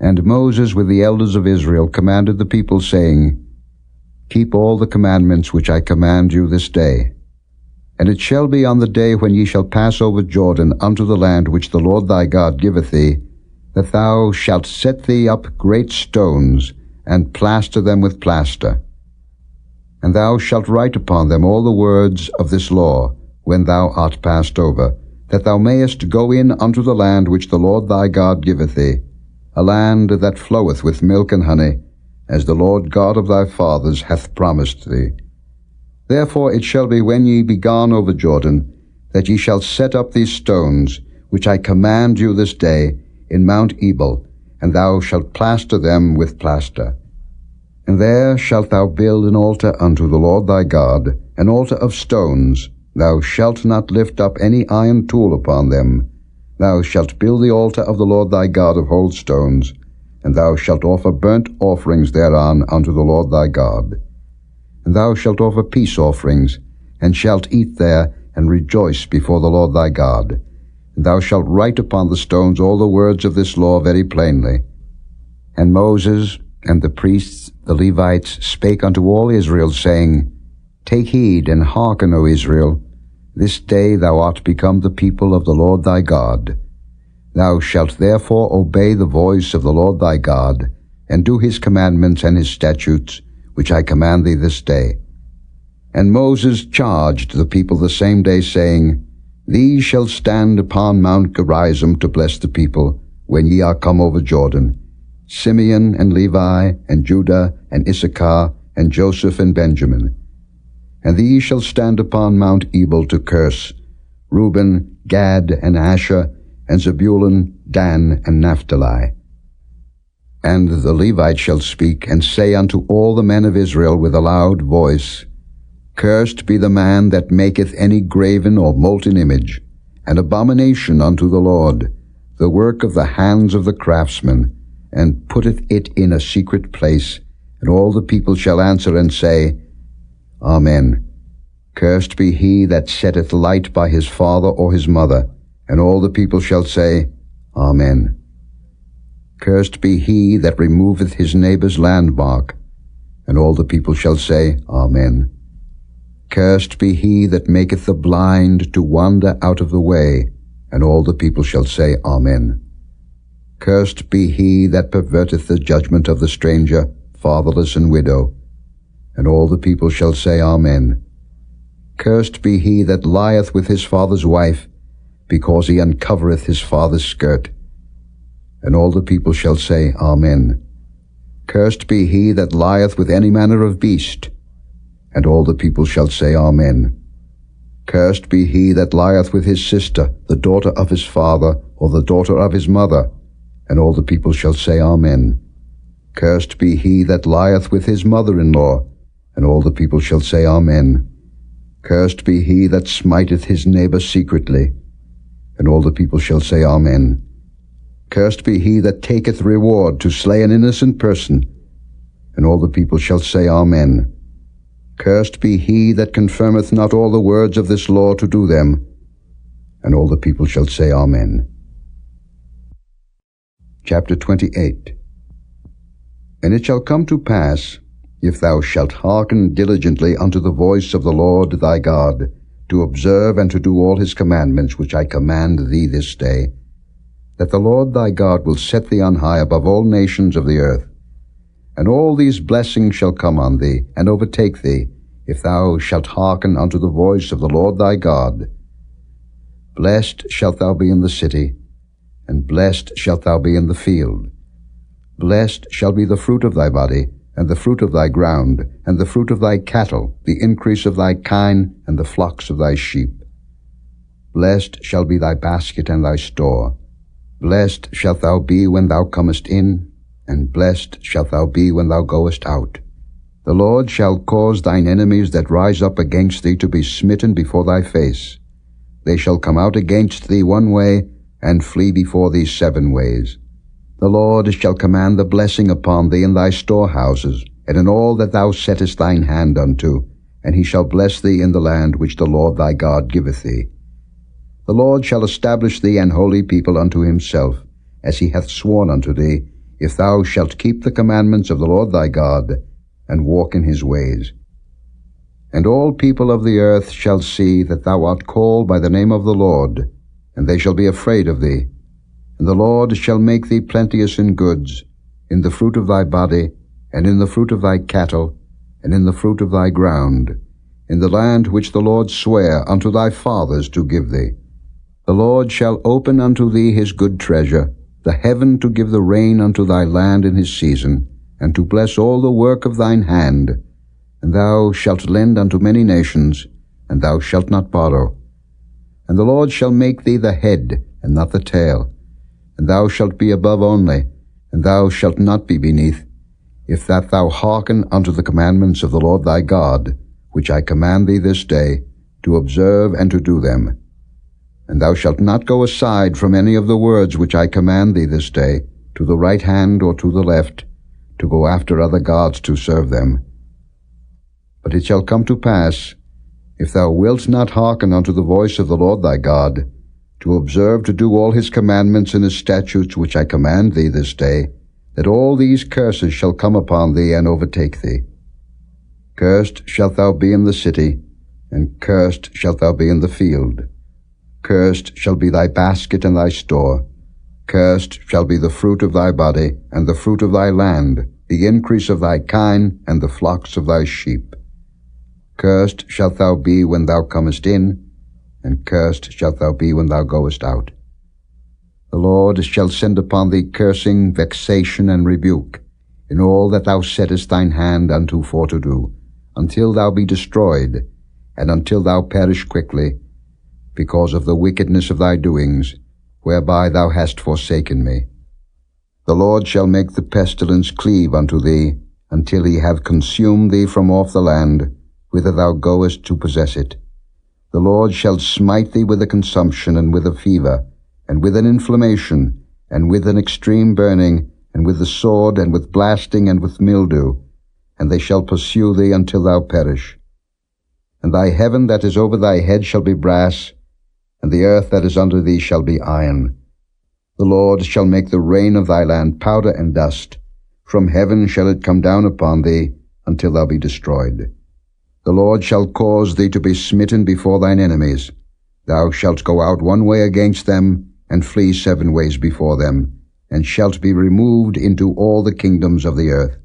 Speaker 2: And Moses with the elders of Israel commanded the people, saying, Keep all the commandments which I command you this day. And it shall be on the day when ye shall pass over Jordan unto the land which the Lord thy God giveth thee, that thou shalt set thee up great stones, and plaster them with plaster. And thou shalt write upon them all the words of this law, when thou art passed over, that thou mayest go in unto the land which the Lord thy God giveth thee, a land that floweth with milk and honey, as the Lord God of thy fathers hath promised thee. Therefore it shall be when ye be gone over Jordan, that ye shall set up these stones, which I command you this day, in Mount Ebal, and thou shalt plaster them with plaster. And there shalt thou build an altar unto the Lord thy God, an altar of stones. Thou shalt not lift up any iron tool upon them. Thou shalt build the altar of the Lord thy God of whole stones, and thou shalt offer burnt offerings thereon unto the Lord thy God. And thou shalt offer peace offerings, and shalt eat there, and rejoice before the Lord thy God. And thou shalt write upon the stones all the words of this law very plainly. And Moses and the priests, the Levites, spake unto all Israel, saying, Take heed, and hearken, O Israel. This day thou art become the people of the Lord thy God. Thou shalt therefore obey the voice of the Lord thy God, and do his commandments and his statutes, which I command thee this day. And Moses charged the people the same day, saying, These shall stand upon Mount Gerizim to bless the people, when ye are come over Jordan, Simeon and Levi, and Judah, and Issachar, and Joseph and Benjamin. And these shall stand upon Mount Ebal to curse, Reuben, Gad, and Asher, and Zebulun, Dan, and Naphtali. And the Levites shall speak, and say unto all the men of Israel with a loud voice, Cursed be the man that maketh any graven or molten image, an abomination unto the Lord, the work of the hands of the craftsman, and putteth it in a secret place. And all the people shall answer and say, Amen. Cursed be he that setteth light by his father or his mother. And all the people shall say, Amen. Cursed be he that removeth his neighbour's landmark. And all the people shall say, Amen. Cursed be he that maketh the blind to wander out of the way. And all the people shall say, Amen. Cursed be he that perverteth the judgment of the stranger, fatherless and widow. And all the people shall say, Amen. Cursed be he that lieth with his father's wife, because he uncovereth his father's skirt. And all the people shall say, Amen. Cursed be he that lieth with any manner of beast. And all the people shall say, Amen. Cursed be he that lieth with his sister, the daughter of his father, or the daughter of his mother. And all the people shall say, Amen. Cursed be he that lieth with his mother-in-law. And all the people shall say, Amen. Cursed be he that smiteth his neighbor secretly. And all the people shall say, Amen. Cursed be he that taketh reward to slay an innocent person. And all the people shall say, Amen. Cursed be he that confirmeth not all the words of this law to do them. And all the people shall say, Amen. Chapter 28. And it shall come to pass, if thou shalt hearken diligently unto the voice of the Lord thy God, to observe and to do all his commandments which I command thee this day, that the Lord thy God will set thee on high above all nations of the earth. And all these blessings shall come on thee, and overtake thee, if thou shalt hearken unto the voice of the Lord thy God. Blessed shalt thou be in the city, and blessed shalt thou be in the field. Blessed shall be the fruit of thy body, and the fruit of thy ground, and the fruit of thy cattle, the increase of thy kine, and the flocks of thy sheep. Blessed shall be thy basket and thy store. Blessed shalt thou be when thou comest in, and blessed shalt thou be when thou goest out. The Lord shall cause thine enemies that rise up against thee to be smitten before thy face. They shall come out against thee one way, and flee before thee 7 ways. The Lord shall command the blessing upon thee in thy storehouses, and in all that thou settest thine hand unto, and he shall bless thee in the land which the Lord thy God giveth thee. The Lord shall establish thee an holy people unto himself, as he hath sworn unto thee, if thou shalt keep the commandments of the Lord thy God, and walk in his ways. And all people of the earth shall see that thou art called by the name of the Lord, and they shall be afraid of thee. And the Lord shall make thee plenteous in goods, in the fruit of thy body, and in the fruit of thy cattle, and in the fruit of thy ground, in the land which the Lord sware unto thy fathers to give thee. The Lord shall open unto thee his good treasure, the heaven to give the rain unto thy land in his season, and to bless all the work of thine hand. And thou shalt lend unto many nations, and thou shalt not borrow. And the Lord shall make thee the head, and not the tail. And thou shalt be above only, and thou shalt not be beneath, if that thou hearken unto the commandments of the Lord thy God, which I command thee this day, to observe and to do them. And thou shalt not go aside from any of the words which I command thee this day, to the right hand or to the left, to go after other gods to serve them. But it shall come to pass, If thou wilt not hearken unto the voice of the Lord thy God, to observe to do all his commandments and his statutes which I command thee this day, that all these curses shall come upon thee and overtake thee. Cursed shalt thou be in the city, and cursed shalt thou be in the field. Cursed shall be thy basket and thy store. Cursed shall be the fruit of thy body, and the fruit of thy land, the increase of thy kine, and the flocks of thy sheep. Cursed shalt thou be when thou comest in, and cursed shalt thou be when thou goest out. The Lord shall send upon thee cursing, vexation, and rebuke, in all that thou settest thine hand unto for to do, until thou be destroyed, and until thou perish quickly, because of the wickedness of thy doings, whereby thou hast forsaken me. The Lord shall make the pestilence cleave unto thee, until he have consumed thee from off the land, whither thou goest to possess it. The Lord shall smite thee with a consumption, and with a fever, and with an inflammation, and with an extreme burning, and with the sword, and with blasting, and with mildew, and they shall pursue thee until thou perish. And thy heaven that is over thy head shall be brass, and the earth that is under thee shall be iron. The Lord shall make the rain of thy land powder and dust. From heaven shall it come down upon thee, until thou be destroyed. The Lord shall cause thee to be smitten before thine enemies. Thou shalt go out one way against them, and flee 7 ways before them, and shalt be removed into all the kingdoms of the earth.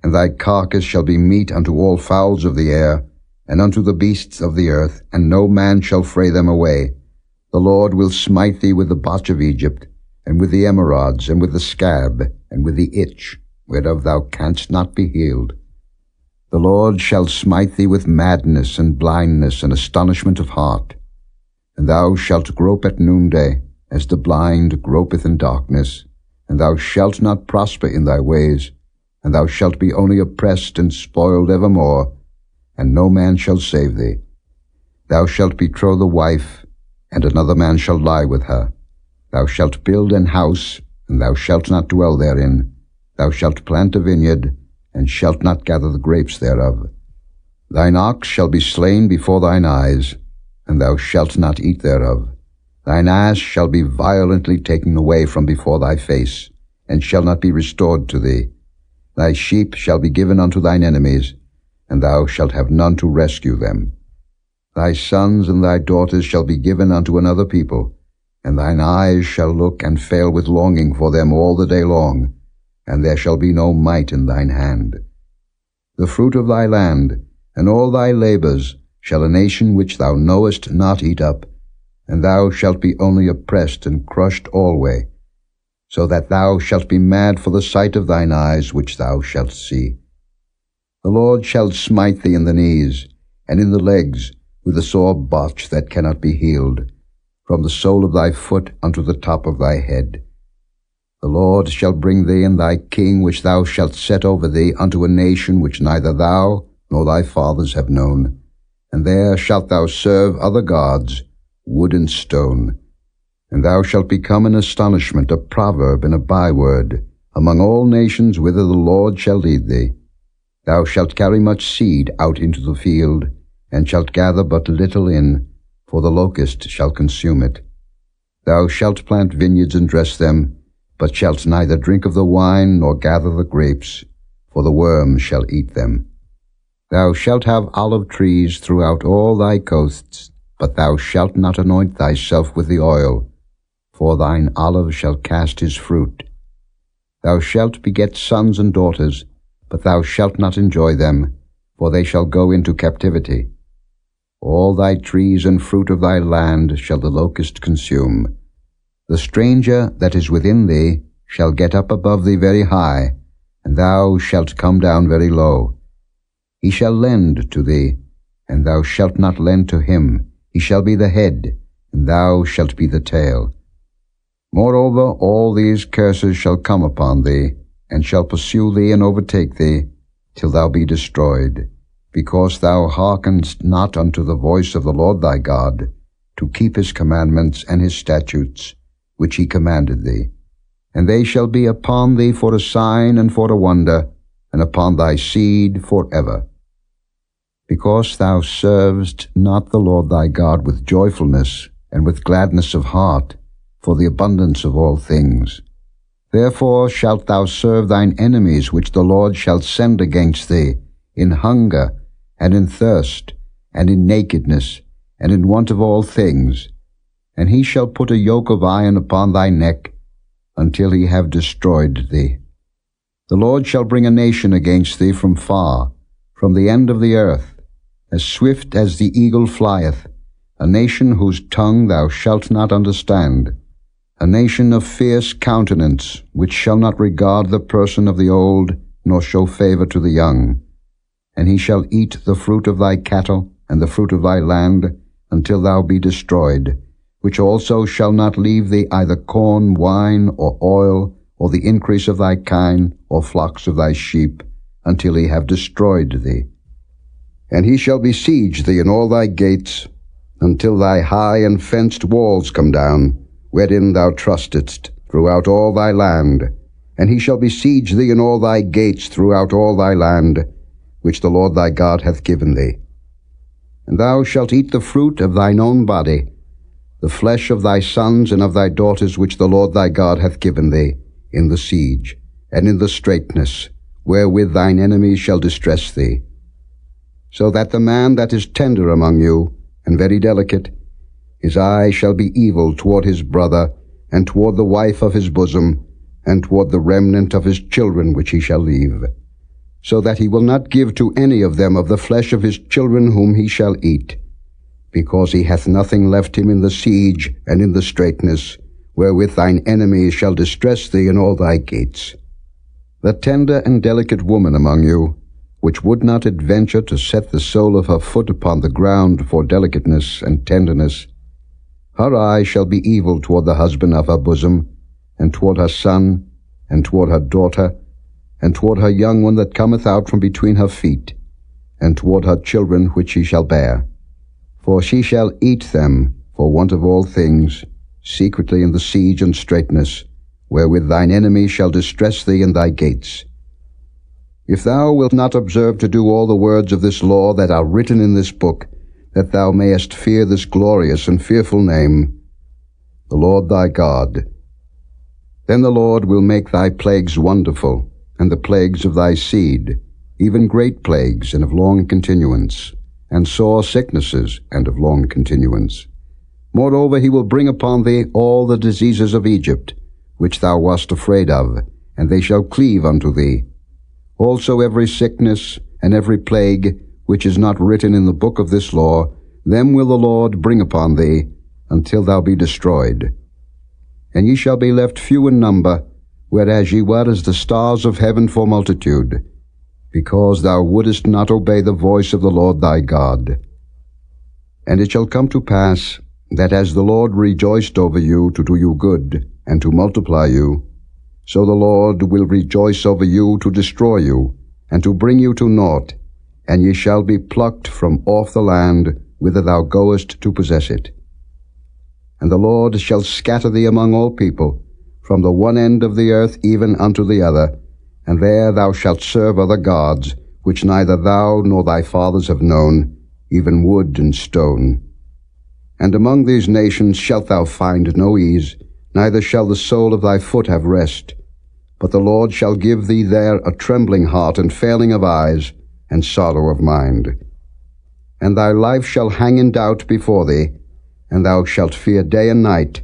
Speaker 2: And thy carcass shall be meat unto all fowls of the air, and unto the beasts of the earth, and no man shall fray them away. The Lord will smite thee with the botch of Egypt, and with the emerods, and with the scab, and with the itch, whereof thou canst not be healed. The Lord shall smite thee with madness, and blindness, and astonishment of heart. And thou shalt grope at noonday, as the blind gropeth in darkness, and thou shalt not prosper in thy ways, and thou shalt be only oppressed and spoiled evermore, and no man shall save thee. Thou shalt betroth a wife, and another man shall lie with her. Thou shalt build an house, and thou shalt not dwell therein. Thou shalt plant a vineyard, and shalt not gather the grapes thereof. Thine ox shall be slain before thine eyes, and thou shalt not eat thereof. Thine ass shall be violently taken away from before thy face, and shall not be restored to thee. Thy sheep shall be given unto thine enemies, and thou shalt have none to rescue them. Thy sons and thy daughters shall be given unto another people, and thine eyes shall look and fail with longing for them all the day long, and there shall be no might in thine hand. The fruit of thy land, and all thy labors, shall a nation which thou knowest not eat up, and thou shalt be only oppressed and crushed alway, so that thou shalt be mad for the sight of thine eyes which thou shalt see. The Lord shall smite thee in the knees, and in the legs, with a sore botch that cannot be healed, from the sole of thy foot unto the top of thy head. The Lord shall bring thee and thy king which thou shalt set over thee unto a nation which neither thou nor thy fathers have known, and there shalt thou serve other gods, wood and stone. And thou shalt become an astonishment, a proverb, and a byword, among all nations whither the Lord shall lead thee. Thou shalt carry much seed out into the field, and shalt gather but little in, for the locust shall consume it. Thou shalt plant vineyards and dress them, but shalt neither drink of the wine nor gather the grapes, for the worm shall eat them. Thou shalt have olive trees throughout all thy coasts, but thou shalt not anoint thyself with the oil, for thine olive shall cast his fruit. Thou shalt beget sons and daughters, but thou shalt not enjoy them, for they shall go into captivity. All thy trees and fruit of thy land shall the locust consume. The stranger that is within thee shall get up above thee very high, and thou shalt come down very low. He shall lend to thee, and thou shalt not lend to him. He shall be the head, and thou shalt be the tail. Moreover, all these curses shall come upon thee, and shall pursue thee and overtake thee, till thou be destroyed, because thou hearkenedst not unto the voice of the Lord thy God, to keep his commandments and his statutes, which he commanded thee. And they shall be upon thee for a sign and for a wonder, and upon thy seed forever. because thou servest not the Lord thy God with joyfulness and with gladness of heart, for the abundance of all things. Therefore shalt thou serve thine enemies which the Lord shall send against thee, in hunger, and in thirst, and in nakedness, and in want of all things. And he shall put a yoke of iron upon thy neck, until he have destroyed thee. The Lord shall bring a nation against thee from far, from the end of the earth, as swift as the eagle flieth, a nation whose tongue thou shalt not understand, a nation of fierce countenance, which shall not regard the person of the old, nor show favor to the young. And he shall eat the fruit of thy cattle, and the fruit of thy land, until thou be destroyed, which also shall not leave thee either corn, wine, or oil, or the increase of thy kine, or flocks of thy sheep, until he have destroyed thee. And he shall besiege thee in all thy gates, until thy high and fenced walls come down, wherein thou trustedst, throughout all thy land. And he shall besiege thee in all thy gates throughout all thy land, which the Lord thy God hath given thee. And thou shalt eat the fruit of thine own body, the flesh of thy sons and of thy daughters which the Lord thy God hath given thee, in the siege, and in the straitness, wherewith thine enemies shall distress thee. So that the man that is tender among you, and very delicate, his eye shall be evil toward his brother, and toward the wife of his bosom, and toward the remnant of his children which he shall leave, so that he will not give to any of them of the flesh of his children whom he shall eat, because he hath nothing left him in the siege and in the straitness, wherewith thine enemies shall distress thee in all thy gates. The tender and delicate woman among you, which would not adventure to set the sole of her foot upon the ground for delicateness and tenderness, her eye shall be evil toward the husband of her bosom, and toward her son, and toward her daughter, and toward her young one that cometh out from between her feet, and toward her children which she shall bear. For she shall eat them, for want of all things, secretly in the siege and straitness, wherewith thine enemy shall distress thee in thy gates. If thou wilt not observe to do all the words of this law that are written in this book, that thou mayest fear this glorious and fearful name, the Lord thy God, then the Lord will make thy plagues wonderful, and the plagues of thy seed, even great plagues and of long continuance, and sore sicknesses and of long continuance. Moreover, he will bring upon thee all the diseases of Egypt, which thou wast afraid of, and they shall cleave unto thee. Also every sickness and every plague, which is not written in the book of this law, them will the Lord bring upon thee, until thou be destroyed. And ye shall be left few in number, whereas ye were as the stars of heaven for multitude, because thou wouldest not obey the voice of the Lord thy God. And it shall come to pass, that as the Lord rejoiced over you to do you good, and to multiply you, so the Lord will rejoice over you to destroy you, and to bring you to naught, and ye shall be plucked from off the land whither thou goest to possess it. And the Lord shall scatter thee among all people, from the one end of the earth even unto the other, and there thou shalt serve other gods, which neither thou nor thy fathers have known, even wood and stone. And among these nations shalt thou find no ease, neither shall the sole of thy foot have rest. But the Lord shall give thee there a trembling heart, and failing of eyes, and sorrow of mind. And thy life shall hang in doubt before thee, and thou shalt fear day and night,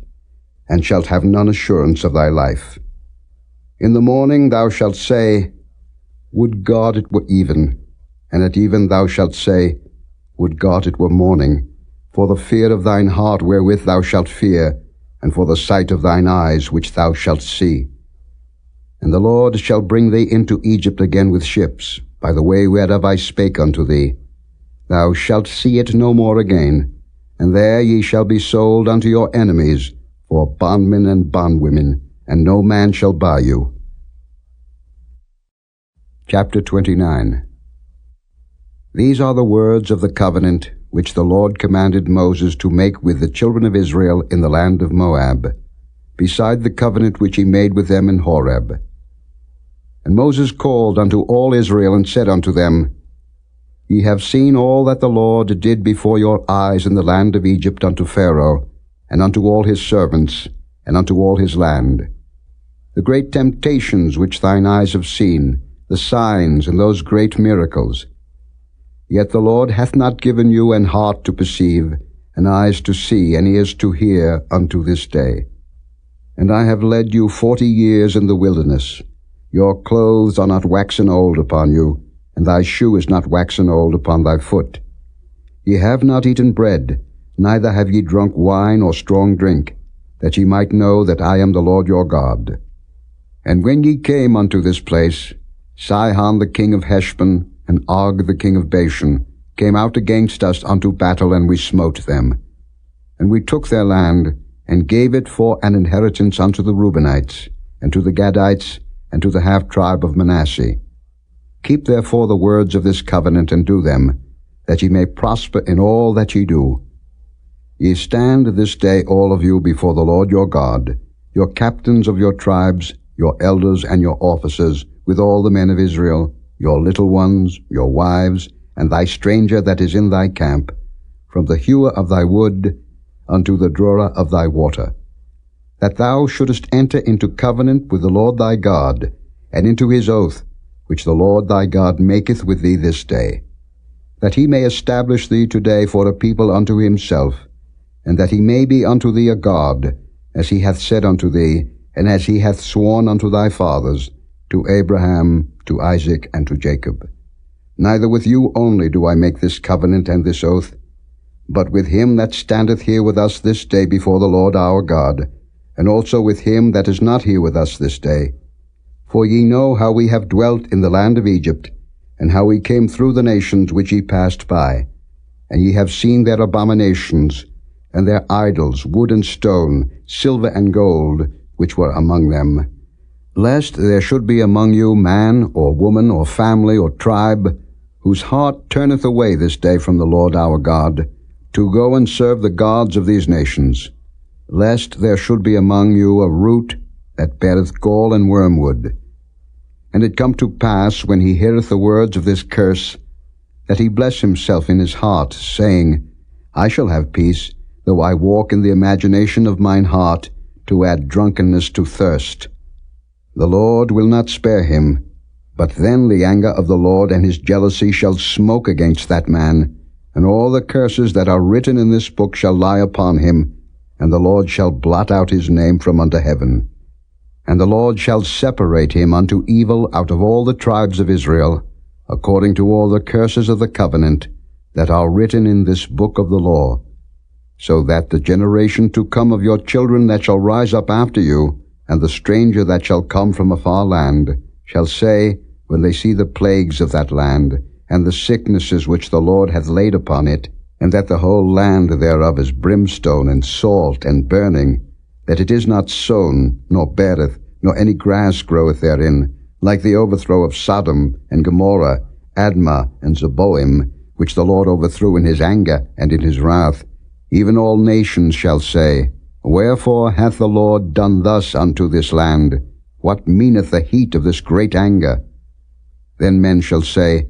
Speaker 2: and shalt have none assurance of thy life. In the morning thou shalt say, Would God it were even, and at even thou shalt say, Would God it were morning, for the fear of thine heart wherewith thou shalt fear, and for the sight of thine eyes which thou shalt see. And the Lord shall bring thee into Egypt again with ships, by the way whereof I spake unto thee. Thou shalt see it no more again, and there ye shall be sold unto your enemies, for bondmen and bondwomen, and no man shall buy you. Chapter 29. These are the words of the covenant which the Lord commanded Moses to make with the children of Israel in the land of Moab, beside the covenant which he made with them in Horeb. And Moses called unto all Israel, and said unto them, Ye have seen all that the Lord did before your eyes in the land of Egypt unto Pharaoh, and unto all his servants, and unto all his land. The great temptations which thine eyes have seen, the signs and those great miracles. Yet the Lord hath not given you an heart to perceive, and eyes to see, and ears to hear unto this day. And I have led you 40 years in the wilderness. Your clothes are not waxen old upon you, and thy shoe is not waxen old upon thy foot. Ye have not eaten bread, neither have ye drunk wine or strong drink, that ye might know that I am the Lord your God. And when ye came unto this place, Sihon the king of Heshbon, and Og the king of Bashan, came out against us unto battle, and we smote them. And we took their land, and gave it for an inheritance unto the Reubenites, and to the Gadites, and to the half-tribe of Manasseh. Keep therefore the words of this covenant, and do them, that ye may prosper in all that ye do. Ye stand this day all of you before the Lord your God, your captains of your tribes, your elders and your officers, with all the men of Israel, your little ones, your wives, and thy stranger that is in thy camp, from the hewer of thy wood unto the drawer of thy water, that thou shouldest enter into covenant with the Lord thy God, and into his oath, which the Lord thy God maketh with thee this day, that he may establish thee today for a people unto himself, and that he may be unto thee a God, as he hath said unto thee, and as he hath sworn unto thy fathers, to Abraham, to Isaac, and to Jacob. Neither with you only do I make this covenant and this oath, but with him that standeth here with us this day before the Lord our God, and also with him that is not here with us this day. For ye know how we have dwelt in the land of Egypt, and how we came through the nations which ye passed by. And ye have seen their abominations, and their idols, wood and stone, silver and gold, which were among them. Lest there should be among you man, or woman, or family, or tribe, whose heart turneth away this day from the Lord our God, to go and serve the gods of these nations. Lest there should be among you a root that beareth gall and wormwood. And it come to pass, when he heareth the words of this curse, that he bless himself in his heart, saying, I shall have peace, though I walk in the imagination of mine heart, to add drunkenness to thirst. The Lord will not spare him, but then the anger of the Lord and his jealousy shall smoke against that man, and all the curses that are written in this book shall lie upon him, and the Lord shall blot out his name from under heaven. And the Lord shall separate him unto evil out of all the tribes of Israel, according to all the curses of the covenant that are written in this book of the law, so that the generation to come of your children that shall rise up after you, and the stranger that shall come from a far land, shall say, when they see the plagues of that land, and the sicknesses which the Lord hath laid upon it, and that the whole land thereof is brimstone and salt and burning, that it is not sown, nor beareth, nor any grass groweth therein, like the overthrow of Sodom and Gomorrah, Admah and Zeboim, which the Lord overthrew in his anger and in his wrath. Even all nations shall say, Wherefore hath the Lord done thus unto this land? What meaneth the heat of this great anger? Then men shall say,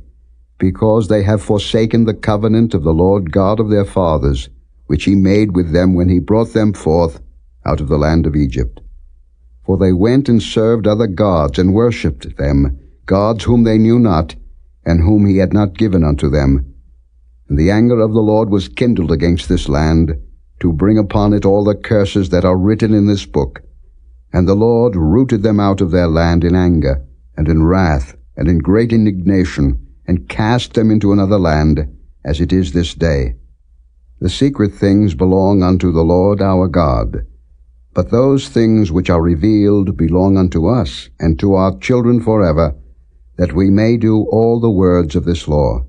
Speaker 2: Because they have forsaken the covenant of the Lord God of their fathers, which he made with them when he brought them forth out of the land of Egypt. For they went and served other gods, and worshipped them, gods whom they knew not, and whom he had not given unto them. And the anger of the Lord was kindled against this land, to bring upon it all the curses that are written in this book. And the Lord rooted them out of their land in anger, and in wrath, and in great indignation, and cast them into another land, as it is this day. The secret things belong unto the Lord our God, but those things which are revealed belong unto us, and to our children forever, that we may do all the words of this law.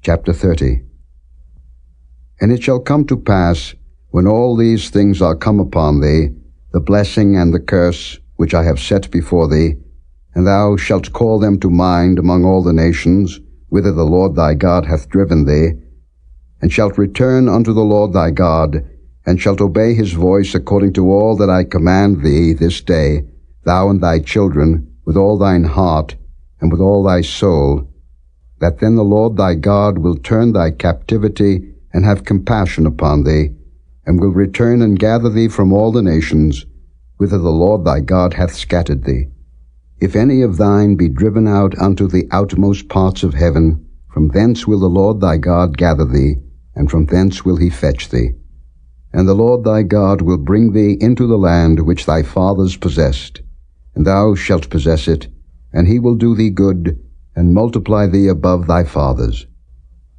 Speaker 2: Chapter 30. And it shall come to pass, when all these things are come upon thee, the blessing and the curse which I have set before thee, and thou shalt call them to mind among all the nations, whither the Lord thy God hath driven thee, and shalt return unto the Lord thy God, and shalt obey his voice according to all that I command thee this day, thou and thy children, with all thine heart, and with all thy soul, that then the Lord thy God will turn thy captivity and have compassion upon thee, and will return and gather thee from all the nations, whither the Lord thy God hath scattered thee. If any of thine be driven out unto the outmost parts of heaven, from thence will the Lord thy God gather thee, and from thence will he fetch thee. And the Lord thy God will bring thee into the land which thy fathers possessed, and thou shalt possess it, and he will do thee good, and multiply thee above thy fathers.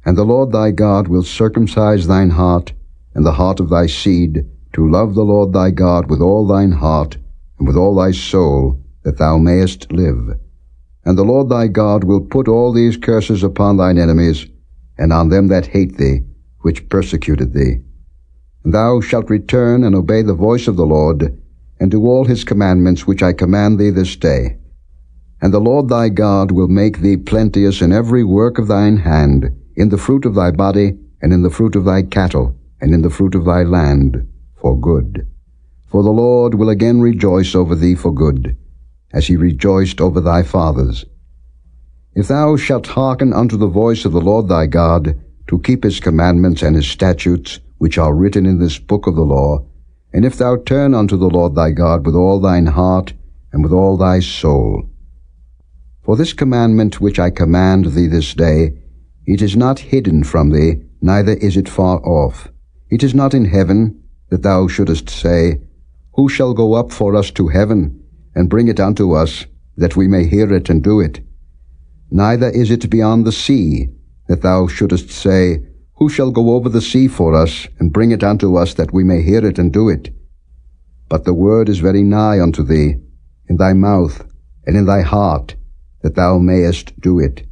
Speaker 2: And the Lord thy God will circumcise thine heart, and the heart of thy seed, to love the Lord thy God with all thine heart, and with all thy soul, that thou mayest live. And the Lord thy God will put all these curses upon thine enemies, and on them that hate thee, which persecuted thee. And thou shalt return and obey the voice of the Lord, and do all his commandments which I command thee this day. And the Lord thy God will make thee plenteous in every work of thine hand, in the fruit of thy body, and in the fruit of thy cattle, and in the fruit of thy land, for good. For the Lord will again rejoice over thee for good, as he rejoiced over thy fathers. If thou shalt hearken unto the voice of the Lord thy God, to keep his commandments and his statutes, which are written in this book of the law, and if thou turn unto the Lord thy God with all thine heart, and with all thy soul. For this commandment which I command thee this day, it is not hidden from thee, neither is it far off. It is not in heaven, that thou shouldest say, Who shall go up for us to heaven, and bring it unto us, that we may hear it and do it? Neither is it beyond the sea, that thou shouldest say, Who shall go over the sea for us, and bring it unto us, that we may hear it and do it? But the word is very nigh unto thee, in thy mouth, and in thy heart, that thou mayest do it.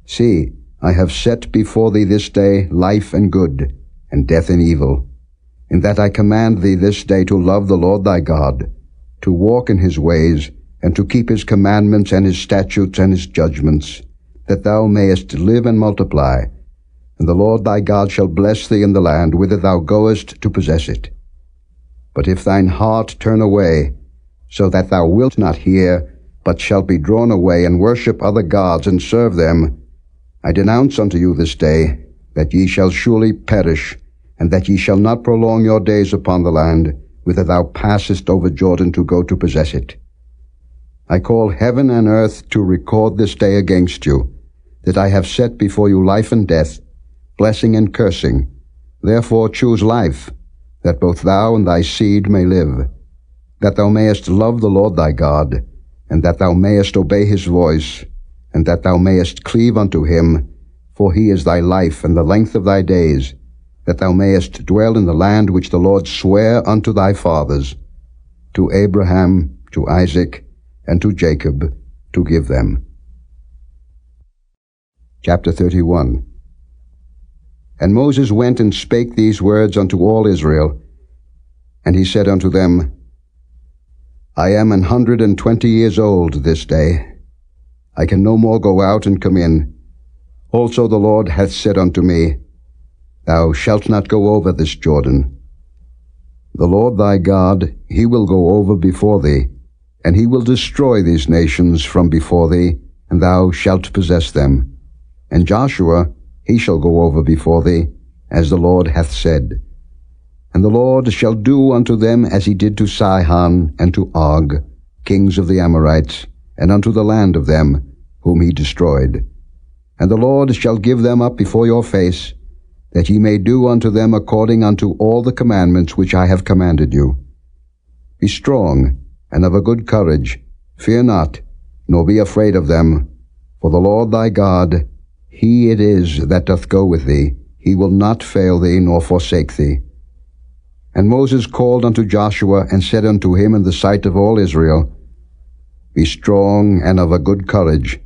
Speaker 2: See, I have set before thee this day life and good, and death and evil, in that I command thee this day to love the Lord thy God, to walk in his ways, and to keep his commandments and his statutes and his judgments, that thou mayest live and multiply. And the Lord thy God shall bless thee in the land whither thou goest to possess it. But if thine heart turn away, so that thou wilt not hear, but shalt be drawn away, and worship other gods, and serve them, I denounce unto you this day, that ye shall surely perish, and that ye shall not prolong your days upon the land, whither thou passest over Jordan to go to possess it. I call heaven and earth to record this day against you, that I have set before you life and death, blessing and cursing. Therefore choose life, that both thou and thy seed may live, that thou mayest love the Lord thy God, and that thou mayest obey his voice, and that thou mayest cleave unto him, for he is thy life and the length of thy days, that thou mayest dwell in the land which the Lord sware unto thy fathers, to Abraham, to Isaac, and to Jacob, to give them. Chapter 31. And Moses went and spake these words unto all Israel, and he said unto them, I am 120 years old this day. I can no more go out and come in. Also the Lord hath said unto me, Thou shalt not go over this Jordan. The Lord thy God, he will go over before thee, and he will destroy these nations from before thee, and thou shalt possess them. And Joshua, he shall go over before thee, as the Lord hath said. And the Lord shall do unto them as he did to Sihon and to Og, kings of the Amorites, and unto the land of them, whom he destroyed. And the Lord shall give them up before your face, that ye may do unto them according unto all the commandments which I have commanded you. Be strong, and of a good courage. Fear not, nor be afraid of them. For the Lord thy God, he it is that doth go with thee. He will not fail thee, nor forsake thee. And Moses called unto Joshua, and said unto him in the sight of all Israel, Be strong and of a good courage,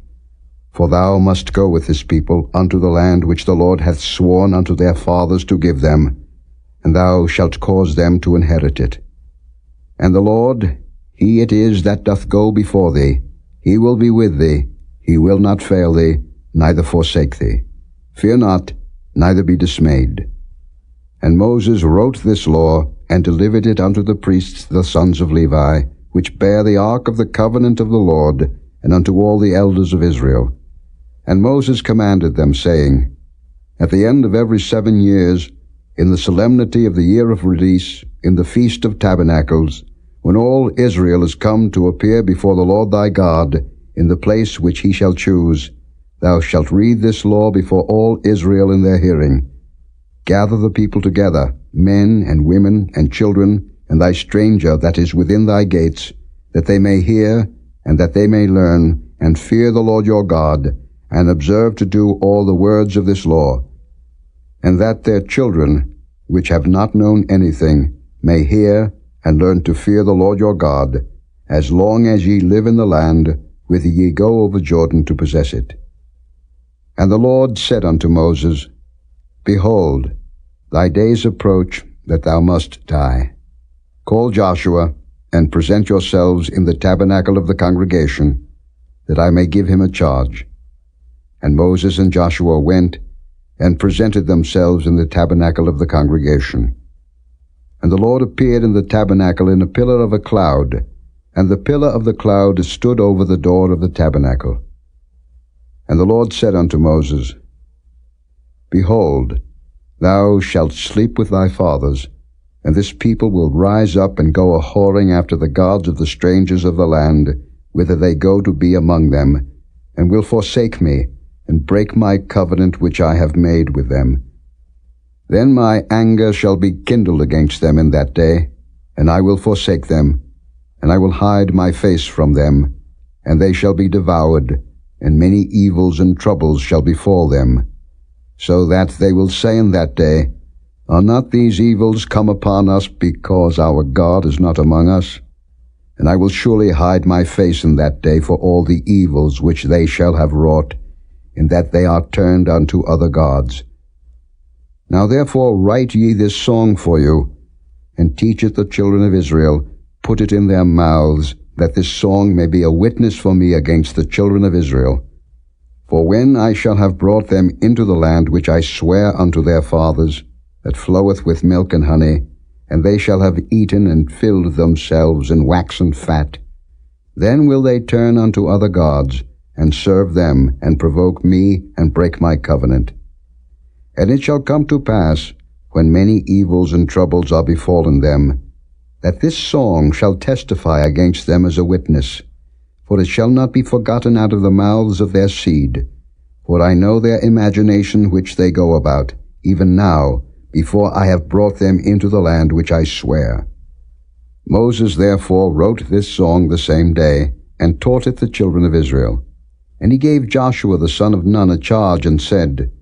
Speaker 2: for thou must go with this people unto the land which the Lord hath sworn unto their fathers to give them, and thou shalt cause them to inherit it. And the Lord, he it is that doth go before thee. He will be with thee. He will not fail thee, neither forsake thee. Fear not, neither be dismayed. And Moses wrote this law, and delivered it unto the priests the sons of Levi, which bear the ark of the covenant of the Lord, and unto all the elders of Israel. And Moses commanded them, saying, At the end of every 7 years, in the solemnity of the year of release, in the Feast of Tabernacles, when all Israel is come to appear before the Lord thy God, in the place which he shall choose, thou shalt read this law before all Israel in their hearing. Gather the people together, men and women and children, and thy stranger that is within thy gates, that they may hear, and that they may learn, and fear the Lord your God, and observe to do all the words of this law, and that their children, which have not known anything, may hear and learn to fear the Lord your God, as long as ye live in the land, whither ye go over Jordan to possess it. And the Lord said unto Moses, Behold, thy days approach that thou must die. Call Joshua, and present yourselves in the tabernacle of the congregation, that I may give him a charge. And Moses and Joshua went, and presented themselves in the tabernacle of the congregation. And the Lord appeared in the tabernacle in a pillar of a cloud, and the pillar of the cloud stood over the door of the tabernacle. And the Lord said unto Moses, Behold, thou shalt sleep with thy fathers, and this people will rise up and go a-whoring after the gods of the strangers of the land, whither they go to be among them, and will forsake me, and break my covenant which I have made with them. Then my anger shall be kindled against them in that day, and I will forsake them, and I will hide my face from them, and they shall be devoured, and many evils and troubles shall befall them, so that they will say in that day, Are not these evils come upon us because our God is not among us? And I will surely hide my face in that day for all the evils which they shall have wrought, in that they are turned unto other gods. Now therefore write ye this song for you, and teach it the children of Israel, put it in their mouths, that this song may be a witness for me against the children of Israel. For when I shall have brought them into the land which I swear unto their fathers, that floweth with milk and honey, and they shall have eaten and filled themselves and waxen fat, then will they turn unto other gods, and serve them, and provoke me, and break my covenant. And it shall come to pass, when many evils and troubles are befallen them, that this song shall testify against them as a witness, for it shall not be forgotten out of the mouths of their seed. For I know their imagination which they go about, even now, before I have brought them into the land which I swear. Moses therefore wrote this song the same day, and taught it the children of Israel. And he gave Joshua the son of Nun a charge, and said,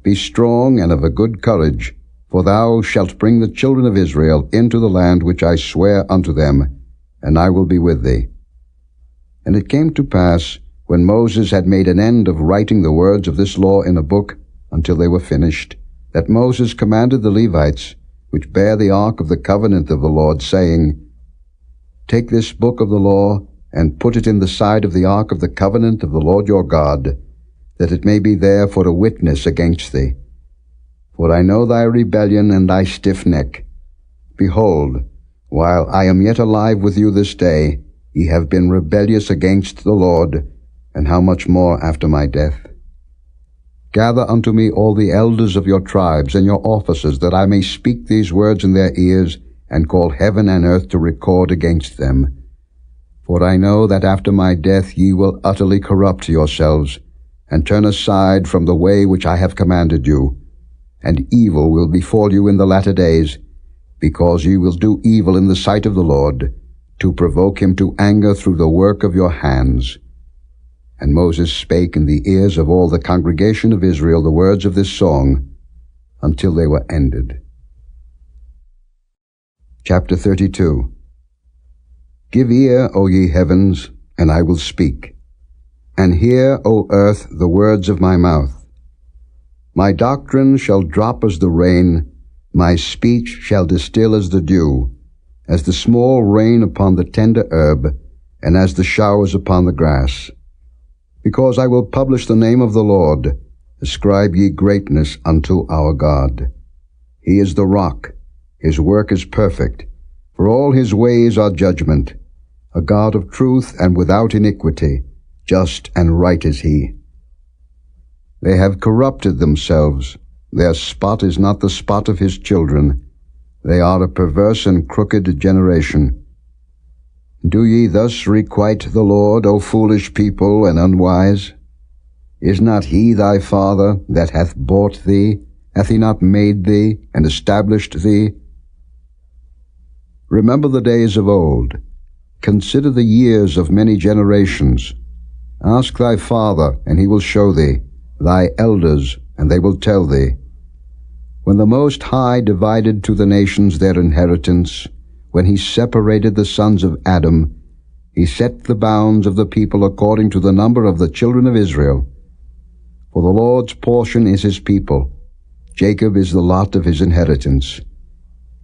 Speaker 2: Be strong and of a good courage, for thou shalt bring the children of Israel into the land which I swear unto them, and I will be with thee. And it came to pass, when Moses had made an end of writing the words of this law in a book, until they were finished, that Moses commanded the Levites, which bear the ark of the covenant of the Lord, saying, Take this book of the law, and put it in the side of the ark of the covenant of the Lord your God, that it may be there for a witness against thee. For I know thy rebellion and thy stiff neck. Behold, while I am yet alive with you this day, ye have been rebellious against the Lord, and how much more after my death? Gather unto me all the elders of your tribes and your officers, that I may speak these words in their ears, and call heaven and earth to record against them. For I know that after my death ye will utterly corrupt yourselves, and turn aside from the way which I have commanded you, and evil will befall you in the latter days, because ye will do evil in the sight of the Lord, to provoke him to anger through the work of your hands. And Moses spake in the ears of all the congregation of Israel the words of this song, until they were ended. Chapter 32. Give ear, O ye heavens, and I will speak, and hear, O earth, the words of my mouth. My doctrine shall drop as the rain, my speech shall distill as the dew, as the small rain upon the tender herb, and as the showers upon the grass. Because I will publish the name of the Lord, ascribe ye greatness unto our God. He is the rock, his work is perfect, for all his ways are judgment, a God of truth and without iniquity, just and right is he. They have corrupted themselves. Their spot is not the spot of his children. They are a perverse and crooked generation. Do ye thus requite the Lord, O foolish people and unwise? Is not he thy father that hath bought thee? Hath he not made thee and established thee? Remember the days of old. Consider the years of many generations. Ask thy father, and he will show thee, thy elders, and they will tell thee. When the Most High divided to the nations their inheritance, when he separated the sons of Adam, he set the bounds of the people according to the number of the children of Israel. For the Lord's portion is his people. Jacob is the lot of his inheritance.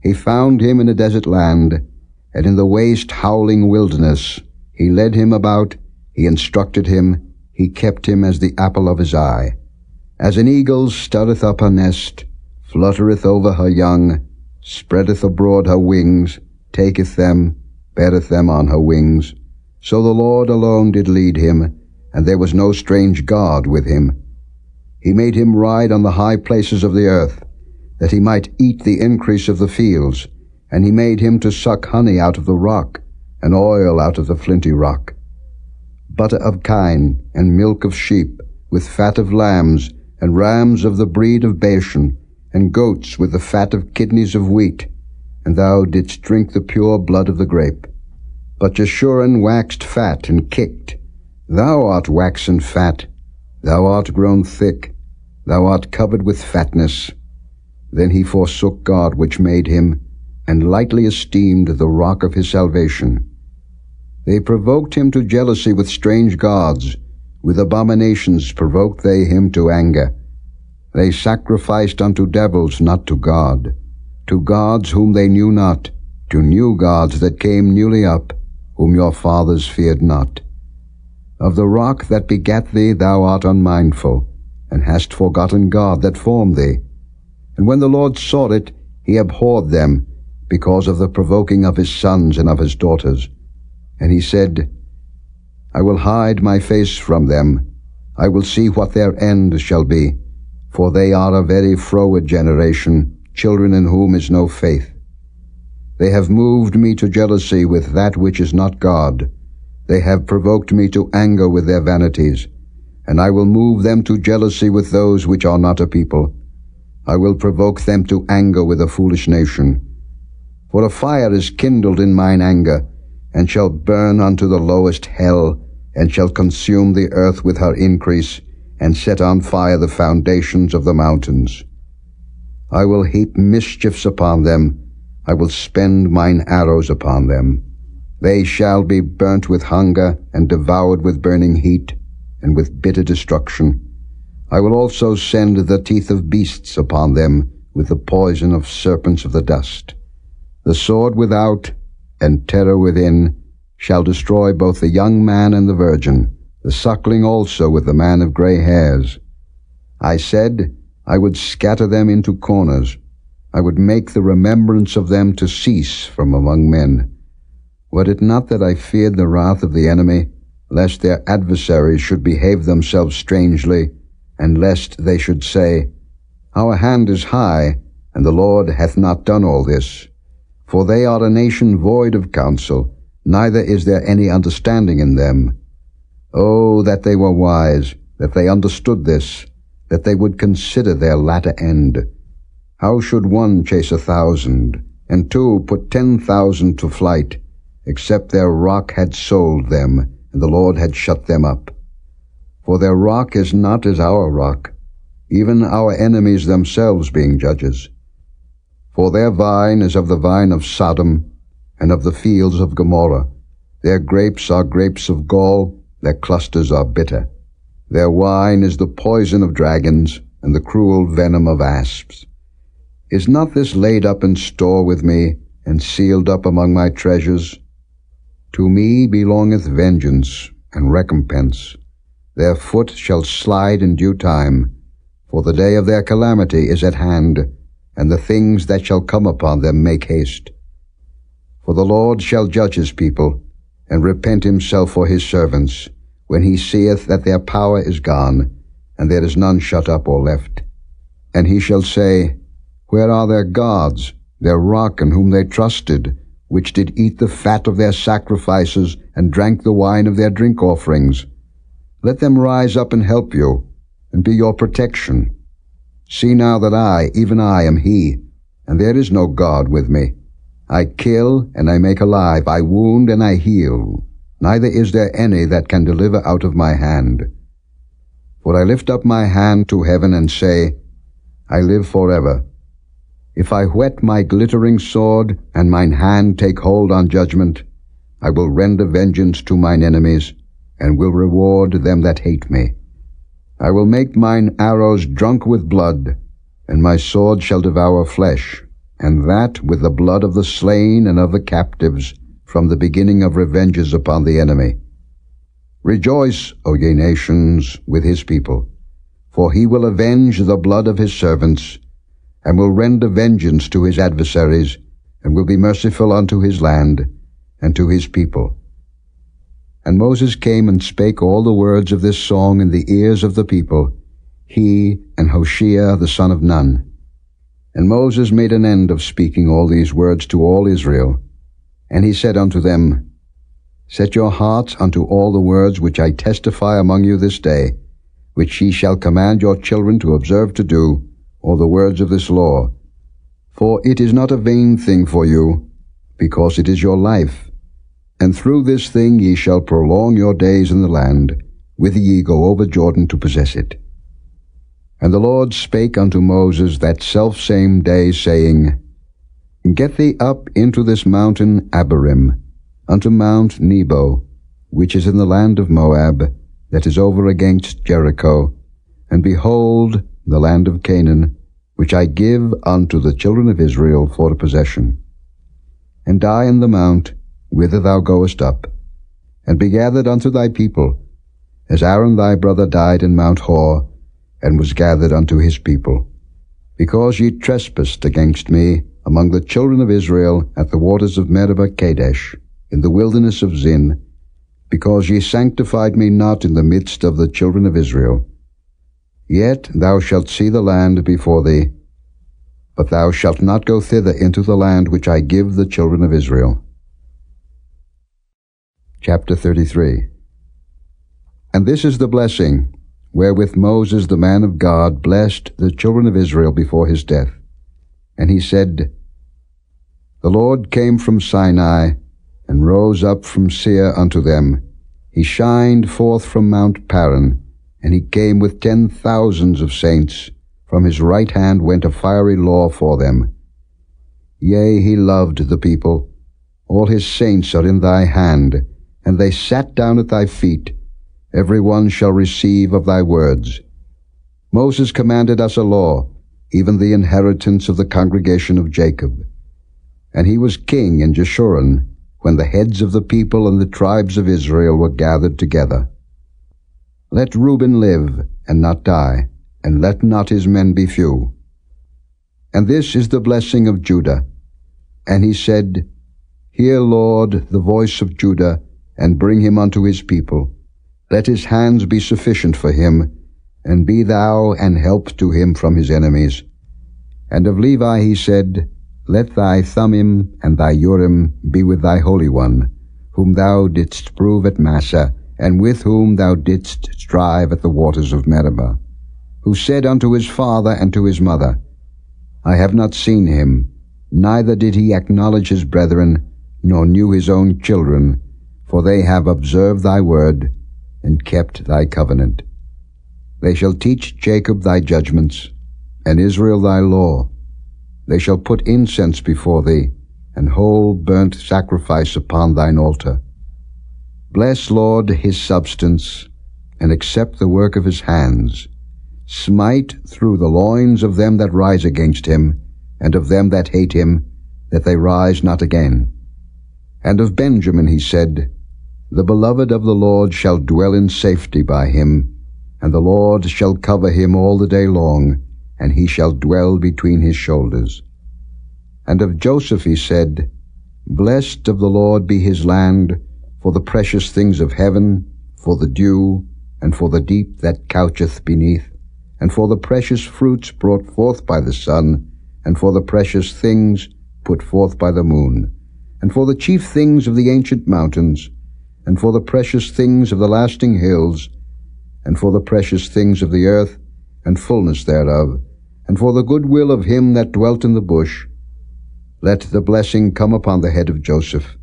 Speaker 2: He found him in a desert land, and in the waste howling wilderness. He led him about, he instructed him, he kept him as the apple of his eye. As an eagle stirreth up her nest, fluttereth over her young, spreadeth abroad her wings, taketh them, beareth them on her wings. So the Lord alone did lead him, and there was no strange God with him. He made him ride on the high places of the earth, that he might eat the increase of the fields, and he made him to suck honey out of the rock, and oil out of the flinty rock. Butter of kine, and milk of sheep, with fat of lambs, and rams of the breed of Bashan, and goats with the fat of kidneys of wheat, and thou didst drink the pure blood of the grape. But Jeshurun waxed fat and kicked. Thou art waxen fat, thou art grown thick, thou art covered with fatness. Then he forsook God which made him, and lightly esteemed the rock of his salvation. They provoked him to jealousy with strange gods, with abominations provoked they him to anger. They sacrificed unto devils, not to God, to gods whom they knew not, to new gods that came newly up, whom your fathers feared not. Of the rock that begat thee thou art unmindful, and hast forgotten God that formed thee. And when the Lord saw it, he abhorred them, because of the provoking of his sons and of his daughters. And he said, I will hide my face from them. I will see what their end shall be. For they are a very froward generation, children in whom is no faith. They have moved me to jealousy with that which is not God. They have provoked me to anger with their vanities. And I will move them to jealousy with those which are not a people. I will provoke them to anger with a foolish nation. For a fire is kindled in mine anger, and shall burn unto the lowest hell, and shall consume the earth with her increase, and set on fire the foundations of the mountains. I will heap mischiefs upon them, I will spend mine arrows upon them. They shall be burnt with hunger, and devoured with burning heat, and with bitter destruction. I will also send the teeth of beasts upon them, with the poison of serpents of the dust. The sword without, and terror within, shall destroy both the young man and the virgin, the suckling also with the man of grey hairs. I said, I would scatter them into corners. I would make the remembrance of them to cease from among men. Were it not that I feared the wrath of the enemy, lest their adversaries should behave themselves strangely, and lest they should say, Our hand is high, and the Lord hath not done all this. For they are a nation void of counsel, neither is there any understanding in them. Oh, that they were wise, that they understood this, that they would consider their latter end. How should one chase 1,000, and two put 10,000 to flight, except their rock had sold them, and the Lord had shut them up? For their rock is not as our rock, even our enemies themselves being judges. For their vine is of the vine of Sodom, and of the fields of Gomorrah. Their grapes are grapes of gall, their clusters are bitter. Their wine is the poison of dragons, and the cruel venom of asps. Is not this laid up in store with me, and sealed up among my treasures? To me belongeth vengeance and recompense. Their foot shall slide in due time, for the day of their calamity is at hand, and the things that shall come upon them make haste. For the Lord shall judge his people, and repent himself for his servants, when he seeth that their power is gone, and there is none shut up or left. And he shall say, Where are their gods, their rock in whom they trusted, which did eat the fat of their sacrifices, and drank the wine of their drink offerings? Let them rise up and help you, and be your protection. See now that I, even I, am he, and there is no God with me. I kill, and I make alive, I wound, and I heal. Neither is there any that can deliver out of my hand. For I lift up my hand to heaven and say, I live forever. If I whet my glittering sword, and mine hand take hold on judgment, I will render vengeance to mine enemies, and will reward them that hate me. I will make mine arrows drunk with blood, and my sword shall devour flesh, and that with the blood of the slain and of the captives, from the beginning of revenges upon the enemy. Rejoice, O ye nations, with his people, for he will avenge the blood of his servants, and will render vengeance to his adversaries, and will be merciful unto his land, and to his people. And Moses came and spake all the words of this song in the ears of the people, he and Hoshea the son of Nun. And Moses made an end of speaking all these words to all Israel. And he said unto them, Set your hearts unto all the words which I testify among you this day, which ye shall command your children to observe to do, all the words of this law. For it is not a vain thing for you, because it is your life. And through this thing ye shall prolong your days in the land, whither ye go over Jordan to possess it. And the Lord spake unto Moses that selfsame day, saying, Get thee up into this mountain Abarim, unto Mount Nebo, which is in the land of Moab, that is over against Jericho, and behold the land of Canaan, which I give unto the children of Israel for a possession. And die in the mount, whither thou goest up, and be gathered unto thy people, as Aaron thy brother died in Mount Hor, and was gathered unto his people, because ye trespassed against me among the children of Israel at the waters of Meribah Kadesh, in the wilderness of Zin, because ye sanctified me not in the midst of the children of Israel. Yet thou shalt see the land before thee, but thou shalt not go thither into the land which I give the children of Israel. Chapter 33. And this is the blessing wherewith Moses the man of God blessed the children of Israel before his death. And he said, The Lord came from Sinai, and rose up from Seir unto them. He shined forth from Mount Paran, and he came with 10,000s of saints. From his right hand went a fiery law for them. Yea, he loved the people. All his saints are in thy hand, and they sat down at thy feet. Every one shall receive of thy words. Moses commanded us a law, even the inheritance of the congregation of Jacob. And he was king in Jeshurun, when the heads of the people and the tribes of Israel were gathered together. Let Reuben live, and not die, and let not his men be few. And this is the blessing of Judah. And he said, Hear, Lord, the voice of Judah, and bring him unto his people. Let his hands be sufficient for him, and be thou an help to him from his enemies. And of Levi he said, Let thy Thummim and thy Urim be with thy Holy One, whom thou didst prove at Massah, and with whom thou didst strive at the waters of Meribah, who said unto his father and to his mother, I have not seen him, neither did he acknowledge his brethren, nor knew his own children, for they have observed thy word, and kept thy covenant. They shall teach Jacob thy judgments, and Israel thy law. They shall put incense before thee, and whole burnt sacrifice upon thine altar. Bless, Lord, his substance, and accept the work of his hands. Smite through the loins of them that rise against him, and of them that hate him, that they rise not again. And of Benjamin he said, The beloved of the Lord shall dwell in safety by him, and the Lord shall cover him all the day long, and he shall dwell between his shoulders. And of Joseph he said, Blessed of the Lord be his land, for the precious things of heaven, for the dew, and for the deep that coucheth beneath. and for the precious fruits brought forth by the sun, and for the precious things put forth by the moon, and for the chief things of the ancient mountains, and for the precious things of the lasting hills, and for the precious things of the earth, and fullness thereof, and for the good will of him that dwelt in the bush. Let the blessing come upon the head of Joseph,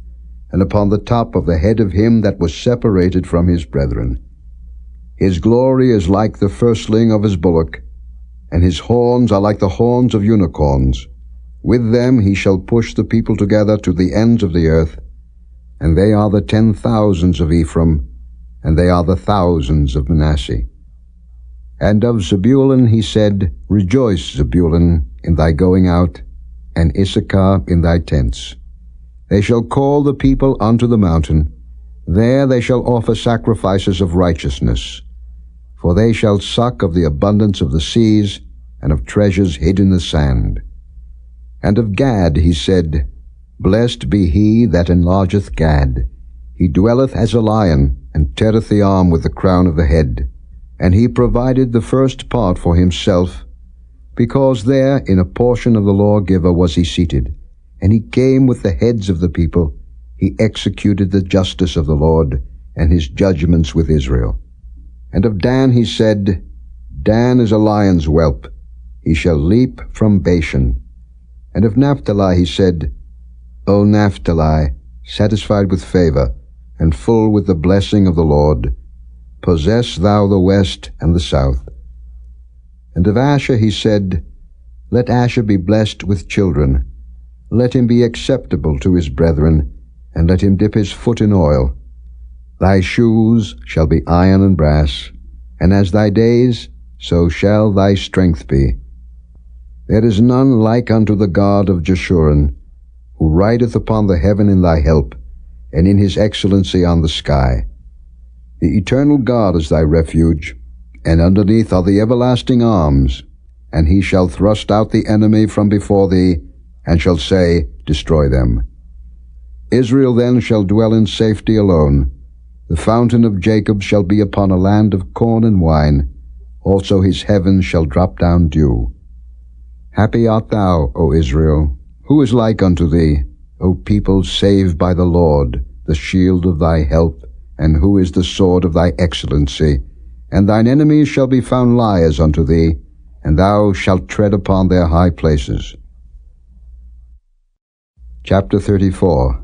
Speaker 2: and upon the top of the head of him that was separated from his brethren. His glory is like the firstling of his bullock, and his horns are like the horns of unicorns. With them he shall push the people together to the ends of the earth, and they are the 10,000s of Ephraim, and they are the thousands of Manasseh. And of Zebulun he said, Rejoice, Zebulun, in thy going out, and Issachar in thy tents. They shall call the people unto the mountain. There they shall offer sacrifices of righteousness. For they shall suck of the abundance of the seas, and of treasures hid in the sand. And of Gad he said, Blessed be he that enlargeth Gad. He dwelleth as a lion, and teareth the arm with the crown of the head. And he provided the first part for himself, because there in a portion of the lawgiver was he seated. And he came with the heads of the people. He executed the justice of the Lord, and his judgments with Israel. And of Dan he said, Dan is a lion's whelp. He shall leap from Bashan. And of Naphtali he said, O Naphtali, satisfied with favor, and full with the blessing of the Lord, possess thou the west and the south. And of Asher he said, Let Asher be blessed with children. Let him be acceptable to his brethren, and let him dip his foot in oil. Thy shoes shall be iron and brass, and as thy days, so shall thy strength be. There is none like unto the God of Jeshurun, who rideth upon the heaven in thy help, and in his excellency on the sky. The eternal God is thy refuge, and underneath are the everlasting arms, and he shall thrust out the enemy from before thee, and shall say, Destroy them. Israel then shall dwell in safety alone. The fountain of Jacob shall be upon a land of corn and wine. Also his heavens shall drop down dew. Happy art thou, O Israel. Who is like unto thee, O people saved by the Lord, the shield of thy help, and who is the sword of thy excellency? And thine enemies shall be found liars unto thee, and thou shalt tread upon their high places. Chapter 34.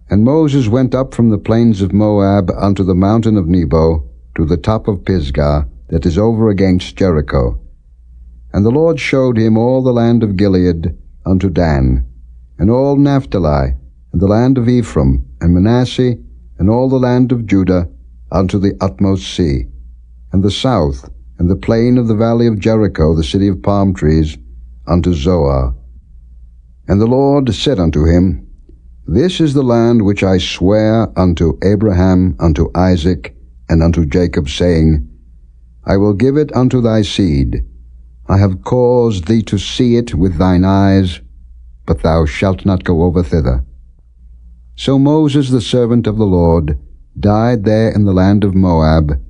Speaker 2: And Moses went up from the plains of Moab unto the mountain of Nebo, to the top of Pisgah, that is over against Jericho. And the Lord showed him all the land of Gilead unto Dan, and all Naphtali, and the land of Ephraim, and Manasseh, and all the land of Judah, unto the utmost sea, and the south, and the plain of the valley of Jericho, the city of palm trees, unto Zoar. And the Lord said unto him, This is the land which I swear unto Abraham, unto Isaac, and unto Jacob, saying, I will give it unto thy seed. I have caused thee to see it with thine eyes, but thou shalt not go over thither. So Moses, the servant of the Lord, died there in the land of Moab,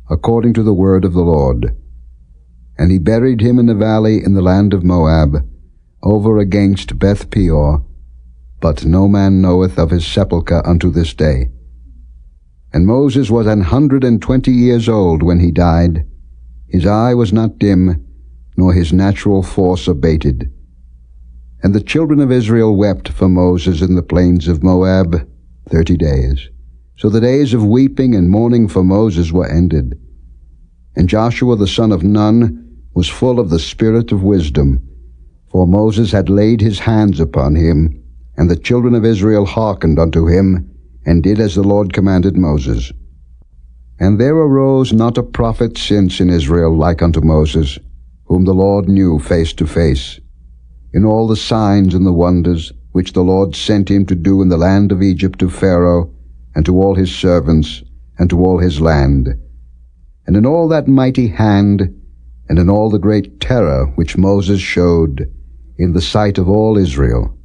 Speaker 2: according to the word of the Lord. And he buried him in the valley in the land of Moab, over against Beth Peor, but no man knoweth of his sepulchre unto this day. And Moses was 120 years old when he died. His eye was not dim, nor his natural force abated. And the children of Israel wept for Moses in the plains of Moab 30 days. So the days of weeping and mourning for Moses were ended. And Joshua the son of Nun was full of the spirit of wisdom, for Moses had laid his hands upon him, and the children of Israel hearkened unto him, and did as the Lord commanded Moses. And there arose not a prophet since in Israel like unto Moses, whom the Lord knew face to face, in all the signs and the wonders which the Lord sent him to do in the land of Egypt to Pharaoh, and to all his servants, and to all his land, and in all that mighty hand, and in all the great terror which Moses showed in the sight of all Israel.